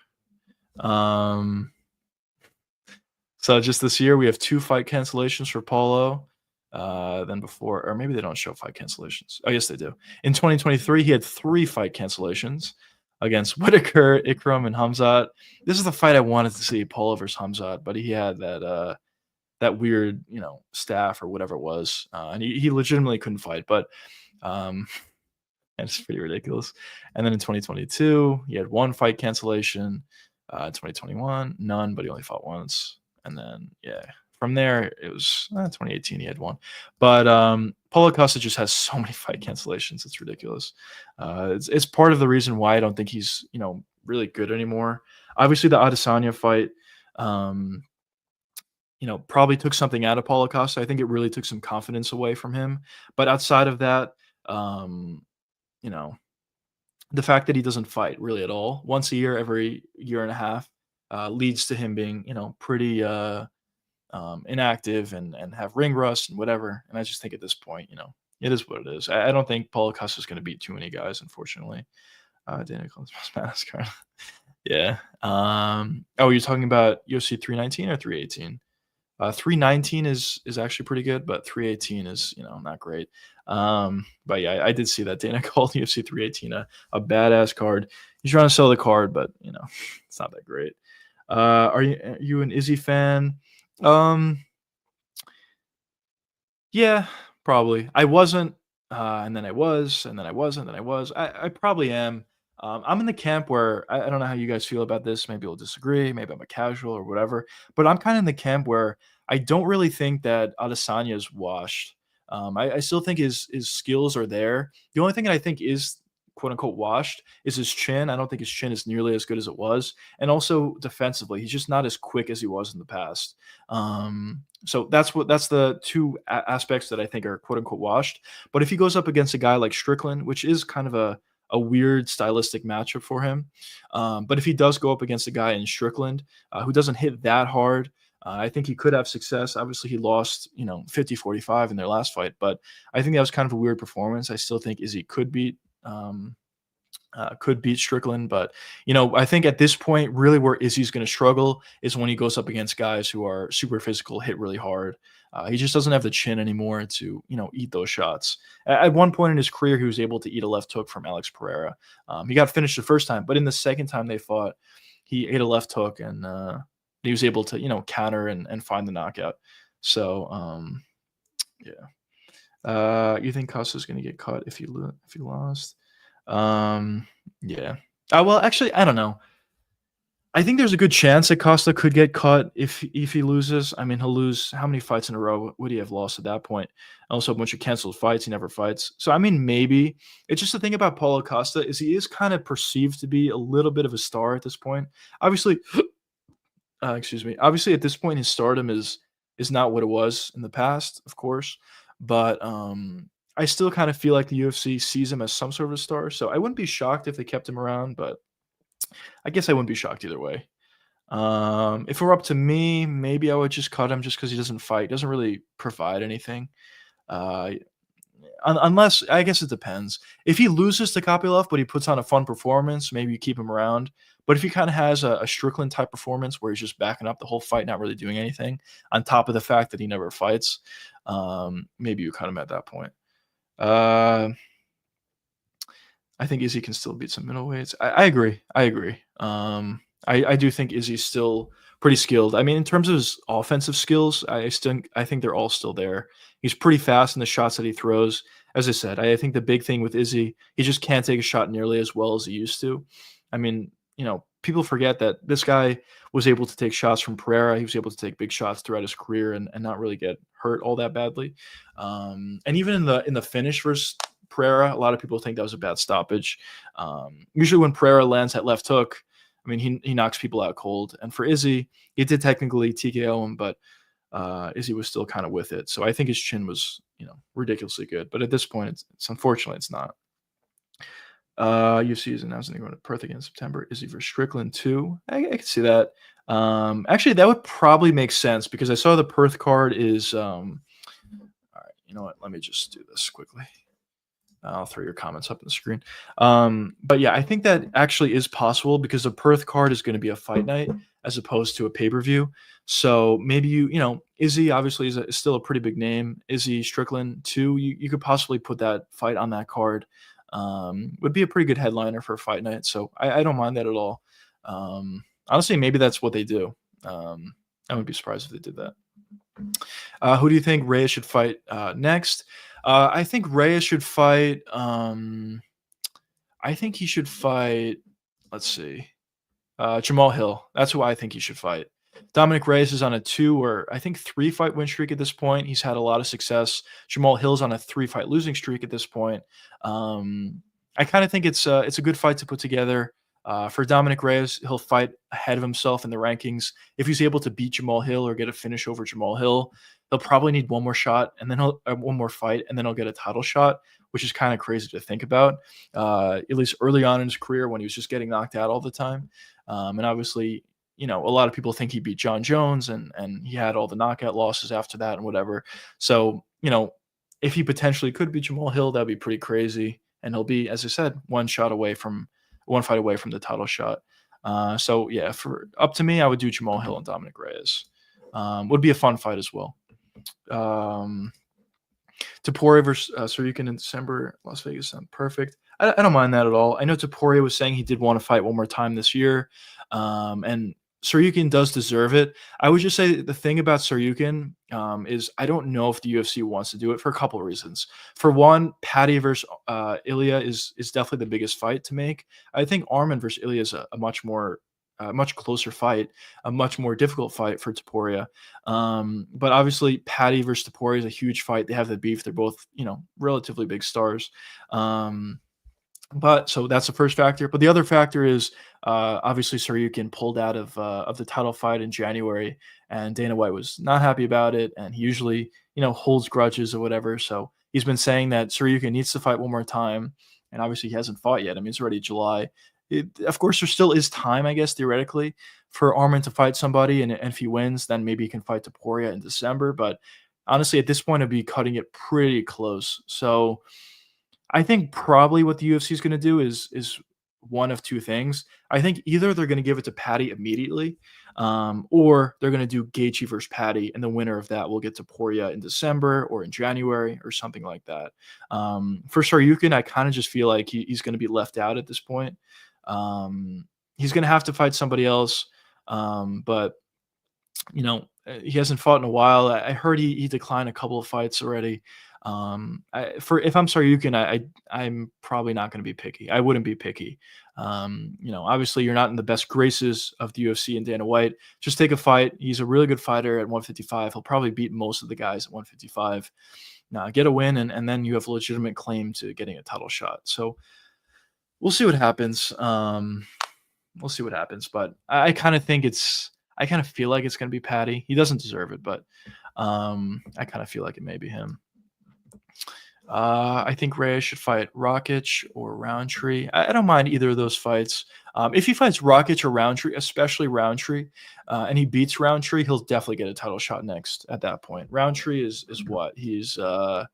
So just this year, we have 2 fight cancellations for Paulo. Than before, or maybe they don't show fight cancellations. Oh, yes, they do. In 2023, he had 3 fight cancellations against Whitaker, Ikram, and Hamzat. This is the fight I wanted to see, Paulo versus Hamzat, but he had that weird, staph or whatever it was, and he legitimately couldn't fight. But it's pretty ridiculous. And then in 2022, he had 1 fight cancellation. In 2021, none, but he only fought once. And then from there it was 2018 he had 1. But Paulo Costa just has so many fight cancellations, it's ridiculous. It's part of the reason why I don't think he's really good anymore. Obviously the Adesanya fight probably took something out of Paulo Costa. I think it really took some confidence away from him. But outside of that, the fact that he doesn't fight really at all once a year, every year and a half, leads to him being pretty inactive and have ring rust and whatever. And I just think at this point, it is what it is. I don't think Paulo Costa is going to beat too many guys, unfortunately. Dana Collins Spanish card. Yeah. You're talking about UFC 319 or 318? 319 is actually pretty good, but 318 is not great. But yeah, I did see that Dana called UFC 318 a badass card. He's trying to sell the card, but it's not that great. Are you an Izzy fan? Yeah, probably. I wasn't, and then I was, and then I wasn't, and I was. I probably am. I'm in the camp where I don't know how you guys feel about this. Maybe you'll disagree. Maybe I'm a casual or whatever. But I'm kind of in the camp where I don't really think that Adesanya is washed. I still think his skills are there. The only thing that I think is quote unquote washed is his chin. I don't think his chin is nearly as good as it was. And also defensively, he's just not as quick as he was in the past. So that's the 2 aspects that I think are quote unquote washed. But if he goes up against a guy like Strickland, which is kind of a weird stylistic matchup for him. But if he does go up against a guy in Strickland who doesn't hit that hard, I think he could have success. Obviously, he lost, 50-45 in their last fight, but I think that was kind of a weird performance. I still think Izzy could beat Strickland, but I think at this point, really where Izzy's going to struggle is when he goes up against guys who are super physical, hit really hard. He just doesn't have the chin anymore to eat those shots. At one point in his career, he was able to eat a left hook from Alex Pereira. He got finished the first time, but in the second time they fought, he ate a left hook and he was able to counter and find the knockout. So you think Costa's going to get cut if he lost? Yeah. Well, actually, I don't know. I think there's a good chance that Costa could get cut if he loses. I mean, he'll lose how many fights in a row would he have lost at that point? Also, a bunch of canceled fights. He never fights. So, I mean, maybe. It's just the thing about Paulo Costa is he is kind of perceived to be a little bit of a star at this point. Obviously, excuse me. Obviously, at this point, his stardom is not what it was in the past, of course. But I still kind of feel like the UFC sees him as some sort of a star. So I wouldn't be shocked if they kept him around, but I guess I wouldn't be shocked either way. If it were up to me, maybe I would just cut him just because he doesn't fight. Doesn't really provide anything. Unless, I guess it depends. If he loses to Kopylov, but he puts on a fun performance, maybe you keep him around. But if he kind of has a Strickland type performance where he's just backing up the whole fight, not really doing anything, on top of the fact that he never fights, maybe you cut him at that point. I think Izzy can still beat some middleweights. I agree. I do think Izzy's still pretty skilled. I mean, in terms of his offensive skills, I think they're all still there. He's pretty fast in the shots that he throws. As I said, I think the big thing with Izzy, he just can't take a shot nearly as well as he used to. I mean, people forget that this guy was able to take shots from Pereira. He was able to take big shots throughout his career and not really get hurt all that badly. And even in the finish versus Pereira, a lot of people think that was a bad stoppage. Usually when Pereira lands that left hook, I mean, he knocks people out cold. And for Izzy, he did technically TKO him, but Izzy was still kind of with it. So I think his chin was, ridiculously good. But at this point, it's unfortunately, it's not. UFC is announcing they're going to Perth again in September. Izzy versus Strickland 2. I can see that. Actually, that would probably make sense because I saw the Perth card is. All right, you know what? Let me just do this quickly. I'll throw your comments up on the screen. But yeah, I think that actually is possible because the Perth card is going to be a fight night as opposed to a pay-per-view. So maybe Izzy obviously is still a pretty big name. Izzy Strickland 2, you could possibly put that fight on that card. Would be a pretty good headliner for a fight night. So I don't mind that at all. Honestly, maybe that's what they do. I wouldn't be surprised if they did that. Who do you think Reyes should fight next? I think Reyes should fight. I think he should fight. Let's see. Jamal Hill. That's who I think he should fight. Dominic Reyes is on a 2 or I think 3 fight win streak at this point. He's had a lot of success. Jamal Hill's on a 3 fight losing streak at this point. I kind of think it's a good fight to put together. For Dominic Reyes, he'll fight ahead of himself in the rankings. If he's able to beat Jamal Hill or get a finish over Jamal Hill, he'll probably need one more shot and then one more fight, and then he'll get a title shot, which is kind of crazy to think about. At least early on in his career when he was just getting knocked out all the time. And obviously, a lot of people think he beat John Jones and he had all the knockout losses after that and whatever. So, if he potentially could beat Jamal Hill, that'd be pretty crazy. And he'll be, as I said, one fight away from the title shot. So yeah, for up to me, I would do Jamal Hill and Dominic Reyes. Would be a fun fight as well. Topuria versus Tsarukyan in December, Las Vegas sound perfect. I don't mind that at all. I know Topuria was saying he did want to fight one more time this year, and Tsarukyan does deserve it. I would just say the thing about Tsarukyan is I don't know if the UFC wants to do it for a couple of reasons. For one, Paddy versus Ilya is definitely the biggest fight to make. I think Arman versus Ilya is a much closer fight, a much more difficult fight for Topuria. But obviously, Paddy versus Topuria is a huge fight. They have the beef. They're both relatively big stars. But so that's the first factor. But the other factor is obviously Tsarukyan pulled out of the title fight in January, and Dana White was not happy about it. And he usually holds grudges or whatever. So he's been saying that Tsarukyan needs to fight one more time, and obviously he hasn't fought yet. I mean, it's already July. Of course, there still is time, I guess, theoretically, for Arman to fight somebody, and if he wins, then maybe he can fight Topuria in December. But honestly, at this point, it'd be cutting it pretty close. So I think probably what the UFC is going to do is one of two things. I think either they're going to give it to Paddy immediately, or they're going to do Gaethje versus Paddy, and the winner of that will get Topuria in December or in January or something like that. For Tsarukyan, I kind of just feel like he's going to be left out at this point. He's going to have to fight somebody else, but he hasn't fought in a while. I heard he declined a couple of fights already. If I'm Tsarukyan, I'm probably not going to be picky. I wouldn't be picky. Obviously you're not in the best graces of the UFC and Dana White. Just take a fight. He's a really good fighter at 155. He'll probably beat most of the guys at 155. Now get a win, and then you have a legitimate claim to getting a title shot. So we'll see what happens. But I kind of think I kind of feel like it's going to be Paddy. He doesn't deserve it, but I kind of feel like it may be him. I think Reyes should fight Rakic or Roundtree. I don't mind either of those fights. If he fights Rakic or Roundtree, especially Roundtree, and he beats Roundtree, he'll definitely get a title shot next at that point. Roundtree is what? He's number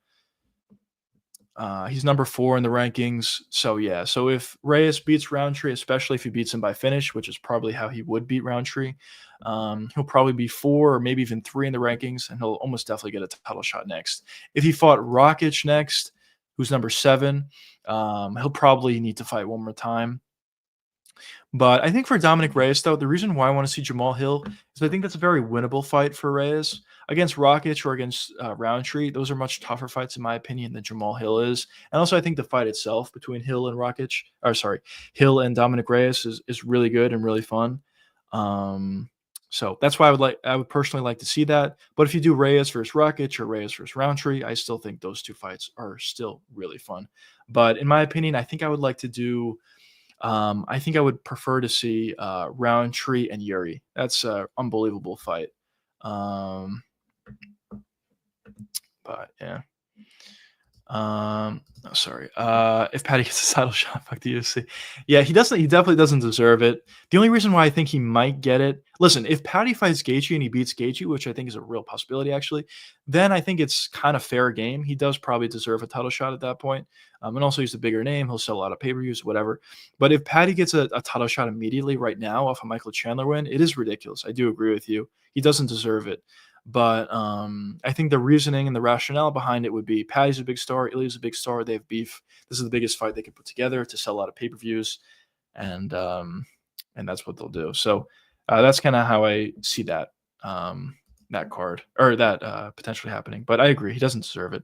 4 in the rankings. So yeah. So if Reyes beats Roundtree, especially if he beats him by finish, which is probably how he would beat Roundtree, he'll probably be 4 or maybe even 3 in the rankings, and he'll almost definitely get a title shot next. If he fought Rakic next, who's number 7, he'll probably need to fight one more time. But I think for Dominic Reyes, though, the reason why I want to see Jamal Hill is I think that's a very winnable fight for Reyes. Against Rakic or against Roundtree, those are much tougher fights, in my opinion, than Jamal Hill is. And also, I think the fight itself between Hill and Hill and Dominic Reyes is really good and really fun. So that's why I would personally like to see that. But if you do Reyes versus Rakic or Reyes versus Roundtree, I still think those two fights are still really fun. But in my opinion, I think I would like to do. I think I would prefer to see Roundtree and Yuri. That's an unbelievable fight. But yeah. Sorry. If Paddy gets a title shot, fuck the UFC. Yeah, he doesn't. He definitely doesn't deserve it. The only reason why I think he might get it. Listen, if Paddy fights Gaethje and he beats Gaethje, which I think is a real possibility, actually, then I think it's kind of fair game. He does probably deserve a title shot at that point. And also he's a bigger name. He'll sell a lot of pay-per-views, whatever. But if Paddy gets a title shot immediately right now off a Michael Chandler win, it is ridiculous. I do agree with you. He doesn't deserve it. But I think the reasoning and the rationale behind it would be Paddy's a big star, Ilya's a big star. They have beef. This is the biggest fight they could put together to sell a lot of pay-per-views, and that's what they'll do. So that's kind of how I see that that card or that potentially happening. But I agree, he doesn't deserve it.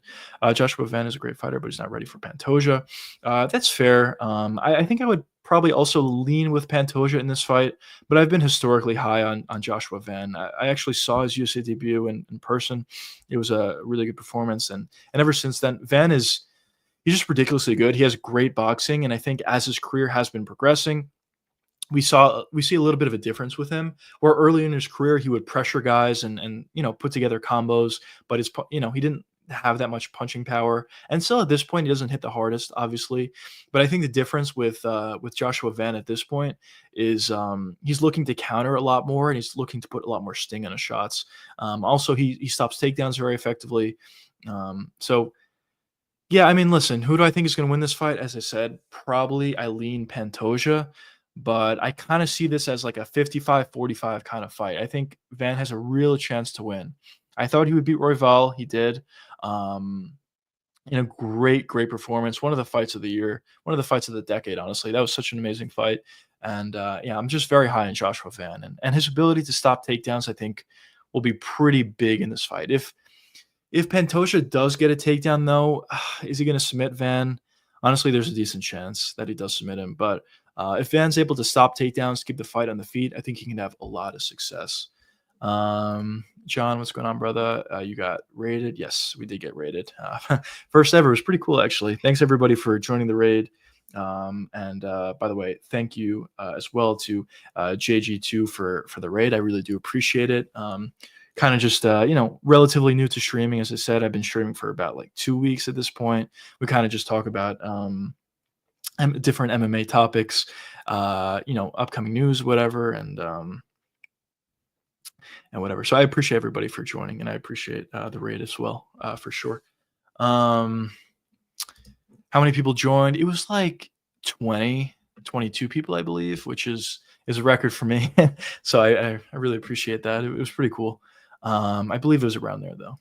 Joshua Van is a great fighter, but he's not ready for Pantoja. That's fair. I think I would probably also lean with Pantoja in this fight, but I've been historically high on Joshua Van. I actually saw his UFC debut in person. It was a really good performance, and ever since then, Van he's just ridiculously good. He has great boxing, and I think as his career has been progressing, we see a little bit of a difference with him, where early in his career he would pressure guys and put together combos, but he didn't have that much punching power, and still at this point he doesn't hit the hardest, obviously. But I think the difference with Joshua Van at this point is he's looking to counter a lot more, and he's looking to put a lot more sting on his shots. Also, he stops takedowns very effectively. So yeah, I mean, listen, who do I think is going to win this fight? As I said, probably I lean Pantoja, but I kind of see this as like a 55-45 kind of fight. I think Van has a real chance to win. I thought he would beat Royval. He did. In a great performance. One of the fights of the year, one of the fights of the decade, honestly. That was such an amazing fight. And yeah, I'm just very high on Joshua Van. And his ability to stop takedowns, I think, will be pretty big in this fight. If Pantoja does get a takedown, though, is he going to submit Van? Honestly, there's a decent chance that he does submit him. But if Van's able to stop takedowns, keep the fight on the feet, I think he can have a lot of success. John, what's going on, brother? You got raided? Yes, we did get raided. First ever. It was pretty cool, actually. Thanks, everybody, for joining the raid. And by the way, thank you as well to JG2 for the raid. I really do appreciate it. Kind of just, relatively new to streaming. As I said, I've been streaming for about like 2 weeks at this point. We kind of just talk about different MMA topics, upcoming news, whatever, and whatever. So I appreciate everybody for joining, and I appreciate the raid as well, for sure. How many people joined? It was like 22 people, I believe, which is a record for me. So I really appreciate that. It was pretty cool. I believe it was around there, though.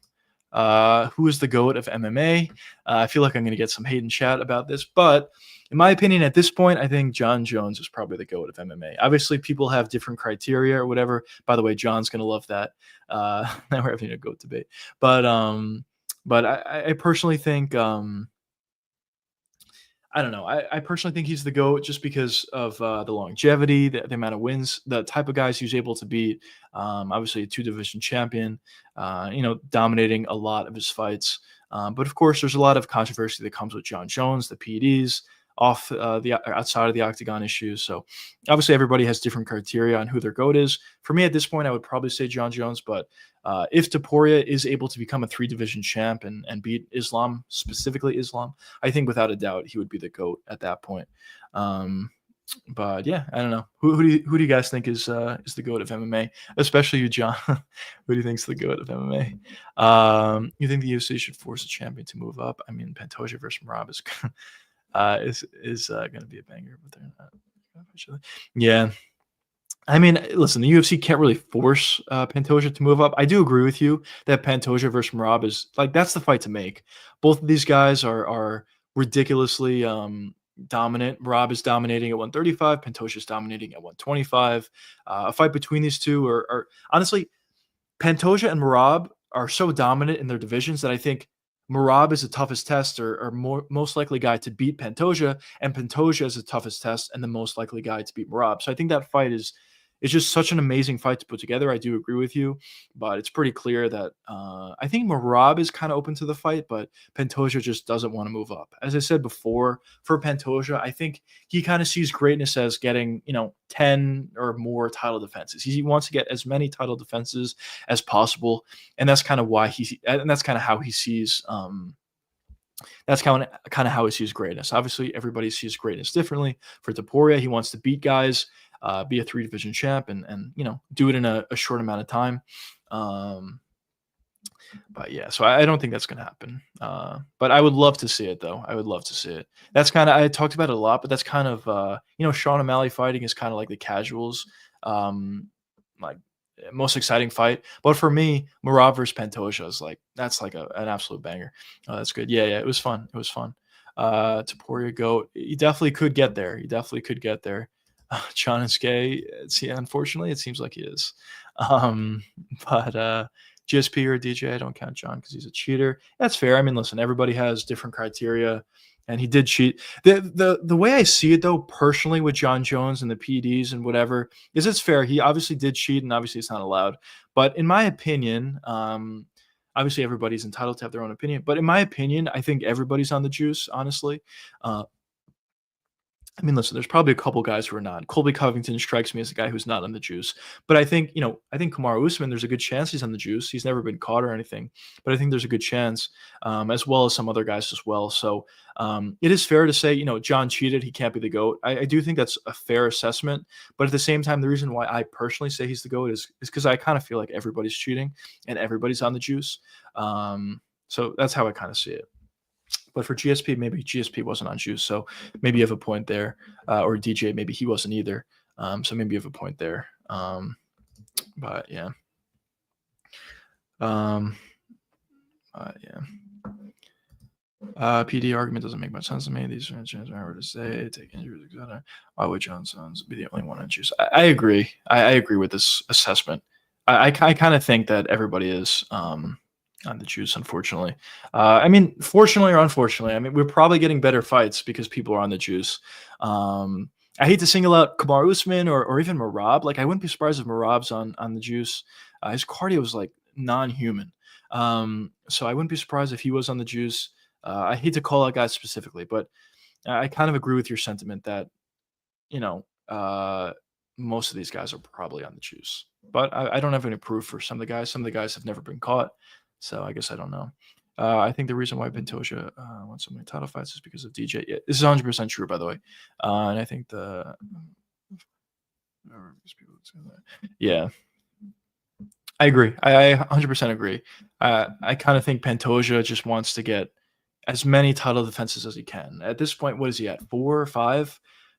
Who is the GOAT of MMA? I feel like I'm going to get some hate in chat about this, but in my opinion, at this point, I think John Jones is probably the GOAT of MMA. Obviously, people have different criteria or whatever. By the way, John's going to love that. Now we're having a GOAT debate. But I personally think I don't know. I personally think he's the GOAT just because of the longevity, the amount of wins, the type of guys he's able to beat. Obviously, a 2-division champion, dominating a lot of his fights. But of course, there's a lot of controversy that comes with John Jones, the PEDs, outside of the octagon issues. So obviously, everybody has different criteria on who their GOAT is. For me, at this point, I would probably say John Jones. But if Topuria is able to become a 3-division champ and beat Islam, specifically Islam, I think without a doubt he would be the GOAT at that point. But yeah, I don't know. Who do you guys think is the GOAT of MMA? Especially you, John. Who do you think is the GOAT of MMA? You think the UFC should force a champion to move up? I mean, Pantoja versus Merab is going to be a banger, but they're not. Yeah. I mean, listen, the UFC can't really force Pantoja to move up. I do agree with you that Pantoja versus Merab is like, that's the fight to make. Both of these guys are ridiculously dominant. Merab is dominating at 135. Pantoja is dominating at 125. A fight between these two are honestly, Pantoja and Merab are so dominant in their divisions that I think Merab is the toughest test or most likely guy to beat Pantoja, and Pantoja is the toughest test and the most likely guy to beat Merab. So I think that fight is just such an amazing fight to put together. I do agree with you, but it's pretty clear that I think Merab is kind of open to the fight, but Pantoja just doesn't want to move up. As I said before, for Pantoja, I think he kind of sees greatness as getting 10 or more title defenses. He wants to get as many title defenses as possible, and that's kind of why that's kind of how he sees That's kind of how he sees greatness. Obviously, everybody sees greatness differently. For Topuria, he wants to beat guys, be a 3 division champ, and do it in a short amount of time. But yeah, so I don't think that's going to happen. But I would love to see it, though. I would love to see it. That's kind of, I talked about it a lot, but that's kind of, Sean O'Malley fighting is kind of like the casuals, like most exciting fight. But for me, Merab versus Pantoja is like, that's like an absolute banger. Oh, that's good. Yeah, it was fun. It was fun. Topuria Goat, he definitely could get there. He definitely could get there. John and Skay, unfortunately, it seems like he is. But GSP or DJ, I don't count John because he's a cheater. That's fair. I mean, listen, everybody has different criteria, and he did cheat. The way I see it, though, personally, with John Jones and the PEDs and whatever, is it's fair. He obviously did cheat, and obviously it's not allowed. But in my opinion, obviously everybody's entitled to have their own opinion. But in my opinion, I think everybody's on the juice, honestly. I mean, listen, there's probably a couple guys who are not. Colby Covington strikes me as a guy who's not on the juice. But I think, Kamaru Usman, there's a good chance he's on the juice. He's never been caught or anything. But I think there's a good chance, as well as some other guys as well. So it is fair to say, John cheated. He can't be the GOAT. I do think that's a fair assessment. But at the same time, the reason why I personally say he's the GOAT is because I kind of feel like everybody's cheating and everybody's on the juice. So that's how I kind of see it. But for GSP, maybe GSP wasn't on juice, so maybe you have a point there. Or DJ, maybe he wasn't either. So maybe you have a point there. But yeah. PD argument doesn't make much sense to me. These are to say, take injuries, etc. Why would Johnson's be the only one on juice? I agree. I agree with this assessment. I kind of think that everybody is on the juice, unfortunately. I mean, fortunately or unfortunately, I mean, we're probably getting better fights because people are on the juice. I hate to single out Kamaru Usman or even Merab. Like, I wouldn't be surprised if Merab's on the juice. His cardio is like non-human. So I wouldn't be surprised if he was on the juice. I hate to call out guys specifically, but I kind of agree with your sentiment that, most of these guys are probably on the juice. But I don't have any proof for some of the guys. Some of the guys have never been caught. So I guess I don't know. I think the reason why Pantoja won so many title fights is because of DJ. Yeah, this is 100% true, by the way. And I think yeah, I agree. I 100% agree. I kind of think Pantoja just wants to get as many title defenses as he can. At this point, what is he at? 4 or 5? I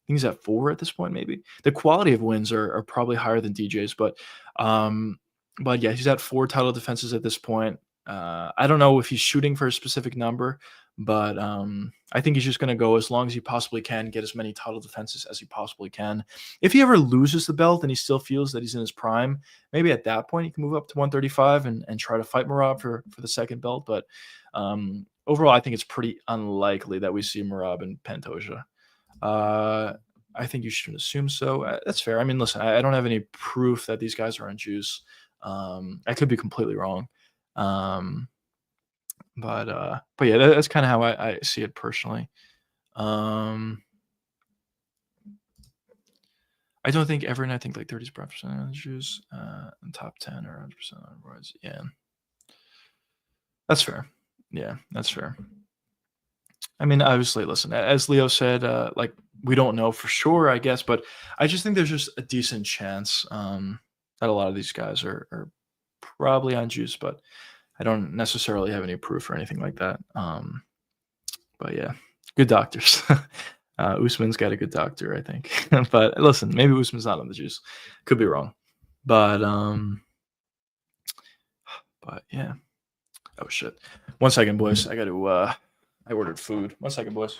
think he's at 4 at this point, maybe. The quality of wins are probably higher than DJ's, but yeah, he's at 4 title defenses at this point. I don't know if he's shooting for a specific number, but I think he's just going to go as long as he possibly can, get as many title defenses as he possibly can. If he ever loses the belt and he still feels that he's in his prime, maybe at that point he can move up to 135 and try to fight Merab for the second belt. But overall, I think it's pretty unlikely that we see Merab and Pantoja. I think you should assume so. That's fair. I mean, listen, I don't have any proof that these guys are on juice. I could be completely wrong. But yeah, that's kind of how I see it personally. I don't think ever, and I think like 30% on the juice, and top 10 or 100% on roids. Yeah, that's fair. Yeah, that's fair. I mean, obviously, listen, as Leo said, like, we don't know for sure, I guess, but I just think there's just a decent chance that a lot of these guys are probably on juice, but I don't necessarily have any proof or anything like that. But yeah, good doctors. Usman's got a good doctor, I think. But listen, maybe Usman's not on the juice. Could be wrong. But yeah. Oh shit. 1 second, boys. I got to I ordered food. 1 second, boys.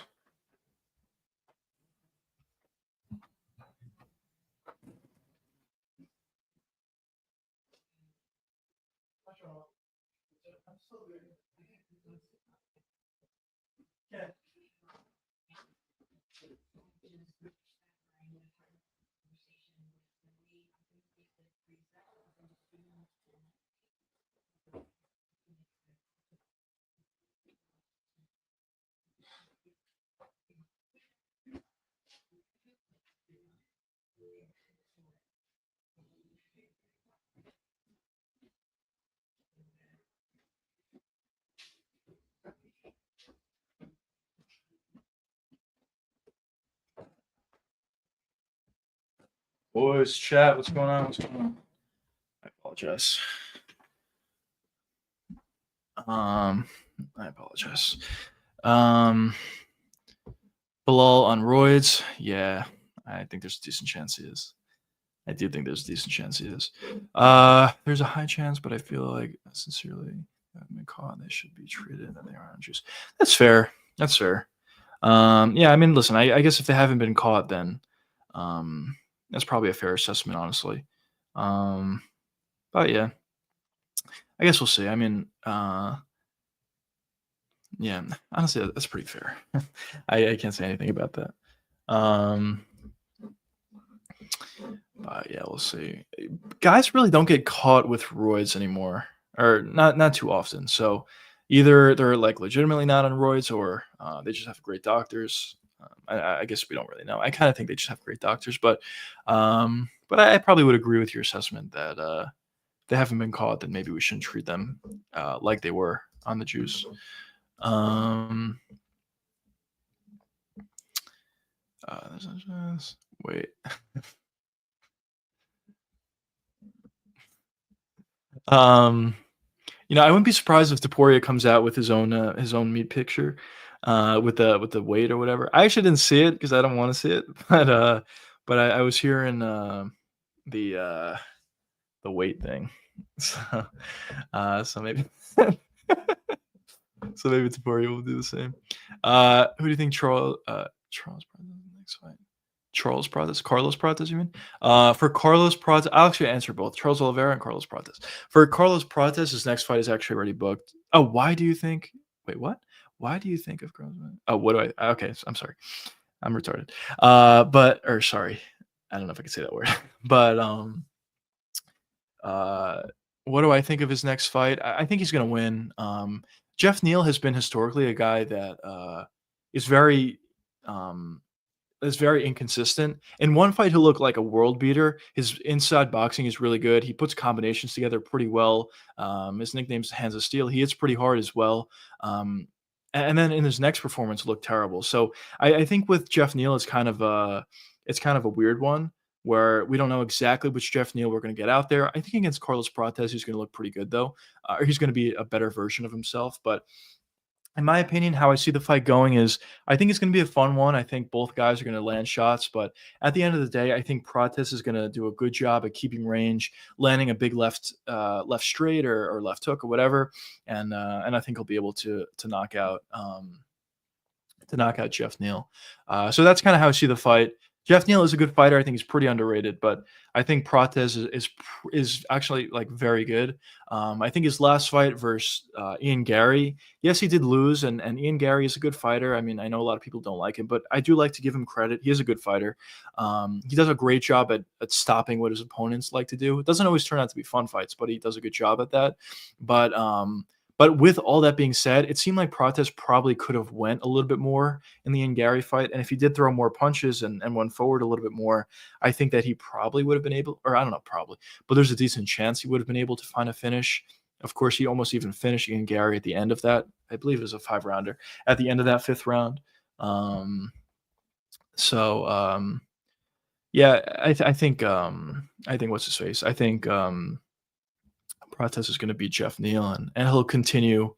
Boys, chat, what's going on? What's going on? I apologize. I apologize. Bilal on roids. Yeah, I think there's a decent chance he is. I do think there's a decent chance he is. There's a high chance, but I feel like sincerely, been caught, they should be treated and they are on juice. That's fair. That's fair. Yeah, I mean, listen, I guess if they haven't been caught, then that's probably a fair assessment, honestly. But yeah, I guess we'll see. I mean, yeah, honestly, that's pretty fair. I can't say anything about that. But yeah, we'll see. Guys really don't get caught with roids anymore, or not too often. So either they're like legitimately not on roids, or they just have great doctors. I guess we don't really know. I kind of think they just have great doctors, but I probably would agree with your assessment that if they haven't been caught, then maybe we shouldn't treat them like they were on the juice. Wait. I wouldn't be surprised if Topuria comes out with his own meat picture, with the weight or whatever. I actually didn't see it because I don't want to see it, but I was hearing the weight thing, so maybe Topuria will do the same. Who do you think Charles next fight? Carlos Prates, you mean? For Carlos Prates, I'll actually answer both Charles Oliveira and Carlos Prates. For Carlos Prates, his next fight is actually already booked. Oh, why do you think? Wait, what? Why do you think of Carlos? Oh, what do I? Okay, I'm sorry, I'm retarded. Sorry, I don't know if I can say that word. But what do I think of his next fight? I think he's gonna win. Jeff Neal has been historically a guy that is very inconsistent. In one fight, he'll look like a world beater. His inside boxing is really good. He puts combinations together pretty well. His nickname's Hands of Steel. He hits pretty hard as well. And then in his next performance, looked terrible. So I think with Jeff Neal, it's kind of a weird one where we don't know exactly which Jeff Neal we're going to get out there. I think against Carlos Prates, he's going to look pretty good though. Or he's going to be a better version of himself. But in my opinion, how I see the fight going is I think it's going to be a fun one. I think both guys are going to land shots, but at the end of the day, I think Prates is going to do a good job at keeping range, landing a big left straight or left hook or whatever, and I think he'll be able to knock out Jeff Neal. So that's kind of how I see the fight. Jeff Neal is a good fighter. I think he's pretty underrated, but I think Prates is actually like very good. I think his last fight versus Ian Gary, yes, he did lose, and Ian Gary is a good fighter. I mean, I know a lot of people don't like him, but I do like to give him credit. He is a good fighter. He does a great job at stopping what his opponents like to do. It doesn't always turn out to be fun fights, but he does a good job at that. But with all that being said, it seemed like Prates probably could have went a little bit more in the Ian Gary fight. And if he did throw more punches and went forward a little bit more, I think that he probably would have been able, or I don't know, probably, but there's a decent chance he would have been able to find a finish. Of course, he almost even finished Ian Gary at the end of that. I believe it was a 5-rounder at the end of that 5th round. Yeah, I think what's his face? I think Prates is going to beat Jeff Neal, and he'll continue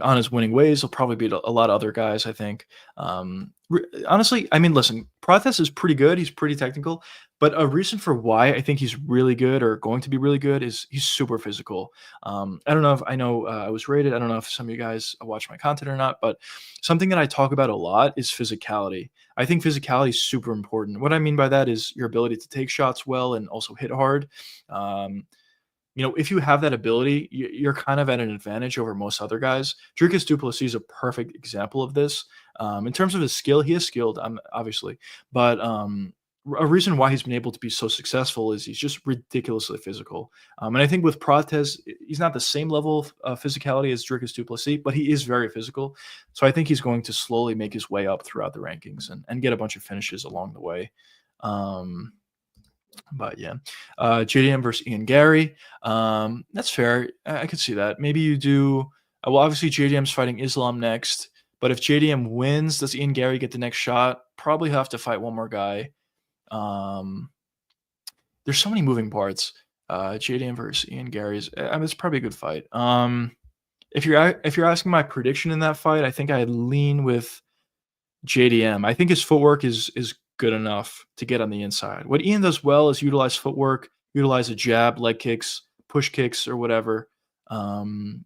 on his winning ways. He'll probably beat a lot of other guys, I think. Honestly, I mean, listen, Prates is pretty good. He's pretty technical, but a reason for why I think he's really good or going to be really good is he's super physical. I don't know if I was rated. I don't know if some of you guys watch my content or not, but something that I talk about a lot is physicality. I think physicality is super important. What I mean by that is your ability to take shots well and also hit hard. If you have that ability, you're kind of at an advantage over most other guys. Dricus du Plessis is a perfect example of this. In terms of his skill, he is skilled, obviously, but a reason why he's been able to be so successful is he's just ridiculously physical. And I think with Prates, he's not the same level of physicality as Dricus du Plessis, but he is very physical. So I think he's going to slowly make his way up throughout the rankings and get a bunch of finishes along the way. But yeah, JDM versus Ian Gary. That's fair. I could see that. Maybe you do. Well, obviously JDM's fighting Islam next. But if JDM wins, does Ian Gary get the next shot? Probably have to fight one more guy. there's so many moving parts. JDM versus Ian Gary's. I mean, it's probably a good fight. If you're asking my prediction in that fight, I think I'd lean with JDM. I think his footwork is good enough to get on the inside. What Ian does well is utilize footwork, utilize a jab, leg kicks, push kicks, or whatever. And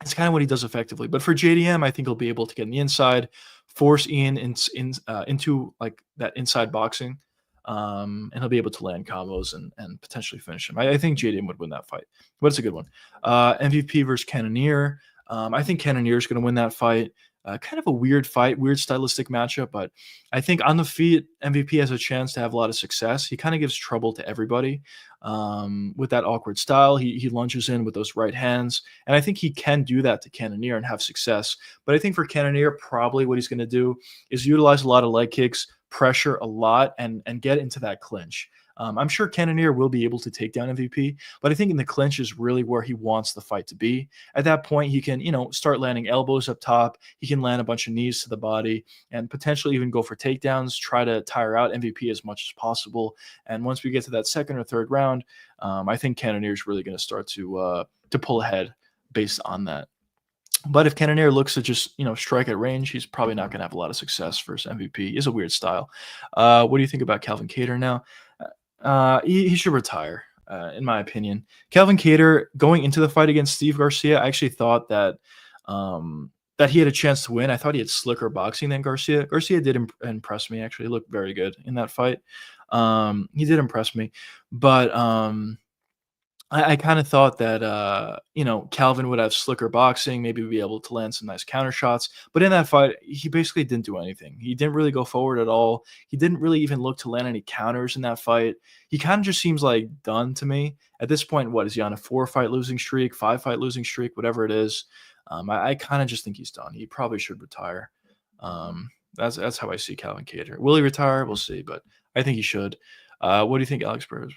it's kind of what he does effectively. But for JDM, I think he'll be able to get on the inside, force Ian into like that inside boxing, and he'll be able to land combos and potentially finish him. I think JDM would win that fight, but it's a good one. MVP versus Cannonier. I think Cannonier is going to win that fight. Kind of a weird fight, weird stylistic matchup, but I think on the feet, MVP has a chance to have a lot of success. He kind of gives trouble to everybody with that awkward style. He lunges in with those right hands, and I think he can do that to Cannonier and have success. But I think for Cannonier, probably what he's going to do is utilize a lot of leg kicks, pressure a lot, and get into that clinch. I'm sure Cannonier will be able to take down MVP, but I think in the clinch is really where he wants the fight to be. At that point, he can, start landing elbows up top. He can land a bunch of knees to the body and potentially even go for takedowns, try to tire out MVP as much as possible. And once we get to that second or third round, I think Cannonier is really going to start to pull ahead based on that. But if Cannonier looks to just, strike at range, he's probably not going to have a lot of success versus MVP. He is a weird style. What do you think about Calvin Kattar now? He should retire, in my opinion. Calvin Kattar, going into the fight against Steve Garcia, I actually thought that that he had a chance to win. I thought he had slicker boxing than Garcia. Garcia did impress me, actually. He looked very good in that fight. He did impress me. But I kind of thought that, Calvin would have slicker boxing, maybe be able to land some nice counter shots. But in that fight, he basically didn't do anything. He didn't really go forward at all. He didn't really even look to land any counters in that fight. He kind of just seems like done to me. At this point, what is he on, a 4-fight losing streak, 5-fight losing streak, whatever it is? I kind of just think he's done. He probably should retire. That's how I see Calvin Kattar. Will he retire? We'll see, but I think he should. What do you think, Alex Perez?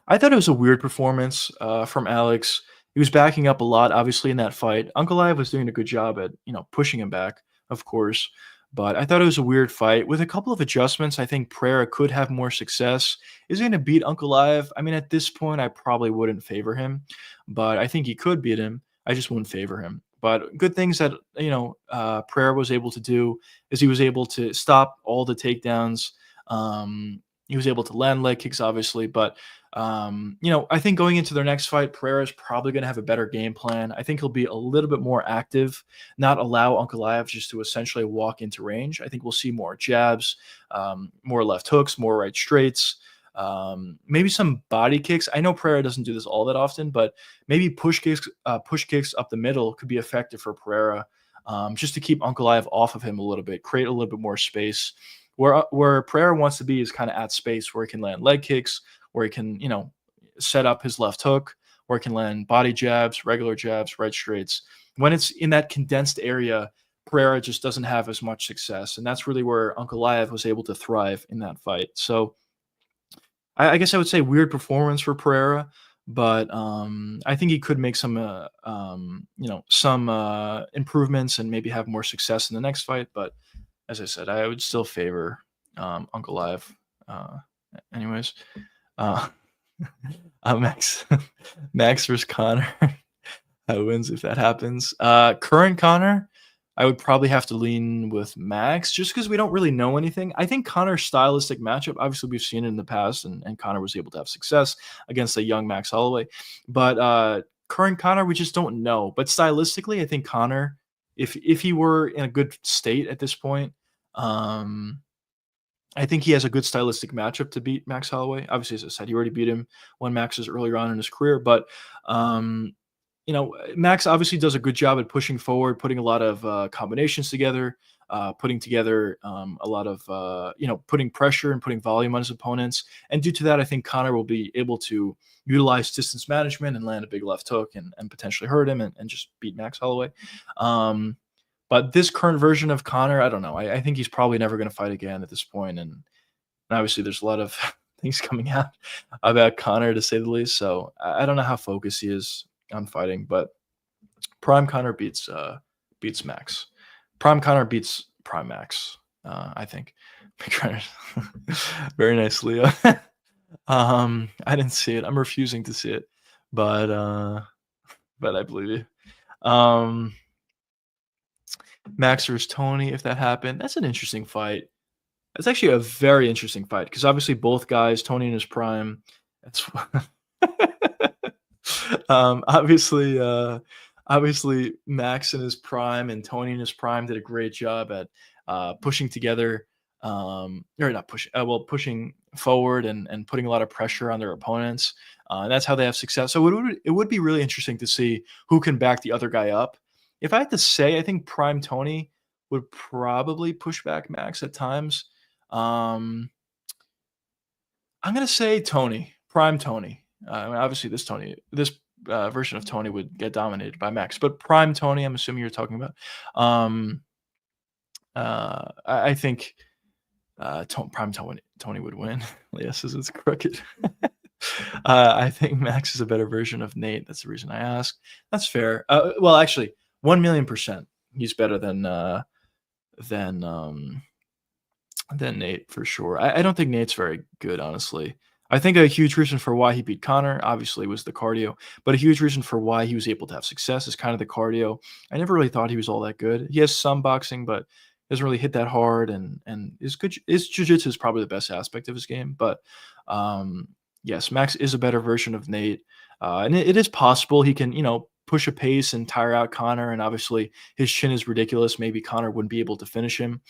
I thought it was a weird performance from Alex. He was backing up a lot, obviously, in that fight. Ankalaev was doing a good job at, pushing him back, of course. But I thought it was a weird fight. With a couple of adjustments, I think Pereira could have more success. Is he going to beat Ankalaev? I mean, at this point, I probably wouldn't favor him. But I think he could beat him. I just wouldn't favor him. But good things that, Pereira was able to do is he was able to stop all the takedowns. He was able to land leg kicks, obviously, but I think going into their next fight, Pereira is probably going to have a better game plan. I think he'll be a little bit more active, not allow Ankalaev just to essentially walk into range. I think we'll see more jabs, more left hooks, more right straights, maybe some body kicks. I know Pereira doesn't do this all that often, but maybe push kicks up the middle could be effective for Pereira, just to keep Ankalaev off of him a little bit, create a little bit more space. Where Pereira wants to be is kind of at space where he can land leg kicks, where he can, set up his left hook, where he can land body jabs, regular jabs, right straights. When it's in that condensed area, Pereira just doesn't have as much success. And that's really where Ankalaev was able to thrive in that fight. So I guess I would say weird performance for Pereira, but I think he could make some improvements and maybe have more success in the next fight. But as I said, I would still favor Ankalaev. Anyways, Max versus Conor. Who wins if that happens? Current Conor, I would probably have to lean with Max just because we don't really know anything. I think Conor's stylistic matchup, obviously we've seen it in the past, and Conor was able to have success against a young Max Holloway. But current Conor, we just don't know. But stylistically, I think Conor, if he were in a good state at this point, I think he has a good stylistic matchup to beat Max Holloway. Obviously, as I said, he already beat him when Max was earlier on in his career. But, Max obviously does a good job at pushing forward, putting a lot of combinations together, putting together a lot of, putting pressure and putting volume on his opponents. And due to that, I think Conor will be able to utilize distance management and land a big left hook and potentially hurt him and just beat Max Holloway. But this current version of Conor, I don't know. I think he's probably never going to fight again at this point. And obviously there's a lot of things coming out about Conor, to say the least. So I don't know how focused he is on fighting, but Prime Conor beats Max. Prime Conor beats Prime Max, I think. Very nice, Leo. I didn't see it. I'm refusing to see it, but I believe you. Max versus Tony, if that happened, that's an interesting fight. That's actually a very interesting fight because obviously both guys, Tony in his prime. That's obviously obviously Max in his prime and Tony in his prime did a great job at pushing together, or not pushing, pushing forward and putting a lot of pressure on their opponents. And that's how they have success. So it would be really interesting to see who can back the other guy up. If I had to say, I think prime Tony would probably push back Max at times. I'm gonna say Tony, prime Tony. I mean, obviously, this version of Tony would get dominated by Max, but prime Tony, I'm assuming you're talking about. I think prime Tony would win. Leah says it's crooked. I think Max is a better version of Nate. That's the reason I asked. That's fair. Well, actually, 1,000,000%, he's better than Nate for sure. I don't think Nate's very good, honestly. I think a huge reason for why he beat Conor, obviously, was the cardio, but a huge reason for why he was able to have success is kind of the cardio. I never really thought he was all that good. He has some boxing, but doesn't really hit that hard, and is good. His jiu-jitsu is probably the best aspect of his game, but yes, Max is a better version of Nate, and it is possible he can, push a pace and tire out Conor, and obviously his chin is ridiculous. Maybe Conor wouldn't be able to finish him.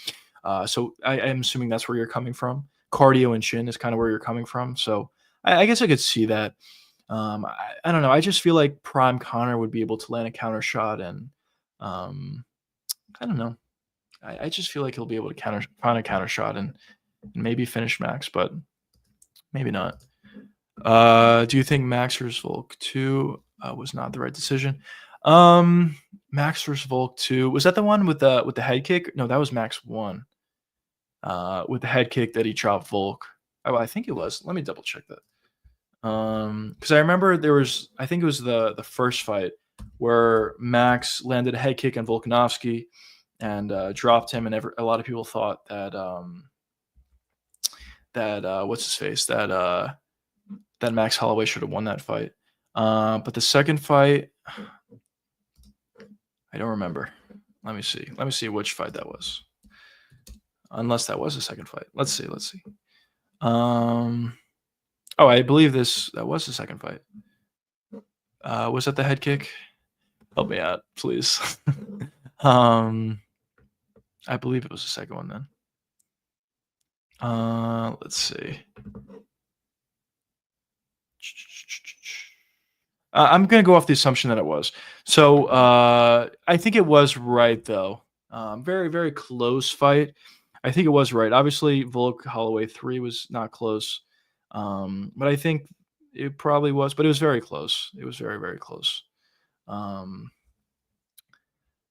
So I'm assuming that's where you're coming from. Cardio and chin is kind of where you're coming from. So I guess I could see that. I don't know. I just feel like prime Conor would be able to land a counter shot, and I don't know. I just feel like he'll be able to find a counter shot and maybe finish Max, but maybe not. Do you think Max versus Volk 2 was not the right decision? Max versus Volk 2, was that the one with the head kick? No, that was Max 1. With the head kick that he chopped Volk. Oh, I think it was. Let me double check that. Because I remember I think it was the first fight where Max landed a head kick on Volkanovski and dropped him, and a lot of people thought that what's his face, that Max Holloway should have won that fight. But the second fight, I don't remember. Let me see which fight that was. Unless that was the second fight. Let's see. Oh, I believe that was the second fight. Was that the head kick? Help me out, please. I believe it was the second one then. Let's see. I'm going to go off the assumption that it was. So I think it was right, though. Very, very close fight. I think it was right. Obviously, Volk Holloway 3 was not close. But I think it probably was. But it was very close. It was very, very close.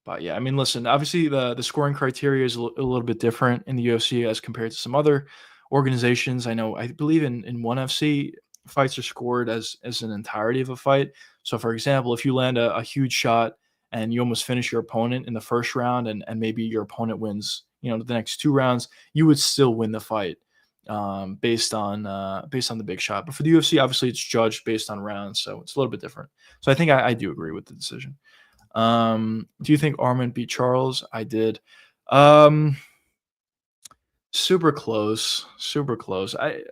But yeah, I mean, listen, obviously the scoring criteria is a little bit different in the UFC as compared to some other organizations. I believe in ONE FC, fights are scored as an entirety of a fight. So, for example, if you land a huge shot and you almost finish your opponent in the first round, and maybe your opponent wins, the next 2 rounds, you would still win the fight based on the big shot. But for the UFC, obviously, it's judged based on rounds, so it's a little bit different. So I think I do agree with the decision. Do you think Arman beat Charles? I did. Super close.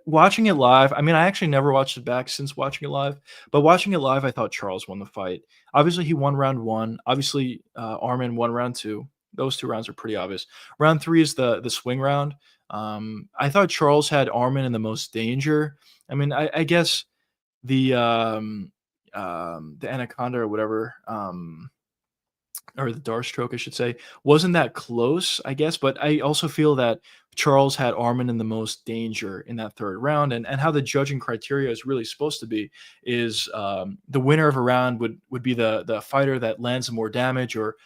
Watching it live, I mean, I actually never watched it back since watching it live, but watching it live, I thought Charles won the fight. Obviously, he won round 1. Obviously, Arman won round 2. Those 2 rounds are pretty obvious. Round 3 is the swing round. I thought Charles had Arman in the most danger. I mean, I guess the Anaconda or whatever, or the dart stroke, I should say, wasn't that close, I guess. But I also feel that Charles had Arman in the most danger in that 3rd round. And how the judging criteria is really supposed to be is the winner of a round would be the fighter that lands more damage or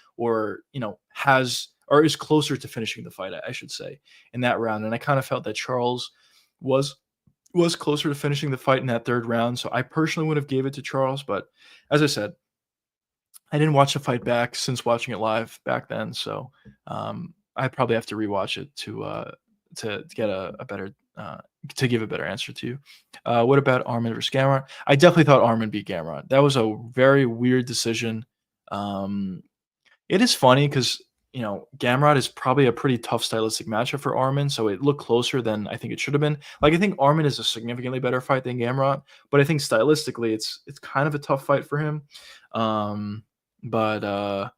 has or is closer to finishing the fight, I should say, in that round. And I kind of felt that Charles was closer to finishing the fight in that 3rd round. So I personally would have gave it to Charles. But as I said, I didn't watch the fight back since watching it live back then, so I probably have to rewatch it to to get a better to give a better answer to you. What about Armin versus Gamrot? I definitely thought Armin beat Gamrot. That was a very weird decision. It is funny because Gamrot is probably a pretty tough stylistic matchup for Armin, so it looked closer than I think it should have been. Like I think Armin is a significantly better fight than Gamrot, but I think stylistically it's kind of a tough fight for him. But I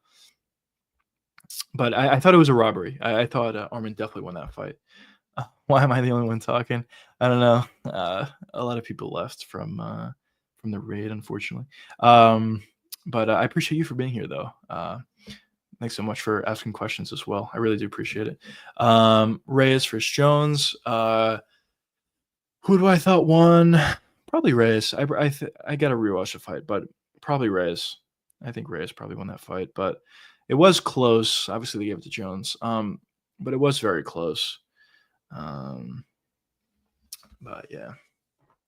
thought it was a robbery. I thought Armin definitely won that fight. Why am I the only one talking? I don't know. A lot of people left from the raid, unfortunately. But I appreciate you for being here, though. Thanks so much for asking questions as well. I really do appreciate it. Reyes versus Jones. Who do I thought won? Probably Reyes. I got to rewatch the fight, but probably Reyes. I think Reyes probably won that fight, but it was close. Obviously, they gave it to Jones, but it was very close. But yeah,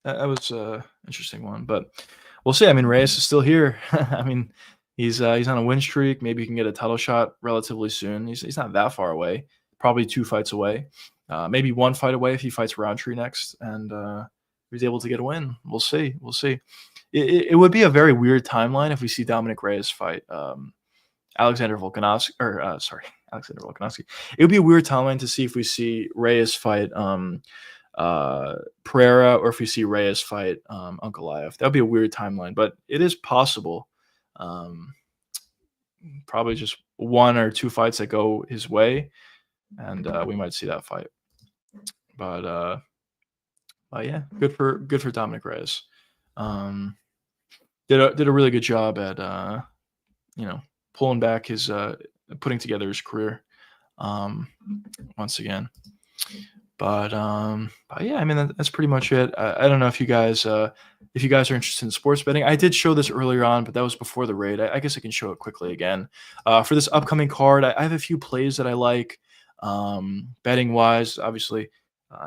that was an interesting one. But we'll see. I mean, Reyes is still here. I mean, he's on a win streak. Maybe he can get a title shot relatively soon. He's not that far away. Probably 2 fights away. Maybe 1 fight away if he fights Roundtree next, and he's able to get a win. We'll see. We'll see. It would be a very weird timeline if we see Dominic Reyes fight Alexander Volkanovski. It would be a weird timeline to see if we see Reyes fight Pereira, or if we see Reyes fight Ankalaev. That would be a weird timeline, but it is possible. Probably just 1 or 2 fights that go his way, and we might see that fight. But yeah, good for Dominic Reyes. Did a really good job at pulling back his putting together his career once again. But yeah, I mean that's pretty much it. I don't know if you guys are interested in sports betting. I did show this earlier on, but that was before the raid. I guess I can show it quickly again. For this upcoming card, I have a few plays that I like. Betting wise, obviously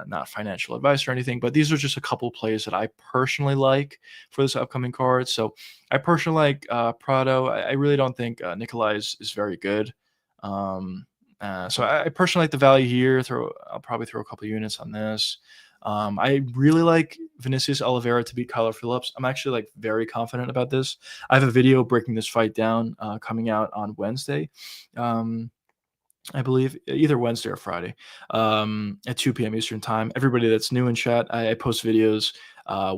not financial advice or anything, but these are just a couple plays that I personally like for this upcoming card. So I personally like Prado. I really don't think Nikolai is very good. So I personally like the value here. I'll probably throw a couple units on this. I really like Vinicius Oliveira to beat Kyler Phillips. I'm actually very confident about this. I have a video breaking this fight down coming out on Wednesday. I believe either Wednesday or Friday at 2 p.m. Eastern time. Everybody that's new in chat, I post videos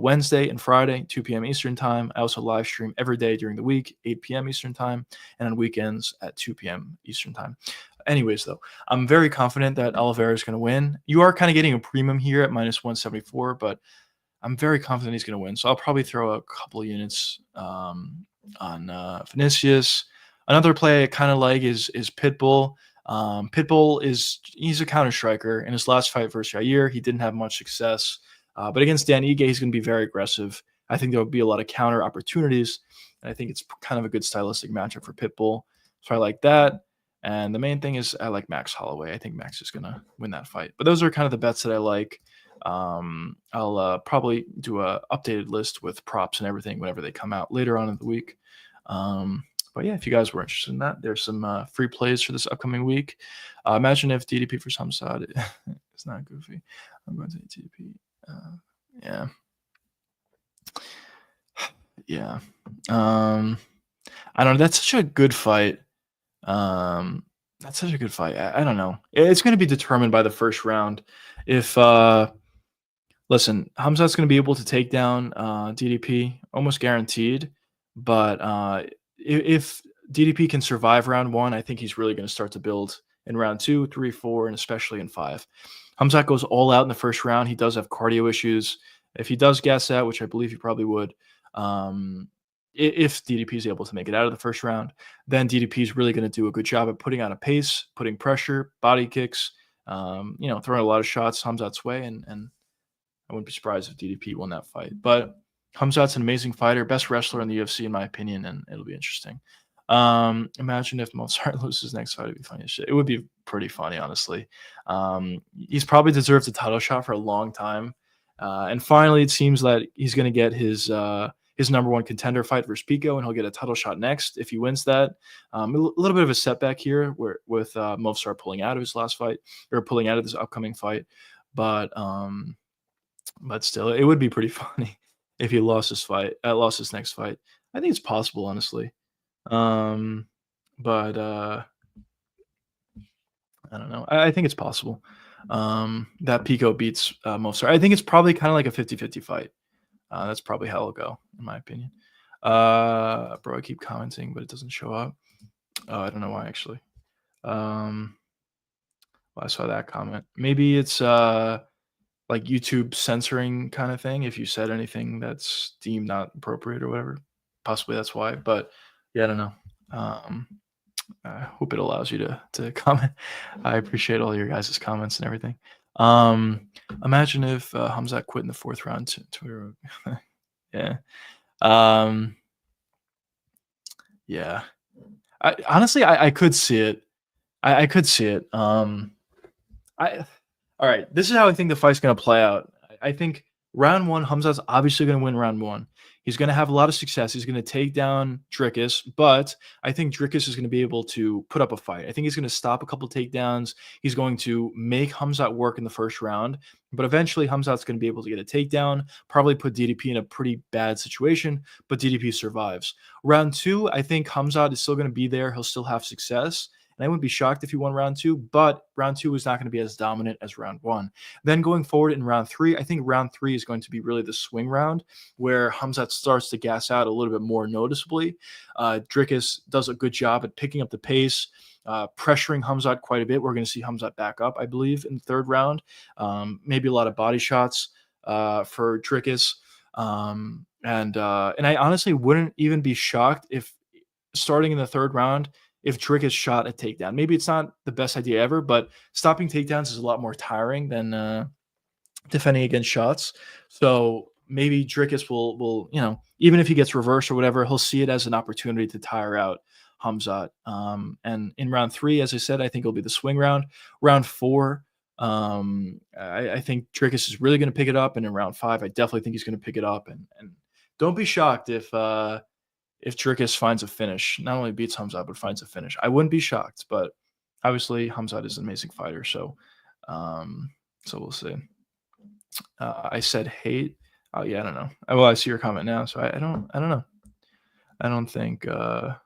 Wednesday and Friday, 2 p.m. Eastern time. I also live stream every day during the week, 8 p.m. Eastern time, and on weekends at 2 p.m. Eastern time. Anyways, though, I'm very confident that Oliveira is going to win. You are kind of getting a premium here at -174, but I'm very confident he's going to win. So I'll probably throw a couple of units on Vinicius. Another play I kind of like is Pitbull. Pitbull he's a counter striker. In his last fight versus Yair, he didn't have much success. But against Dan Ige, he's going to be very aggressive. I think there will be a lot of counter opportunities, and I think it's kind of a good stylistic matchup for Pitbull. So I like that. And the main thing is I like Max Holloway. I think Max is going to win that fight. But those are kind of the bets that I like. I'll probably do a updated list with props and everything whenever they come out later on in the week. But yeah, if you guys were interested in that, there's some free plays for this upcoming week. Imagine if DDP for Samsad is not goofy. I'm going to DDP. Yeah. Yeah. I don't know. That's such a good fight. I don't know. It's going to be determined by the first round. If listen, Hamzat's going to be able to take down DDP, almost guaranteed. But if DDP can survive round 1, I think he's really going to start to build in round 2, 3, 4, and especially in 5. Hamzat goes all out in the first round. He does have cardio issues. If he does gas out, which I believe he probably would, if DDP is able to make it out of the first round, then DDP is really going to do a good job at putting on a pace, putting pressure, body kicks, throwing a lot of shots Hamzat's way, and I wouldn't be surprised if DDP won that fight. But Hamzat's an amazing fighter, best wrestler in the UFC in my opinion, and it'll be interesting. Imagine if Movsar loses next fight. It'd be funny as shit. It would be pretty funny, honestly. He's probably deserved a title shot for a long time, and finally, it seems that he's going to get his his number one contender fight versus Pico, and he'll get a title shot next if he wins that. A little bit of a setback here with Movsar pulling out of his last fight, or pulling out of this upcoming fight. But still, it would be pretty funny if he lost his next fight. I think it's possible, honestly. But I don't know. I think it's possible that Pico beats Movsar. I think it's probably kind of like a 50-50 fight. That's probably how it'll go, in my opinion. Bro, I keep commenting, but it doesn't show up. I don't know why, actually. Well, I saw that comment. Maybe it's like YouTube censoring kind of thing. If you said anything that's deemed not appropriate or whatever, possibly that's why. But yeah, I don't know. I hope it allows you to comment. I appreciate all your guys' comments and everything. Imagine if Khamzat quit in the 4th round. Yeah. Yeah. Honestly, I could see it. I could see it. All right. This is how I think the fight's going to play out. I think round 1, Khamzat's obviously going to win round 1. He's going to have a lot of success. He's going to take down Dricus, but I think Dricus is going to be able to put up a fight. I think he's going to stop a couple takedowns. He's going to make Khamzat work in the 1st round, but eventually Khamzat's going to be able to get a takedown, probably put DDP in a pretty bad situation, but DDP survives. Round 2, I think Khamzat is still going to be there. He'll still have success. And I wouldn't be shocked if he won round 2, but round 2 is not going to be as dominant as round 1. Then going forward in round 3, I think round 3 is going to be really the swing round where Khamzat starts to gas out a little bit more noticeably. Dricus does a good job at picking up the pace, pressuring Khamzat quite a bit. We're going to see Khamzat back up, I believe, in the 3rd round. Maybe a lot of body shots for Dricus. And I honestly wouldn't even be shocked if starting in the 3rd round, if Dricus shot a takedown. Maybe it's not the best idea ever, but stopping takedowns is a lot more tiring than defending against shots. So maybe Dricus will, even if he gets reversed or whatever, he'll see it as an opportunity to tire out Khamzat. And in round 3, as I said, I think it'll be the swing round. Round 4, I think Dricus is really going to pick it up. And in round 5, I definitely think he's going to pick it up. And don't be shocked if Dricus finds a finish, not only beats Khamzat, but finds a finish. I wouldn't be shocked, but obviously Khamzat is an amazing fighter. So we'll see. I said hate. Oh yeah, I don't know. Well, I see your comment now, so I don't know. I don't think. But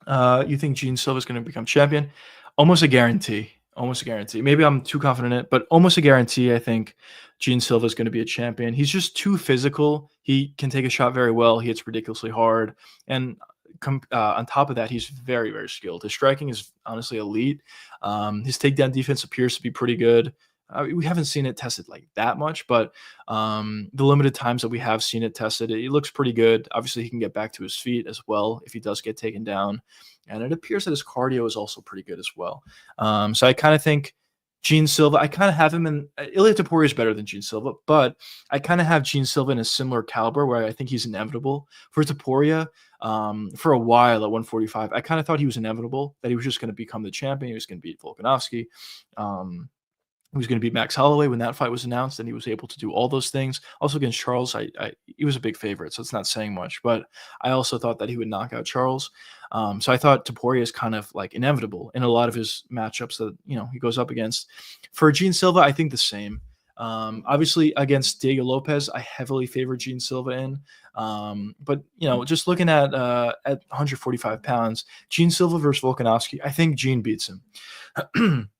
yeah. You think Gene Silva is going to become champion? Almost a guarantee. Almost a guarantee. Maybe I'm too confident in it, but almost a guarantee. I think Gene Silva is going to be a champion. He's just too physical. He can take a shot very well. He hits ridiculously hard. And on top of that, he's very, very skilled. His striking is honestly elite. His takedown defense appears to be pretty good. We haven't seen it tested like that much, but the limited times that we have seen it tested, it looks pretty good. Obviously, he can get back to his feet as well if he does get taken down. And it appears that his cardio is also pretty good as well. So I kind of think Gene Silva, I kind of have him in. Ilia Topuria is better than Gene Silva, but I kind of have Gene Silva in a similar caliber where I think he's inevitable. For Topuria, for a while at 145, I kind of thought he was inevitable, that he was just going to become the champion. He was going to beat Volkanovski. He was going to beat Max Holloway when that fight was announced, and he was able to do all those things. Also against Charles, he was a big favorite, so it's not saying much. But I also thought that he would knock out Charles. So I thought Topuria is kind of like inevitable in a lot of his matchups that he goes up against. For Gene Silva, I think the same. Obviously against Diego Lopez, I heavily favor Gene Silva in. But just looking at 145 pounds, Gene Silva versus Volkanovski, I think Gene beats him.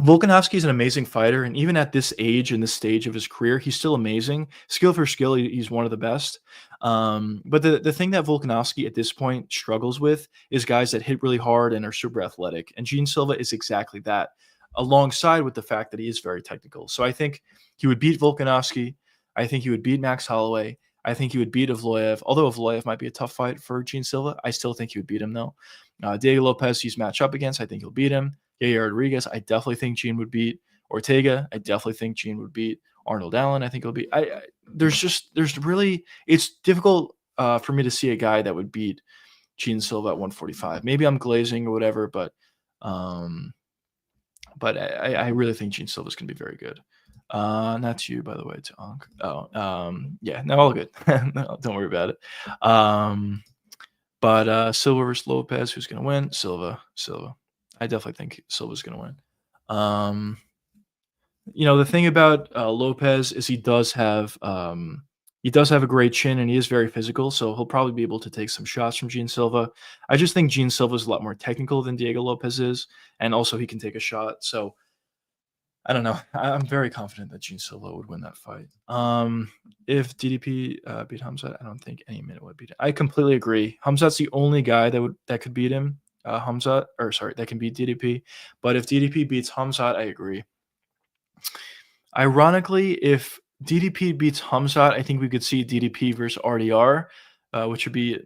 Volkanovski is an amazing fighter, and even at this age and this stage of his career, he's still amazing. Skill for skill, he's one of the best. But the thing that Volkanovski at this point struggles with is guys that hit really hard and are super athletic, and Gene Silva is exactly that, alongside with the fact that he is very technical. So I think he would beat Volkanovski. I think he would beat Max Holloway. I think he would beat Evloev. Although Evloev might be a tough fight for Gene Silva, I still think he would beat him, though. Diego Lopez, he's matched up against. I think he'll beat him. Yair Rodriguez, I definitely think Gene would beat. Ortega, I definitely think Gene would beat. Arnold Allen, I think he'll beat. It's difficult for me to see a guy that would beat Gene Silva at 145. Maybe I'm glazing or whatever, but I really think Gene Silva is going to be very good. Not you, by the way, to Ankh. Oh, yeah, no, all good. No, don't worry about it. But Silva versus Lopez, who's gonna win? Silva. I definitely think Silva's gonna win. The thing about Lopez is he does have a great chin and he is very physical, so he'll probably be able to take some shots from Gene Silva. I just think Gene Silva is a lot more technical than Diego Lopez is, and also he can take a shot. So I don't know. I'm very confident that Gene Silva would win that fight. If DDP beat Hamzat, I don't think any minute would beat him. I completely agree. Hamzat's the only guy that could beat him. That can beat DDP. But if DDP beats Hamzat, I agree. Ironically, if DDP beats Hamzat, I think we could see DDP versus RDR, which would be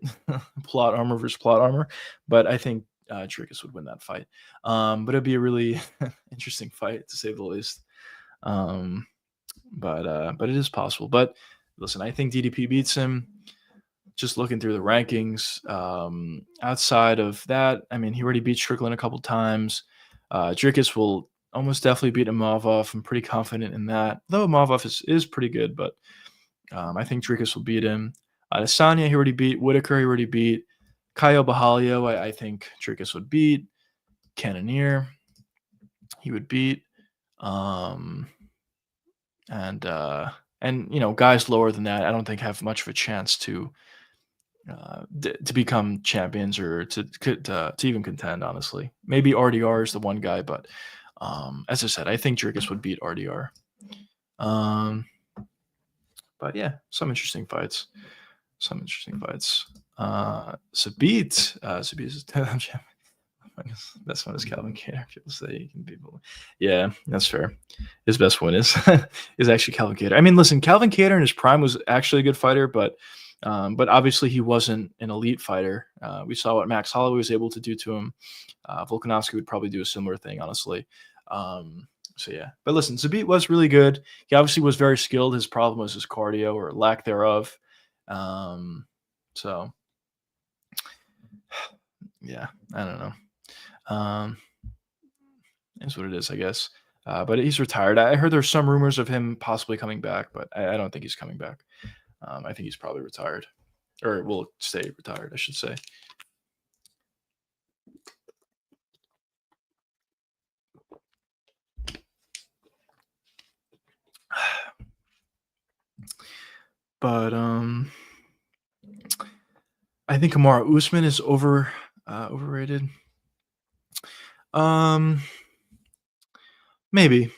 plot armor versus plot armor. But I think Dricus would win that fight. But it'd be a really interesting fight, to say the least. But it is possible. But listen, I think DDP beats him. Just looking through the rankings, outside of that, I mean, he already beat Strickland a couple times. Dricus will almost definitely beat Imavov. I'm pretty confident in that. Though Imavov is pretty good, but I think Dricus will beat him. Adesanya, he already beat. Whitaker, he already beat. Caio Bahalio, I think Dricus would beat. Cannonier, he would beat. And guys lower than that, I don't think have much of a chance to become champions or to even contend. Honestly, maybe RDR is the one guy, but as I said, I think Dricus would beat RDR. But yeah, some interesting fights. Sabit is best one is Calvin Kattar. People say he can beat. Yeah, that's fair. His best win is actually Calvin Kattar. I mean, listen, Calvin Kattar in his prime was actually a good fighter, but obviously he wasn't an elite fighter. We saw what Max Holloway was able to do to him. Volkanovski would probably do a similar thing, honestly. So yeah, but listen, Zabit was really good. He obviously was very skilled. His problem was his cardio or lack thereof. So yeah, I don't know. Is what it is, I guess. But he's retired. I heard there's some rumors of him possibly coming back, but I don't think he's coming back. I think he's probably retired, or will stay retired, I should say. But I think Kamaru Usman is overrated. Maybe.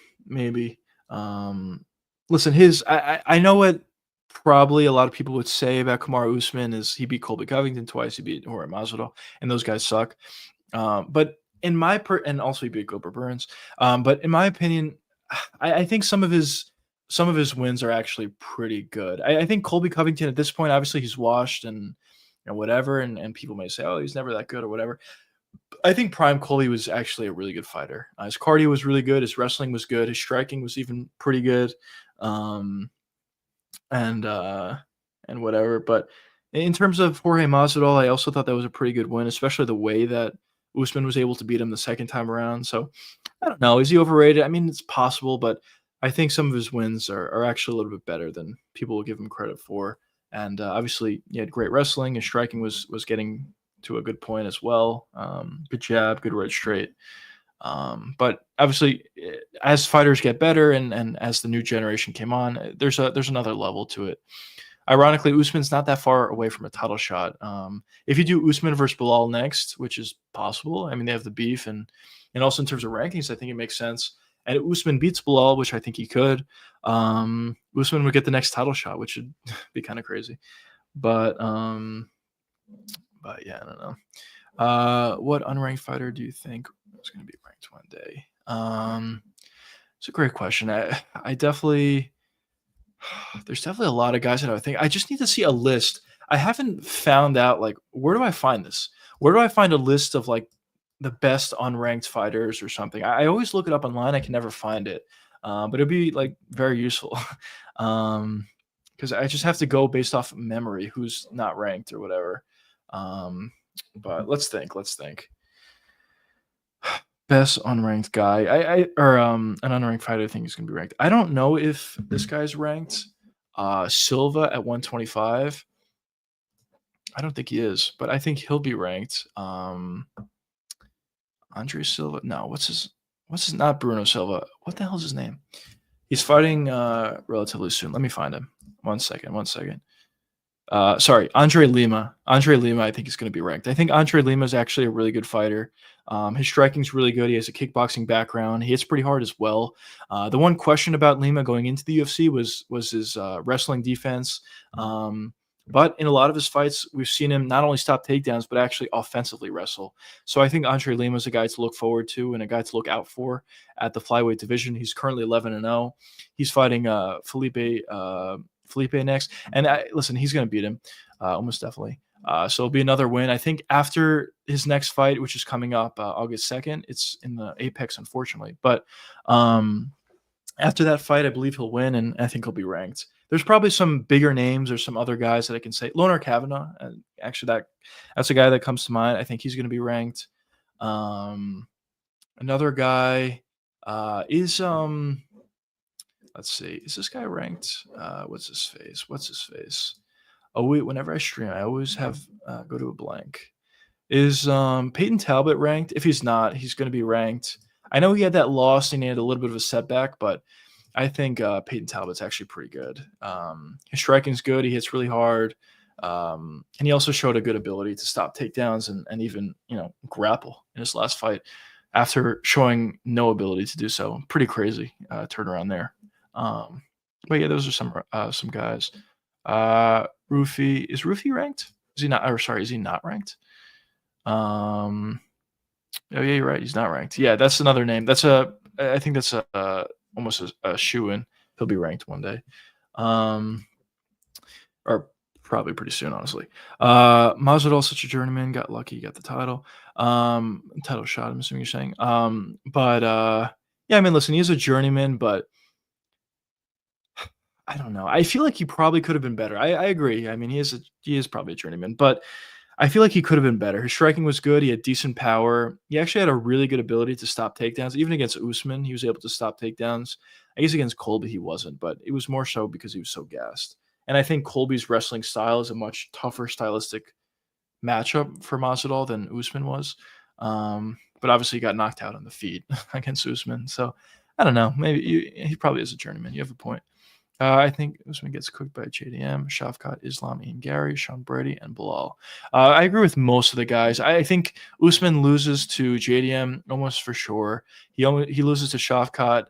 Listen, I know what probably a lot of people would say about Kamaru Usman is he beat Colby Covington twice, he beat Jorge Masvidal, and those guys suck. But in my and also he beat Gilbert Burns. But in my opinion, I think some of his wins are actually pretty good. I think Colby Covington at this point, obviously he's washed and whatever, and people may say, oh, he's never that good or whatever. I think Prime Colby was actually a really good fighter. His cardio was really good. His wrestling was good. His striking was even pretty good. And whatever. But in terms of Jorge Masvidal, I also thought that was a pretty good win, especially the way that Usman was able to beat him the second time around. So I don't know. Is he overrated? I mean, it's possible, but I think some of his wins are actually a little bit better than people will give him credit for. And obviously, he had great wrestling. His striking was getting to a good point as well. Good jab, good right straight. But obviously, as fighters get better and as the new generation came on, there's another level to it. Ironically, Usman's not that far away from a title shot. If you do Usman versus Bilal next, which is possible, I mean, they have the beef, and also in terms of rankings, I think it makes sense. And if Usman beats Bilal, which I think he could, Usman would get the next title shot, which would be kind of crazy. But yeah, I don't know. What unranked fighter do you think is going to be ranked one day? It's a great question. I definitely, there's definitely a lot of guys that I think I just need to see a list. I haven't found out, like, where do I find this? Where do I find a list of like the best unranked fighters or something? I always look it up online. I can never find it. But it'd be like very useful. Because I just have to go based off memory who's not ranked or whatever. But let's think. Best unranked guy. Or an unranked fighter I think he's gonna be ranked. I don't know if this guy's ranked. Silva at 125. I don't think he is, but I think he'll be ranked. Andre Silva. No, what's his not Bruno Silva. What the hell is his name? He's fighting relatively soon. Let me find him. One second. Sorry, Andre Lima. Andre Lima, I think he's going to be ranked. I think Andre Lima is actually a really good fighter. His striking's really good. He has a kickboxing background. He hits pretty hard as well. The one question about Lima going into the UFC was his wrestling defense. But in a lot of his fights, we've seen him not only stop takedowns, but actually offensively wrestle. So I think Andre Lima is a guy to look forward to and a guy to look out for at the flyweight division. He's currently 11-0. He's fighting Felipe next. And listen, he's going to beat him almost definitely. So it'll be another win. I think after his next fight, which is coming up August 2nd, it's in the Apex, unfortunately. But after that fight, I believe he'll win, and I think he'll be ranked. There's probably some bigger names or some other guys that I can say. Loner Kavanaugh, actually, that's a guy that comes to mind. I think he's going to be ranked. Another guy is let's see, is this guy ranked? What's his face? Oh wait, whenever I stream, I always have go to a blank. Is Peyton Talbot ranked? If he's not, he's going to be ranked. I know he had that loss and he had a little bit of a setback, but I think Peyton Talbot's actually pretty good. His striking's good. He hits really hard. And he also showed a good ability to stop takedowns and even, grapple in his last fight after showing no ability to do so. Pretty crazy turnaround there. But yeah, those are some guys. Rufy, is Rufy ranked? Is he not? Or sorry, is he not ranked? Oh yeah, you're right. He's not ranked. Yeah, that's another name. I think that's almost a shoe-in. He'll be ranked one day, or probably pretty soon, honestly. Masvidal, such a journeyman, got lucky, got the title. Title shot, I'm assuming you're saying. But yeah, I mean, listen, he's a journeyman, but I don't know. I feel like he probably could have been better. I agree. I mean, he is probably a journeyman, but I feel like he could have been better. His striking was good. He had decent power. He actually had a really good ability to stop takedowns. Even against Usman, he was able to stop takedowns. I guess against Colby, he wasn't, but it was more so because he was so gassed. And I think Colby's wrestling style is a much tougher stylistic matchup for Masvidal than Usman was. But obviously, he got knocked out on the feet against Usman. So I don't know. Maybe he probably is a journeyman. You have a point. I think Usman gets cooked by JDM, Shavkat, Islam, Ian Gary, Sean Brady, and Bilal. I agree with most of the guys. I think Usman loses to JDM almost for sure. He loses to Shavkat,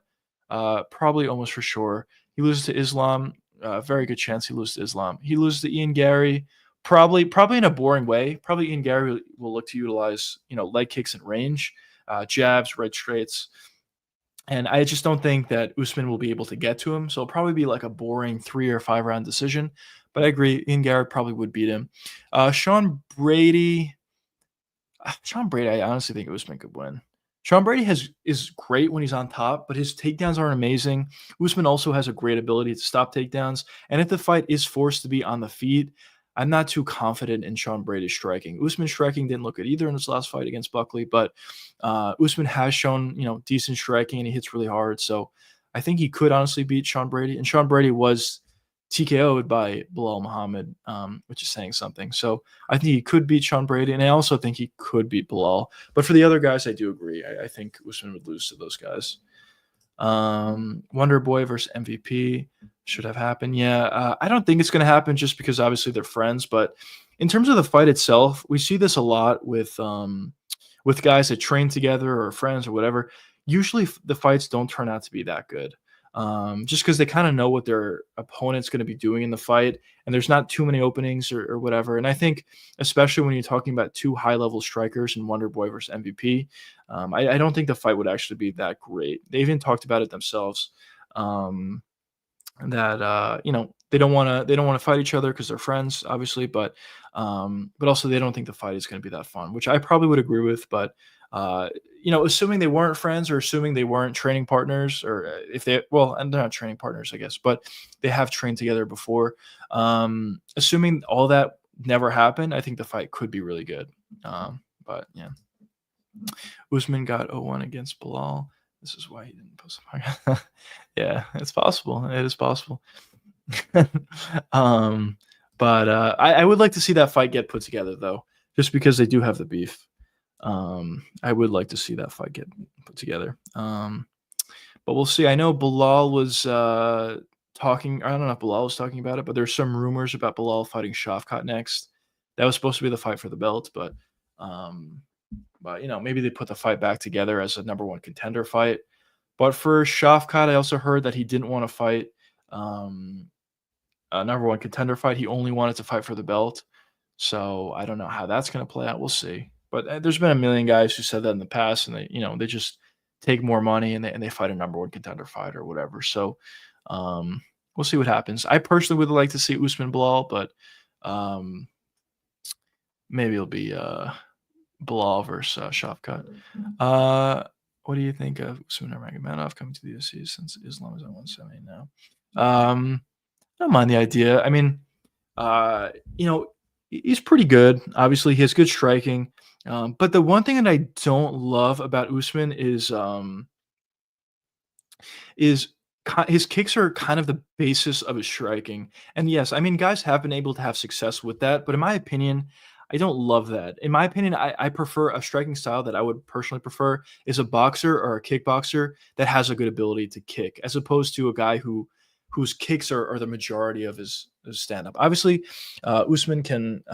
probably almost for sure. He loses to Islam. Very good chance he loses to Islam. He loses to Ian Gary, probably in a boring way. Probably Ian Gary will look to utilize leg kicks and range, jabs, right straights. And I just don't think that Usman will be able to get to him. So it'll probably be like a boring 3 or 5 round decision. But I agree, Ian Garrett probably would beat him. Sean Brady, I honestly think Usman could win. Sean Brady is great when he's on top, but his takedowns aren't amazing. Usman also has a great ability to stop takedowns. And if the fight is forced to be on the feet, I'm not too confident in Sean Brady's striking. Usman's striking didn't look good either in his last fight against Buckley, but Usman has shown, decent striking and he hits really hard. So I think he could honestly beat Sean Brady. And Sean Brady was TKO'd by Bilal Muhammad, which is saying something. So I think he could beat Sean Brady, and I also think he could beat Bilal. But for the other guys, I do agree. I think Usman would lose to those guys. Wonder Boy versus MVP should have happened. Yeah, I don't think it's going to happen just because obviously they're friends. But in terms of the fight itself, we see this a lot with guys that train together or friends or whatever. Usually the fights don't turn out to be that good. Just because they kind of know what their opponent's going to be doing in the fight, and there's not too many openings or whatever. And I think, especially when you're talking about 2 high-level strikers in Wonder Boy versus MVP, I don't think the fight would actually be that great. They even talked about it themselves, that they don't want to fight each other because they're friends, obviously, but also they don't think the fight is going to be that fun, which I probably would agree with, but. Assuming they weren't friends or assuming they weren't training partners, or if and they're not training partners, I guess, but they have trained together before. Assuming all that never happened, I think the fight could be really good. But yeah. Usman got 0-1 against Bilal. This is why he didn't post the fight. Yeah, it's possible. It is possible. But I would like to see that fight get put together, though, just because they do have the beef. I would like to see that fight get put together. But we'll see. I know Bilal was talking. I don't know if Bilal was talking about it, but there's some rumors about Bilal fighting Shavkat next. That was supposed to be the fight for the belt, but maybe they put the fight back together as a number one contender fight. But for Shavkat, I also heard that he didn't want to fight a number one contender fight. He only wanted to fight for the belt. So I don't know how that's going to play out. We'll see. But there's been a million guys who said that in the past, and they just take more money and they fight a number one contender fight or whatever. So we'll see what happens. I personally would like to see Usman Bilal, but maybe it'll be Bilal versus Shavkat. What do you think of Usman Nurmagomedov coming to the UFC since Islam is at 170 now? I don't mind the idea. I mean, he's pretty good. Obviously, he has good striking. But the one thing that I don't love about Usman is his kicks are kind of the basis of his striking. And yes, I mean, guys have been able to have success with that. But in my opinion, I don't love that. In my opinion, I prefer a striking style that I would personally prefer is a boxer or a kickboxer that has a good ability to kick, as opposed to a guy whose kicks are the majority of his stand-up. Obviously, Usman can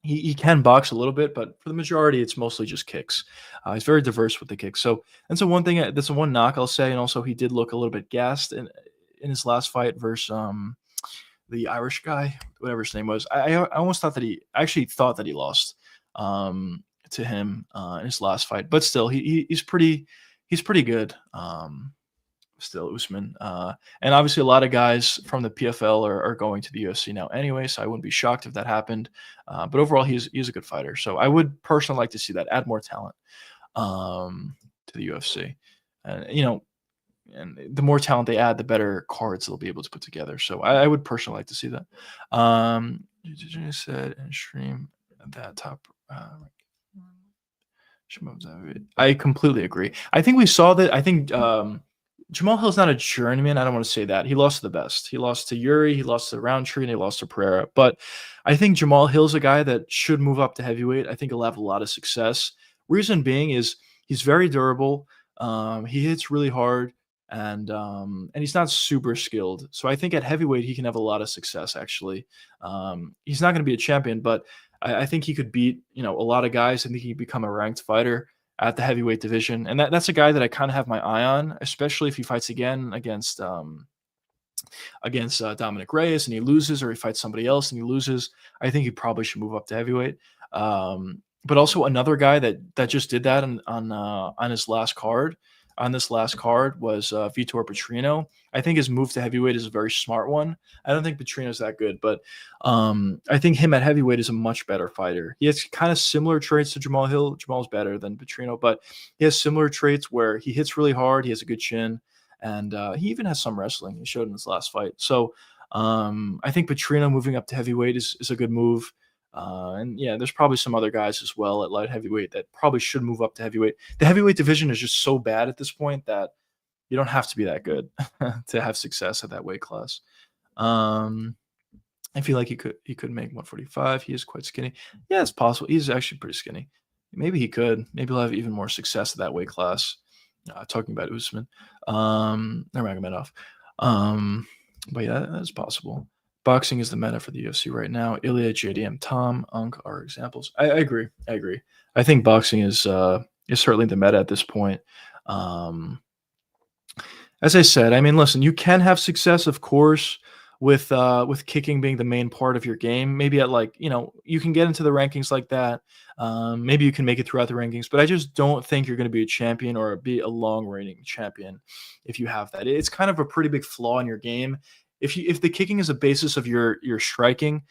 he can box a little bit, but for the majority, it's mostly just kicks. He's very diverse with the kicks. So that's the one thing. That's the one knock I'll say. And also, he did look a little bit gassed in his last fight versus the Irish guy, whatever his name was. I almost thought that he lost to him in his last fight, but still, he's pretty good. Still Usman, and obviously a lot of guys from the PFL are going to the UFC now anyway, so I wouldn't be shocked if that happened. But overall, he's a good fighter, so I would personally like to see that add more talent to the UFC, and the more talent they add, the better cards they'll be able to put together. So I would personally like to see that. You said and stream that top. I completely agree. I think we saw that. I think Jamal Hill's not a journeyman. I don't want to say that. He lost to the best. He lost to Yuri. He lost to Roundtree, and he lost to Pereira. But I think Jamal Hill's a guy that should move up to heavyweight. I think he'll have a lot of success. Reason being is he's very durable. He hits really hard, and he's not super skilled. So I think at heavyweight he can have a lot of success. Actually, he's not going to be a champion, but I think he could beat a lot of guys. I think he could become a ranked fighter at the heavyweight division, and that's a guy that I kind of have my eye on, especially if he fights again against Dominic Reyes and he loses, or he fights somebody else and he loses. I think he probably should move up to heavyweight. But also another guy that just did that on his last card. On this last card was Vitor Petrino. I think his move to heavyweight is a very smart one. I don't think Petrino's that good, but I think him at heavyweight is a much better fighter. He has kind of similar traits to Jamal Hill. Jamal's better than Petrino, but he has similar traits where he hits really hard, he has a good chin, and he even has some wrestling. He showed in his last fight. So I think Petrino moving up to heavyweight is a good move. And yeah, there's probably some other guys as well at light heavyweight that probably should move up to heavyweight. The heavyweight division is just so bad at this point that you don't have to be that good to have success at that weight class. I feel like he could make 145. He is quite skinny. Yeah, it's possible. He's actually pretty skinny. Maybe he could. Maybe he'll have even more success at that weight class. Talking about Usman, Nurmagomedov. But yeah, that's possible. Boxing is the meta for the UFC right now. Ilya, JDM, Tom, Unk are examples. I agree. I think boxing is certainly the meta at this point. As I said, I mean, listen, you can have success, of course, with kicking being the main part of your game. Maybe at you can get into the rankings like that. Maybe you can make it throughout the rankings, but I just don't think you're going to be a champion or be a long-reigning champion if you have that. It's kind of a pretty big flaw in your game. If the kicking is a basis of your striking,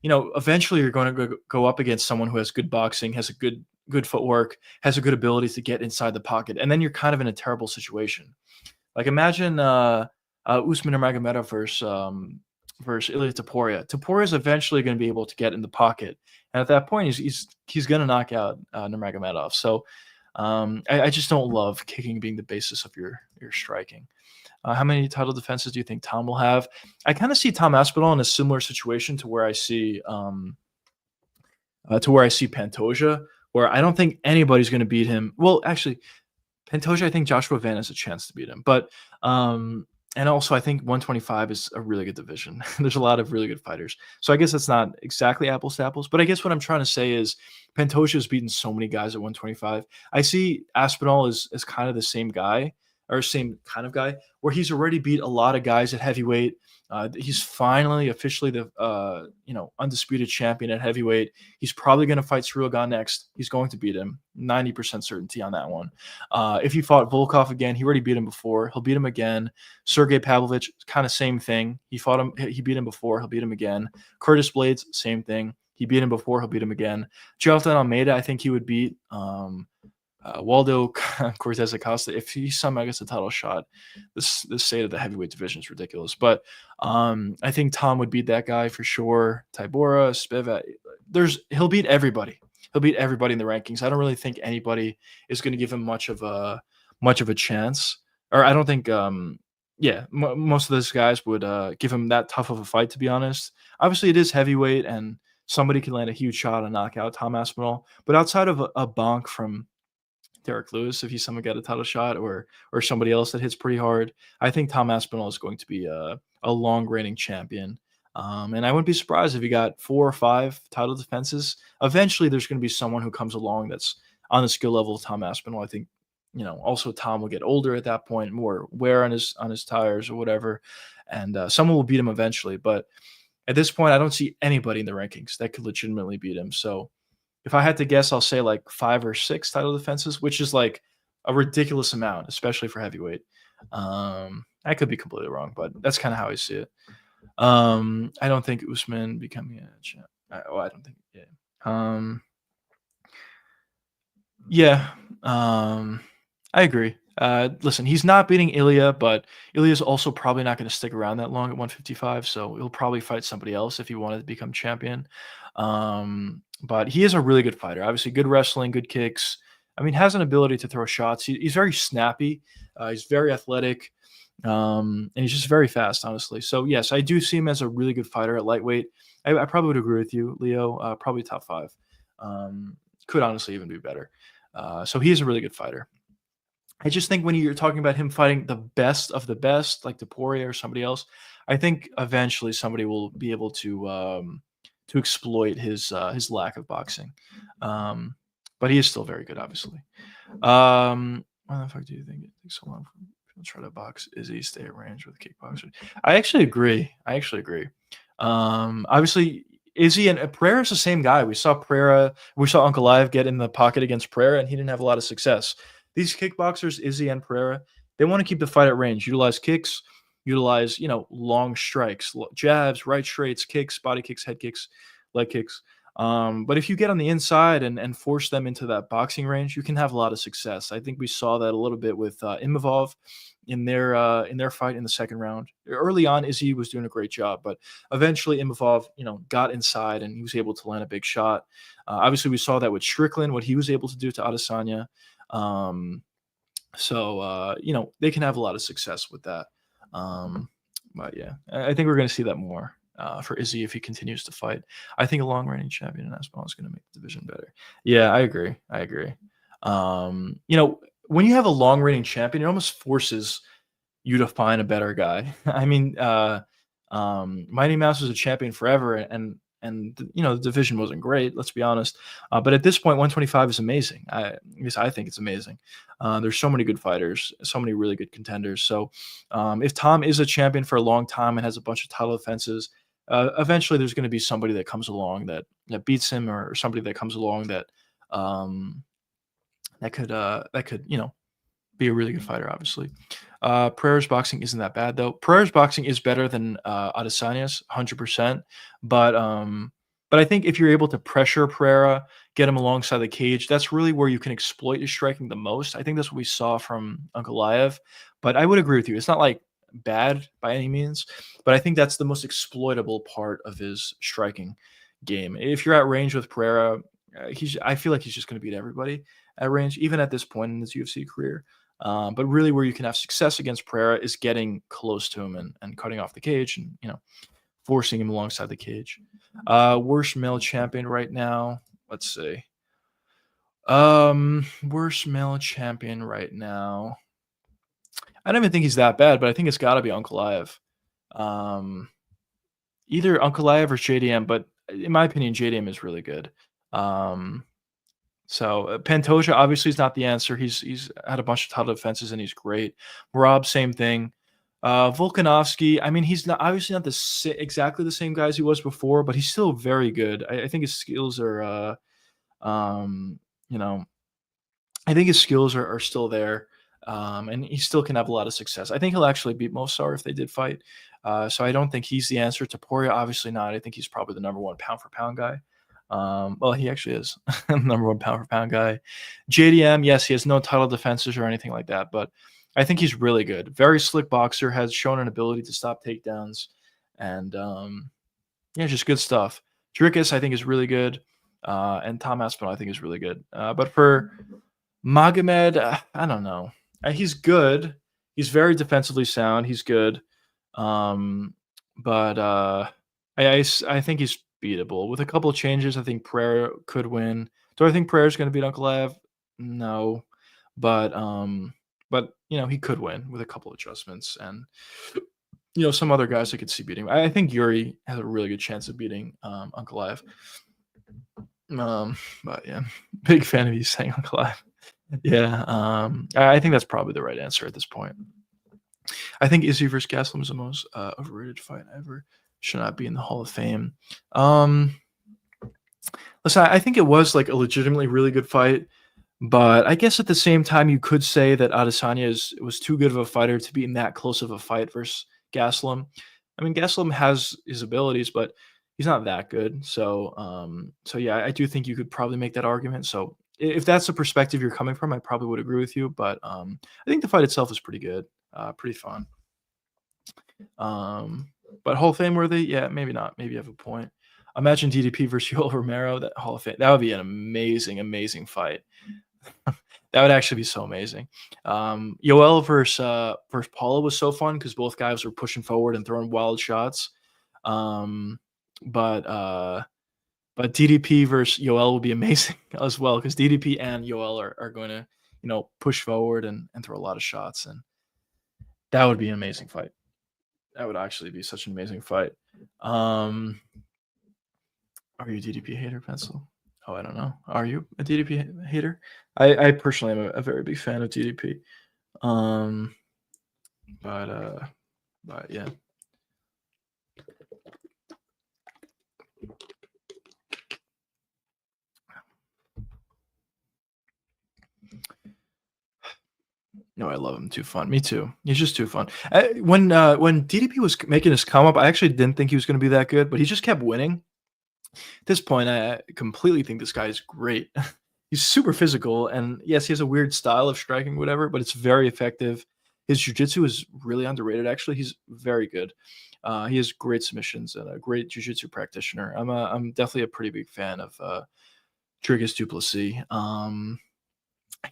eventually you're going to go up against someone who has good boxing, has a good footwork, has a good ability to get inside the pocket, and then you're kind of in a terrible situation. Like imagine Usman Nurmagomedov versus versus Ilia Topuria. Topuria is eventually going to be able to get in the pocket, and at that point, he's going to knock out Nurmagomedov. So I just don't love kicking being the basis of your striking. How many title defenses do you think Tom will have? I kind of see Tom Aspinall in a similar situation to where I see Pantoja, where I don't think anybody's going to beat him. Well, actually, Pantoja, I think Joshua Van has a chance to beat him, but and also I think 125 is a really good division. There's a lot of really good fighters, so I guess that's not exactly apples to apples. But I guess what I'm trying to say is Pantoja has beaten so many guys at 125. I see Aspinall as kind of the same guy, or same kind of guy, where he's already beat a lot of guys at heavyweight. He's finally officially the undisputed champion at heavyweight. He's probably going to fight Cyril Gane next. He's going to beat him, 90% certainty on that one. If he fought Volkov again, he already beat him before. He'll beat him again. Sergey Pavlovich, kind of same thing. He beat him before. He'll beat him again. Curtis Blades, same thing. He beat him before. He'll beat him again. Jonathan Almeida, I think he would beat. Waldo Cortez Acosta, if he somehow gets a title shot, the state of the heavyweight division is ridiculous. But I think Tom would beat that guy for sure. Tybura, Spivak, he'll beat everybody. He'll beat everybody in the rankings. I don't really think anybody is going to give him much of a chance. Or I don't think, most of those guys would give him that tough of a fight, to be honest. Obviously, it is heavyweight, and somebody can land a huge shot and knock out Tom Aspinall. But outside of a bonk from Derek Lewis, if he's someone got a title shot, or somebody else that hits pretty hard, I think Tom Aspinall is going to be a long reigning champion. And I wouldn't be surprised if he got 4 or 5 title defenses. Eventually, there's going to be someone who comes along that's on the skill level of Tom Aspinall. I think, also Tom will get older at that point, more wear on his tires or whatever, and someone will beat him eventually. But at this point, I don't see anybody in the rankings that could legitimately beat him. So if I had to guess, I'll say like 5 or 6 title defenses, which is like a ridiculous amount, especially for heavyweight. I could be completely wrong, but that's kind of how I see it. I don't think Usman becoming a champ. I don't think. I agree. Listen, he's not beating Ilya, but Ilya's also probably not going to stick around that long at 155, so he'll probably fight somebody else if he wanted to become champion. But he is a really good fighter. Obviously, good wrestling, good kicks. I mean, has an ability to throw shots. He's very snappy. He's very athletic. And he's just very fast, honestly. So, yes, I do see him as a really good fighter at lightweight. I probably would agree with you, Leo. Probably top 5. Could honestly even be better. So he is a really good fighter. I just think when you're talking about him fighting the best of the best, like Topuria or somebody else, I think eventually somebody will be able to exploit his lack of boxing. But he is still very good, obviously. Why the fuck do you think it takes so long for people to try to box Izzy, stay at range with a kickboxer? I actually agree. Obviously, Izzy and Pereira's the same guy. We saw Uncle Live get in the pocket against Pereira, and he didn't have a lot of success. These kickboxers, Izzy and Pereira, they want to keep the fight at range, utilize kicks, utilize, long strikes, jabs, right straights, kicks, body kicks, head kicks, leg kicks. But if you get on the inside and force them into that boxing range, you can have a lot of success. I think we saw that a little bit with Evloev in their fight in the second round. Early on, Izzy was doing a great job, but eventually Evloev, got inside and he was able to land a big shot. Obviously, we saw that with Strickland, what he was able to do to Adesanya. They can have a lot of success with that. But yeah, I think we're going to see that more for Izzy if he continues to fight. I think a long reigning champion in Aspinall is going to make the division better. Yeah, I agree. When you have a long reigning champion, it almost forces you to find a better guy. I mean, Mighty Mouse was a champion forever, and the division wasn't great, let's be honest. But at this point, 125 is amazing. I think it's amazing. There's so many good fighters, so many really good contenders. So if Tom is a champion for a long time and has a bunch of title defenses, eventually there's going to be somebody that comes along that beats him, or somebody that comes along that could be a really good fighter, obviously. Pereira's boxing isn't that bad, though. Pereira's boxing is better than Adesanya's, 100%. But I think if you're able to pressure Pereira, get him alongside the cage, that's really where you can exploit his striking the most. I think that's what we saw from Uncle Liev. But I would agree with you. It's not like bad by any means, but I think that's the most exploitable part of his striking game. If you're at range with Pereira, I feel like he's just going to beat everybody at range, even at this point in his UFC career. But really, where you can have success against Pereira is getting close to him and cutting off the cage and forcing him alongside the cage. Worst male champion right now. Let's see. Worst male champion right now. I don't even think he's that bad, but I think it's got to be Ankalaev. Either Ankalaev or JDM, but in my opinion, JDM is really good. So Pantoja obviously is not the answer. He's had a bunch of title defenses and he's great. Rob, same thing. Volkanovski, I mean, he's not obviously not exactly the same guy as he was before, but he's still very good. I think his skills are, I think his skills are still there, and he still can have a lot of success. I think he'll actually beat Movsar if they did fight. So I don't think he's the answer. Topuria, obviously not. I think he's probably the number one pound for pound guy. Well, he actually is number one pound for pound guy. JDM, yes, he has no title defenses or anything like that, but I think he's really good. Very slick boxer, has shown an ability to stop takedowns, and just good stuff. Dricus, I think, is really good, and Tom Aspinall, I think, is really good. But for Magomed, I don't know. He's good. He's very defensively sound. He's good, but I think he's beatable with a couple of changes. I think Pereira could win. Do I think Pereira's going to beat Ankalaev? No, but he could win with a couple of adjustments, and some other guys I could see beating. I think Yuri has a really good chance of beating Ankalaev. But yeah, big fan of you saying Ankalaev. Yeah, I think that's probably the right answer at this point. I think Izzy versus Gastelum is the most overrated fight ever. Should not be in the Hall of Fame. Listen, I think it was like a legitimately really good fight, but I guess at the same time you could say that Adesanya was too good of a fighter to be in that close of a fight versus Gastelum. I mean, Gastelum has his abilities, but he's not that good. So yeah, I do think you could probably make that argument. So if that's the perspective you're coming from, I probably would agree with you. But I think the fight itself is pretty good, pretty fun. But Hall of Fame worthy? Yeah, maybe not. Maybe you have a point. Imagine DDP versus Yoel Romero, that Hall of Fame. That would be an amazing, amazing fight. That would actually be so amazing. Yoel versus Paula was so fun because both guys were pushing forward and throwing wild shots. But DDP versus Yoel will be amazing as well because DDP and Yoel are going to push forward and throw a lot of shots, and that would be an amazing fight. That would actually be such an amazing fight. Are you a DDP hater, Pencil? Oh, I don't know. Are you a DDP hater? I personally am a very big fan of DDP. But yeah. No, I love him. Too fun. Me too. He's just too fun. When DDP was making his come up, I actually didn't think he was going to be that good, but he just kept winning. At this point, I completely think this guy is great. He's super physical, and yes, he has a weird style of striking, whatever, but it's very effective. His jiu-jitsu is really underrated, actually. He's very good. He has great submissions and a great jiu-jitsu practitioner. I'm definitely a pretty big fan of Dricus du Plessis. I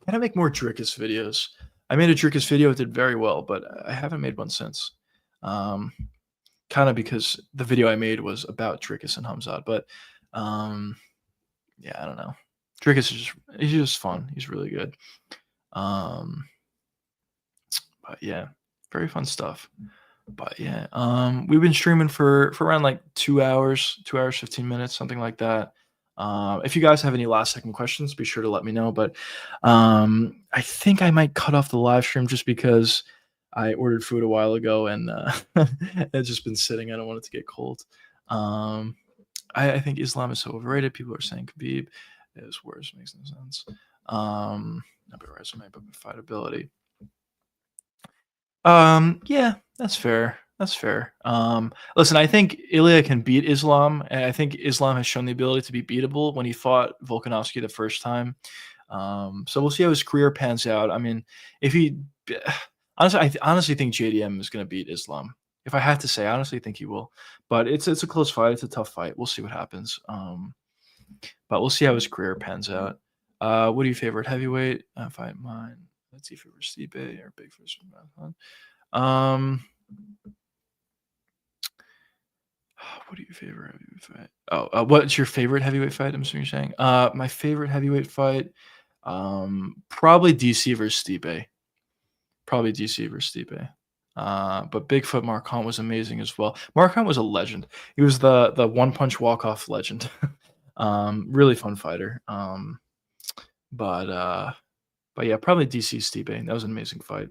gotta make more Dricus videos. I made a Dricus video, it did very well, but I haven't made one since. Kind of because the video I made was about Dricus and Hamzat, but yeah, I don't know. Dricus he's just fun. He's really good. But yeah, very fun stuff. But yeah, we've been streaming for around like 2 hours, 2 hours, 15 minutes, something like that. If you guys have any last second questions, be sure to let me know. But I think I might cut off the live stream just because I ordered food a while ago and it's just been sitting. I don't want it to get cold. I think Islam is so overrated. People are saying Khabib is worse. Makes no sense. Not by resume, but by fight ability. Yeah, that's fair. That's fair. Listen, I think Ilya can beat Islam, and I think Islam has shown the ability to be beatable when he fought Volkanovski the first time. So we'll see how his career pans out. I mean, if he, Honestly, I honestly think JDM is going to beat Islam. If I had to say, I honestly think he will. But it's a close fight. It's a tough fight. We'll see what happens. But we'll see how his career pans out. What do you favorite heavyweight? Fight mine. Let's see if it was Stipe or Big Fish. What do you favorite heavyweight fight? Oh, what's your favorite heavyweight fight? I'm assuming you're saying. My favorite heavyweight fight, probably DC versus Stipe. Probably DC versus Stipe. But Bigfoot Mark Hunt was amazing as well. Mark Hunt was a legend. He was the one punch walk off legend. Really fun fighter. But yeah, probably DC Stipe. That was an amazing fight.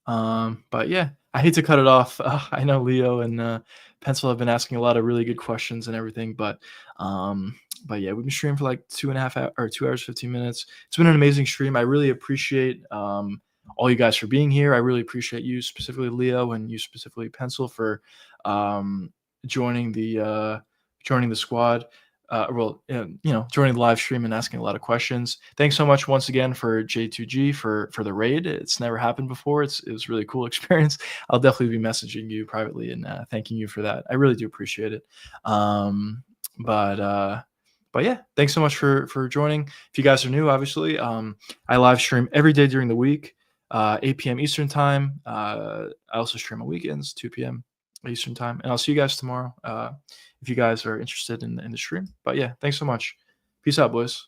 But yeah, I hate to cut it off. I know Leo and Pencil have been asking a lot of really good questions and everything, but yeah, we've been streaming for like 2.5 hours or 2 hours 15 minutes. It's been an amazing stream. I really appreciate all you guys for being here. I really appreciate you specifically, Leo, and you specifically, Pencil, for joining the squad. Joining the live stream and asking a lot of questions. Thanks so much once again for J2G for the raid. It's never happened before. It was really cool experience. I'll definitely be messaging you privately and thanking you for that. I really do appreciate it. But yeah, thanks so much for joining. If you guys are new, obviously, I live stream every day during the week, 8 p.m. Eastern time. I also stream on weekends, 2 p.m. Eastern time, and I'll see you guys tomorrow. If you guys are interested in the stream. But yeah, thanks so much. Peace out, boys.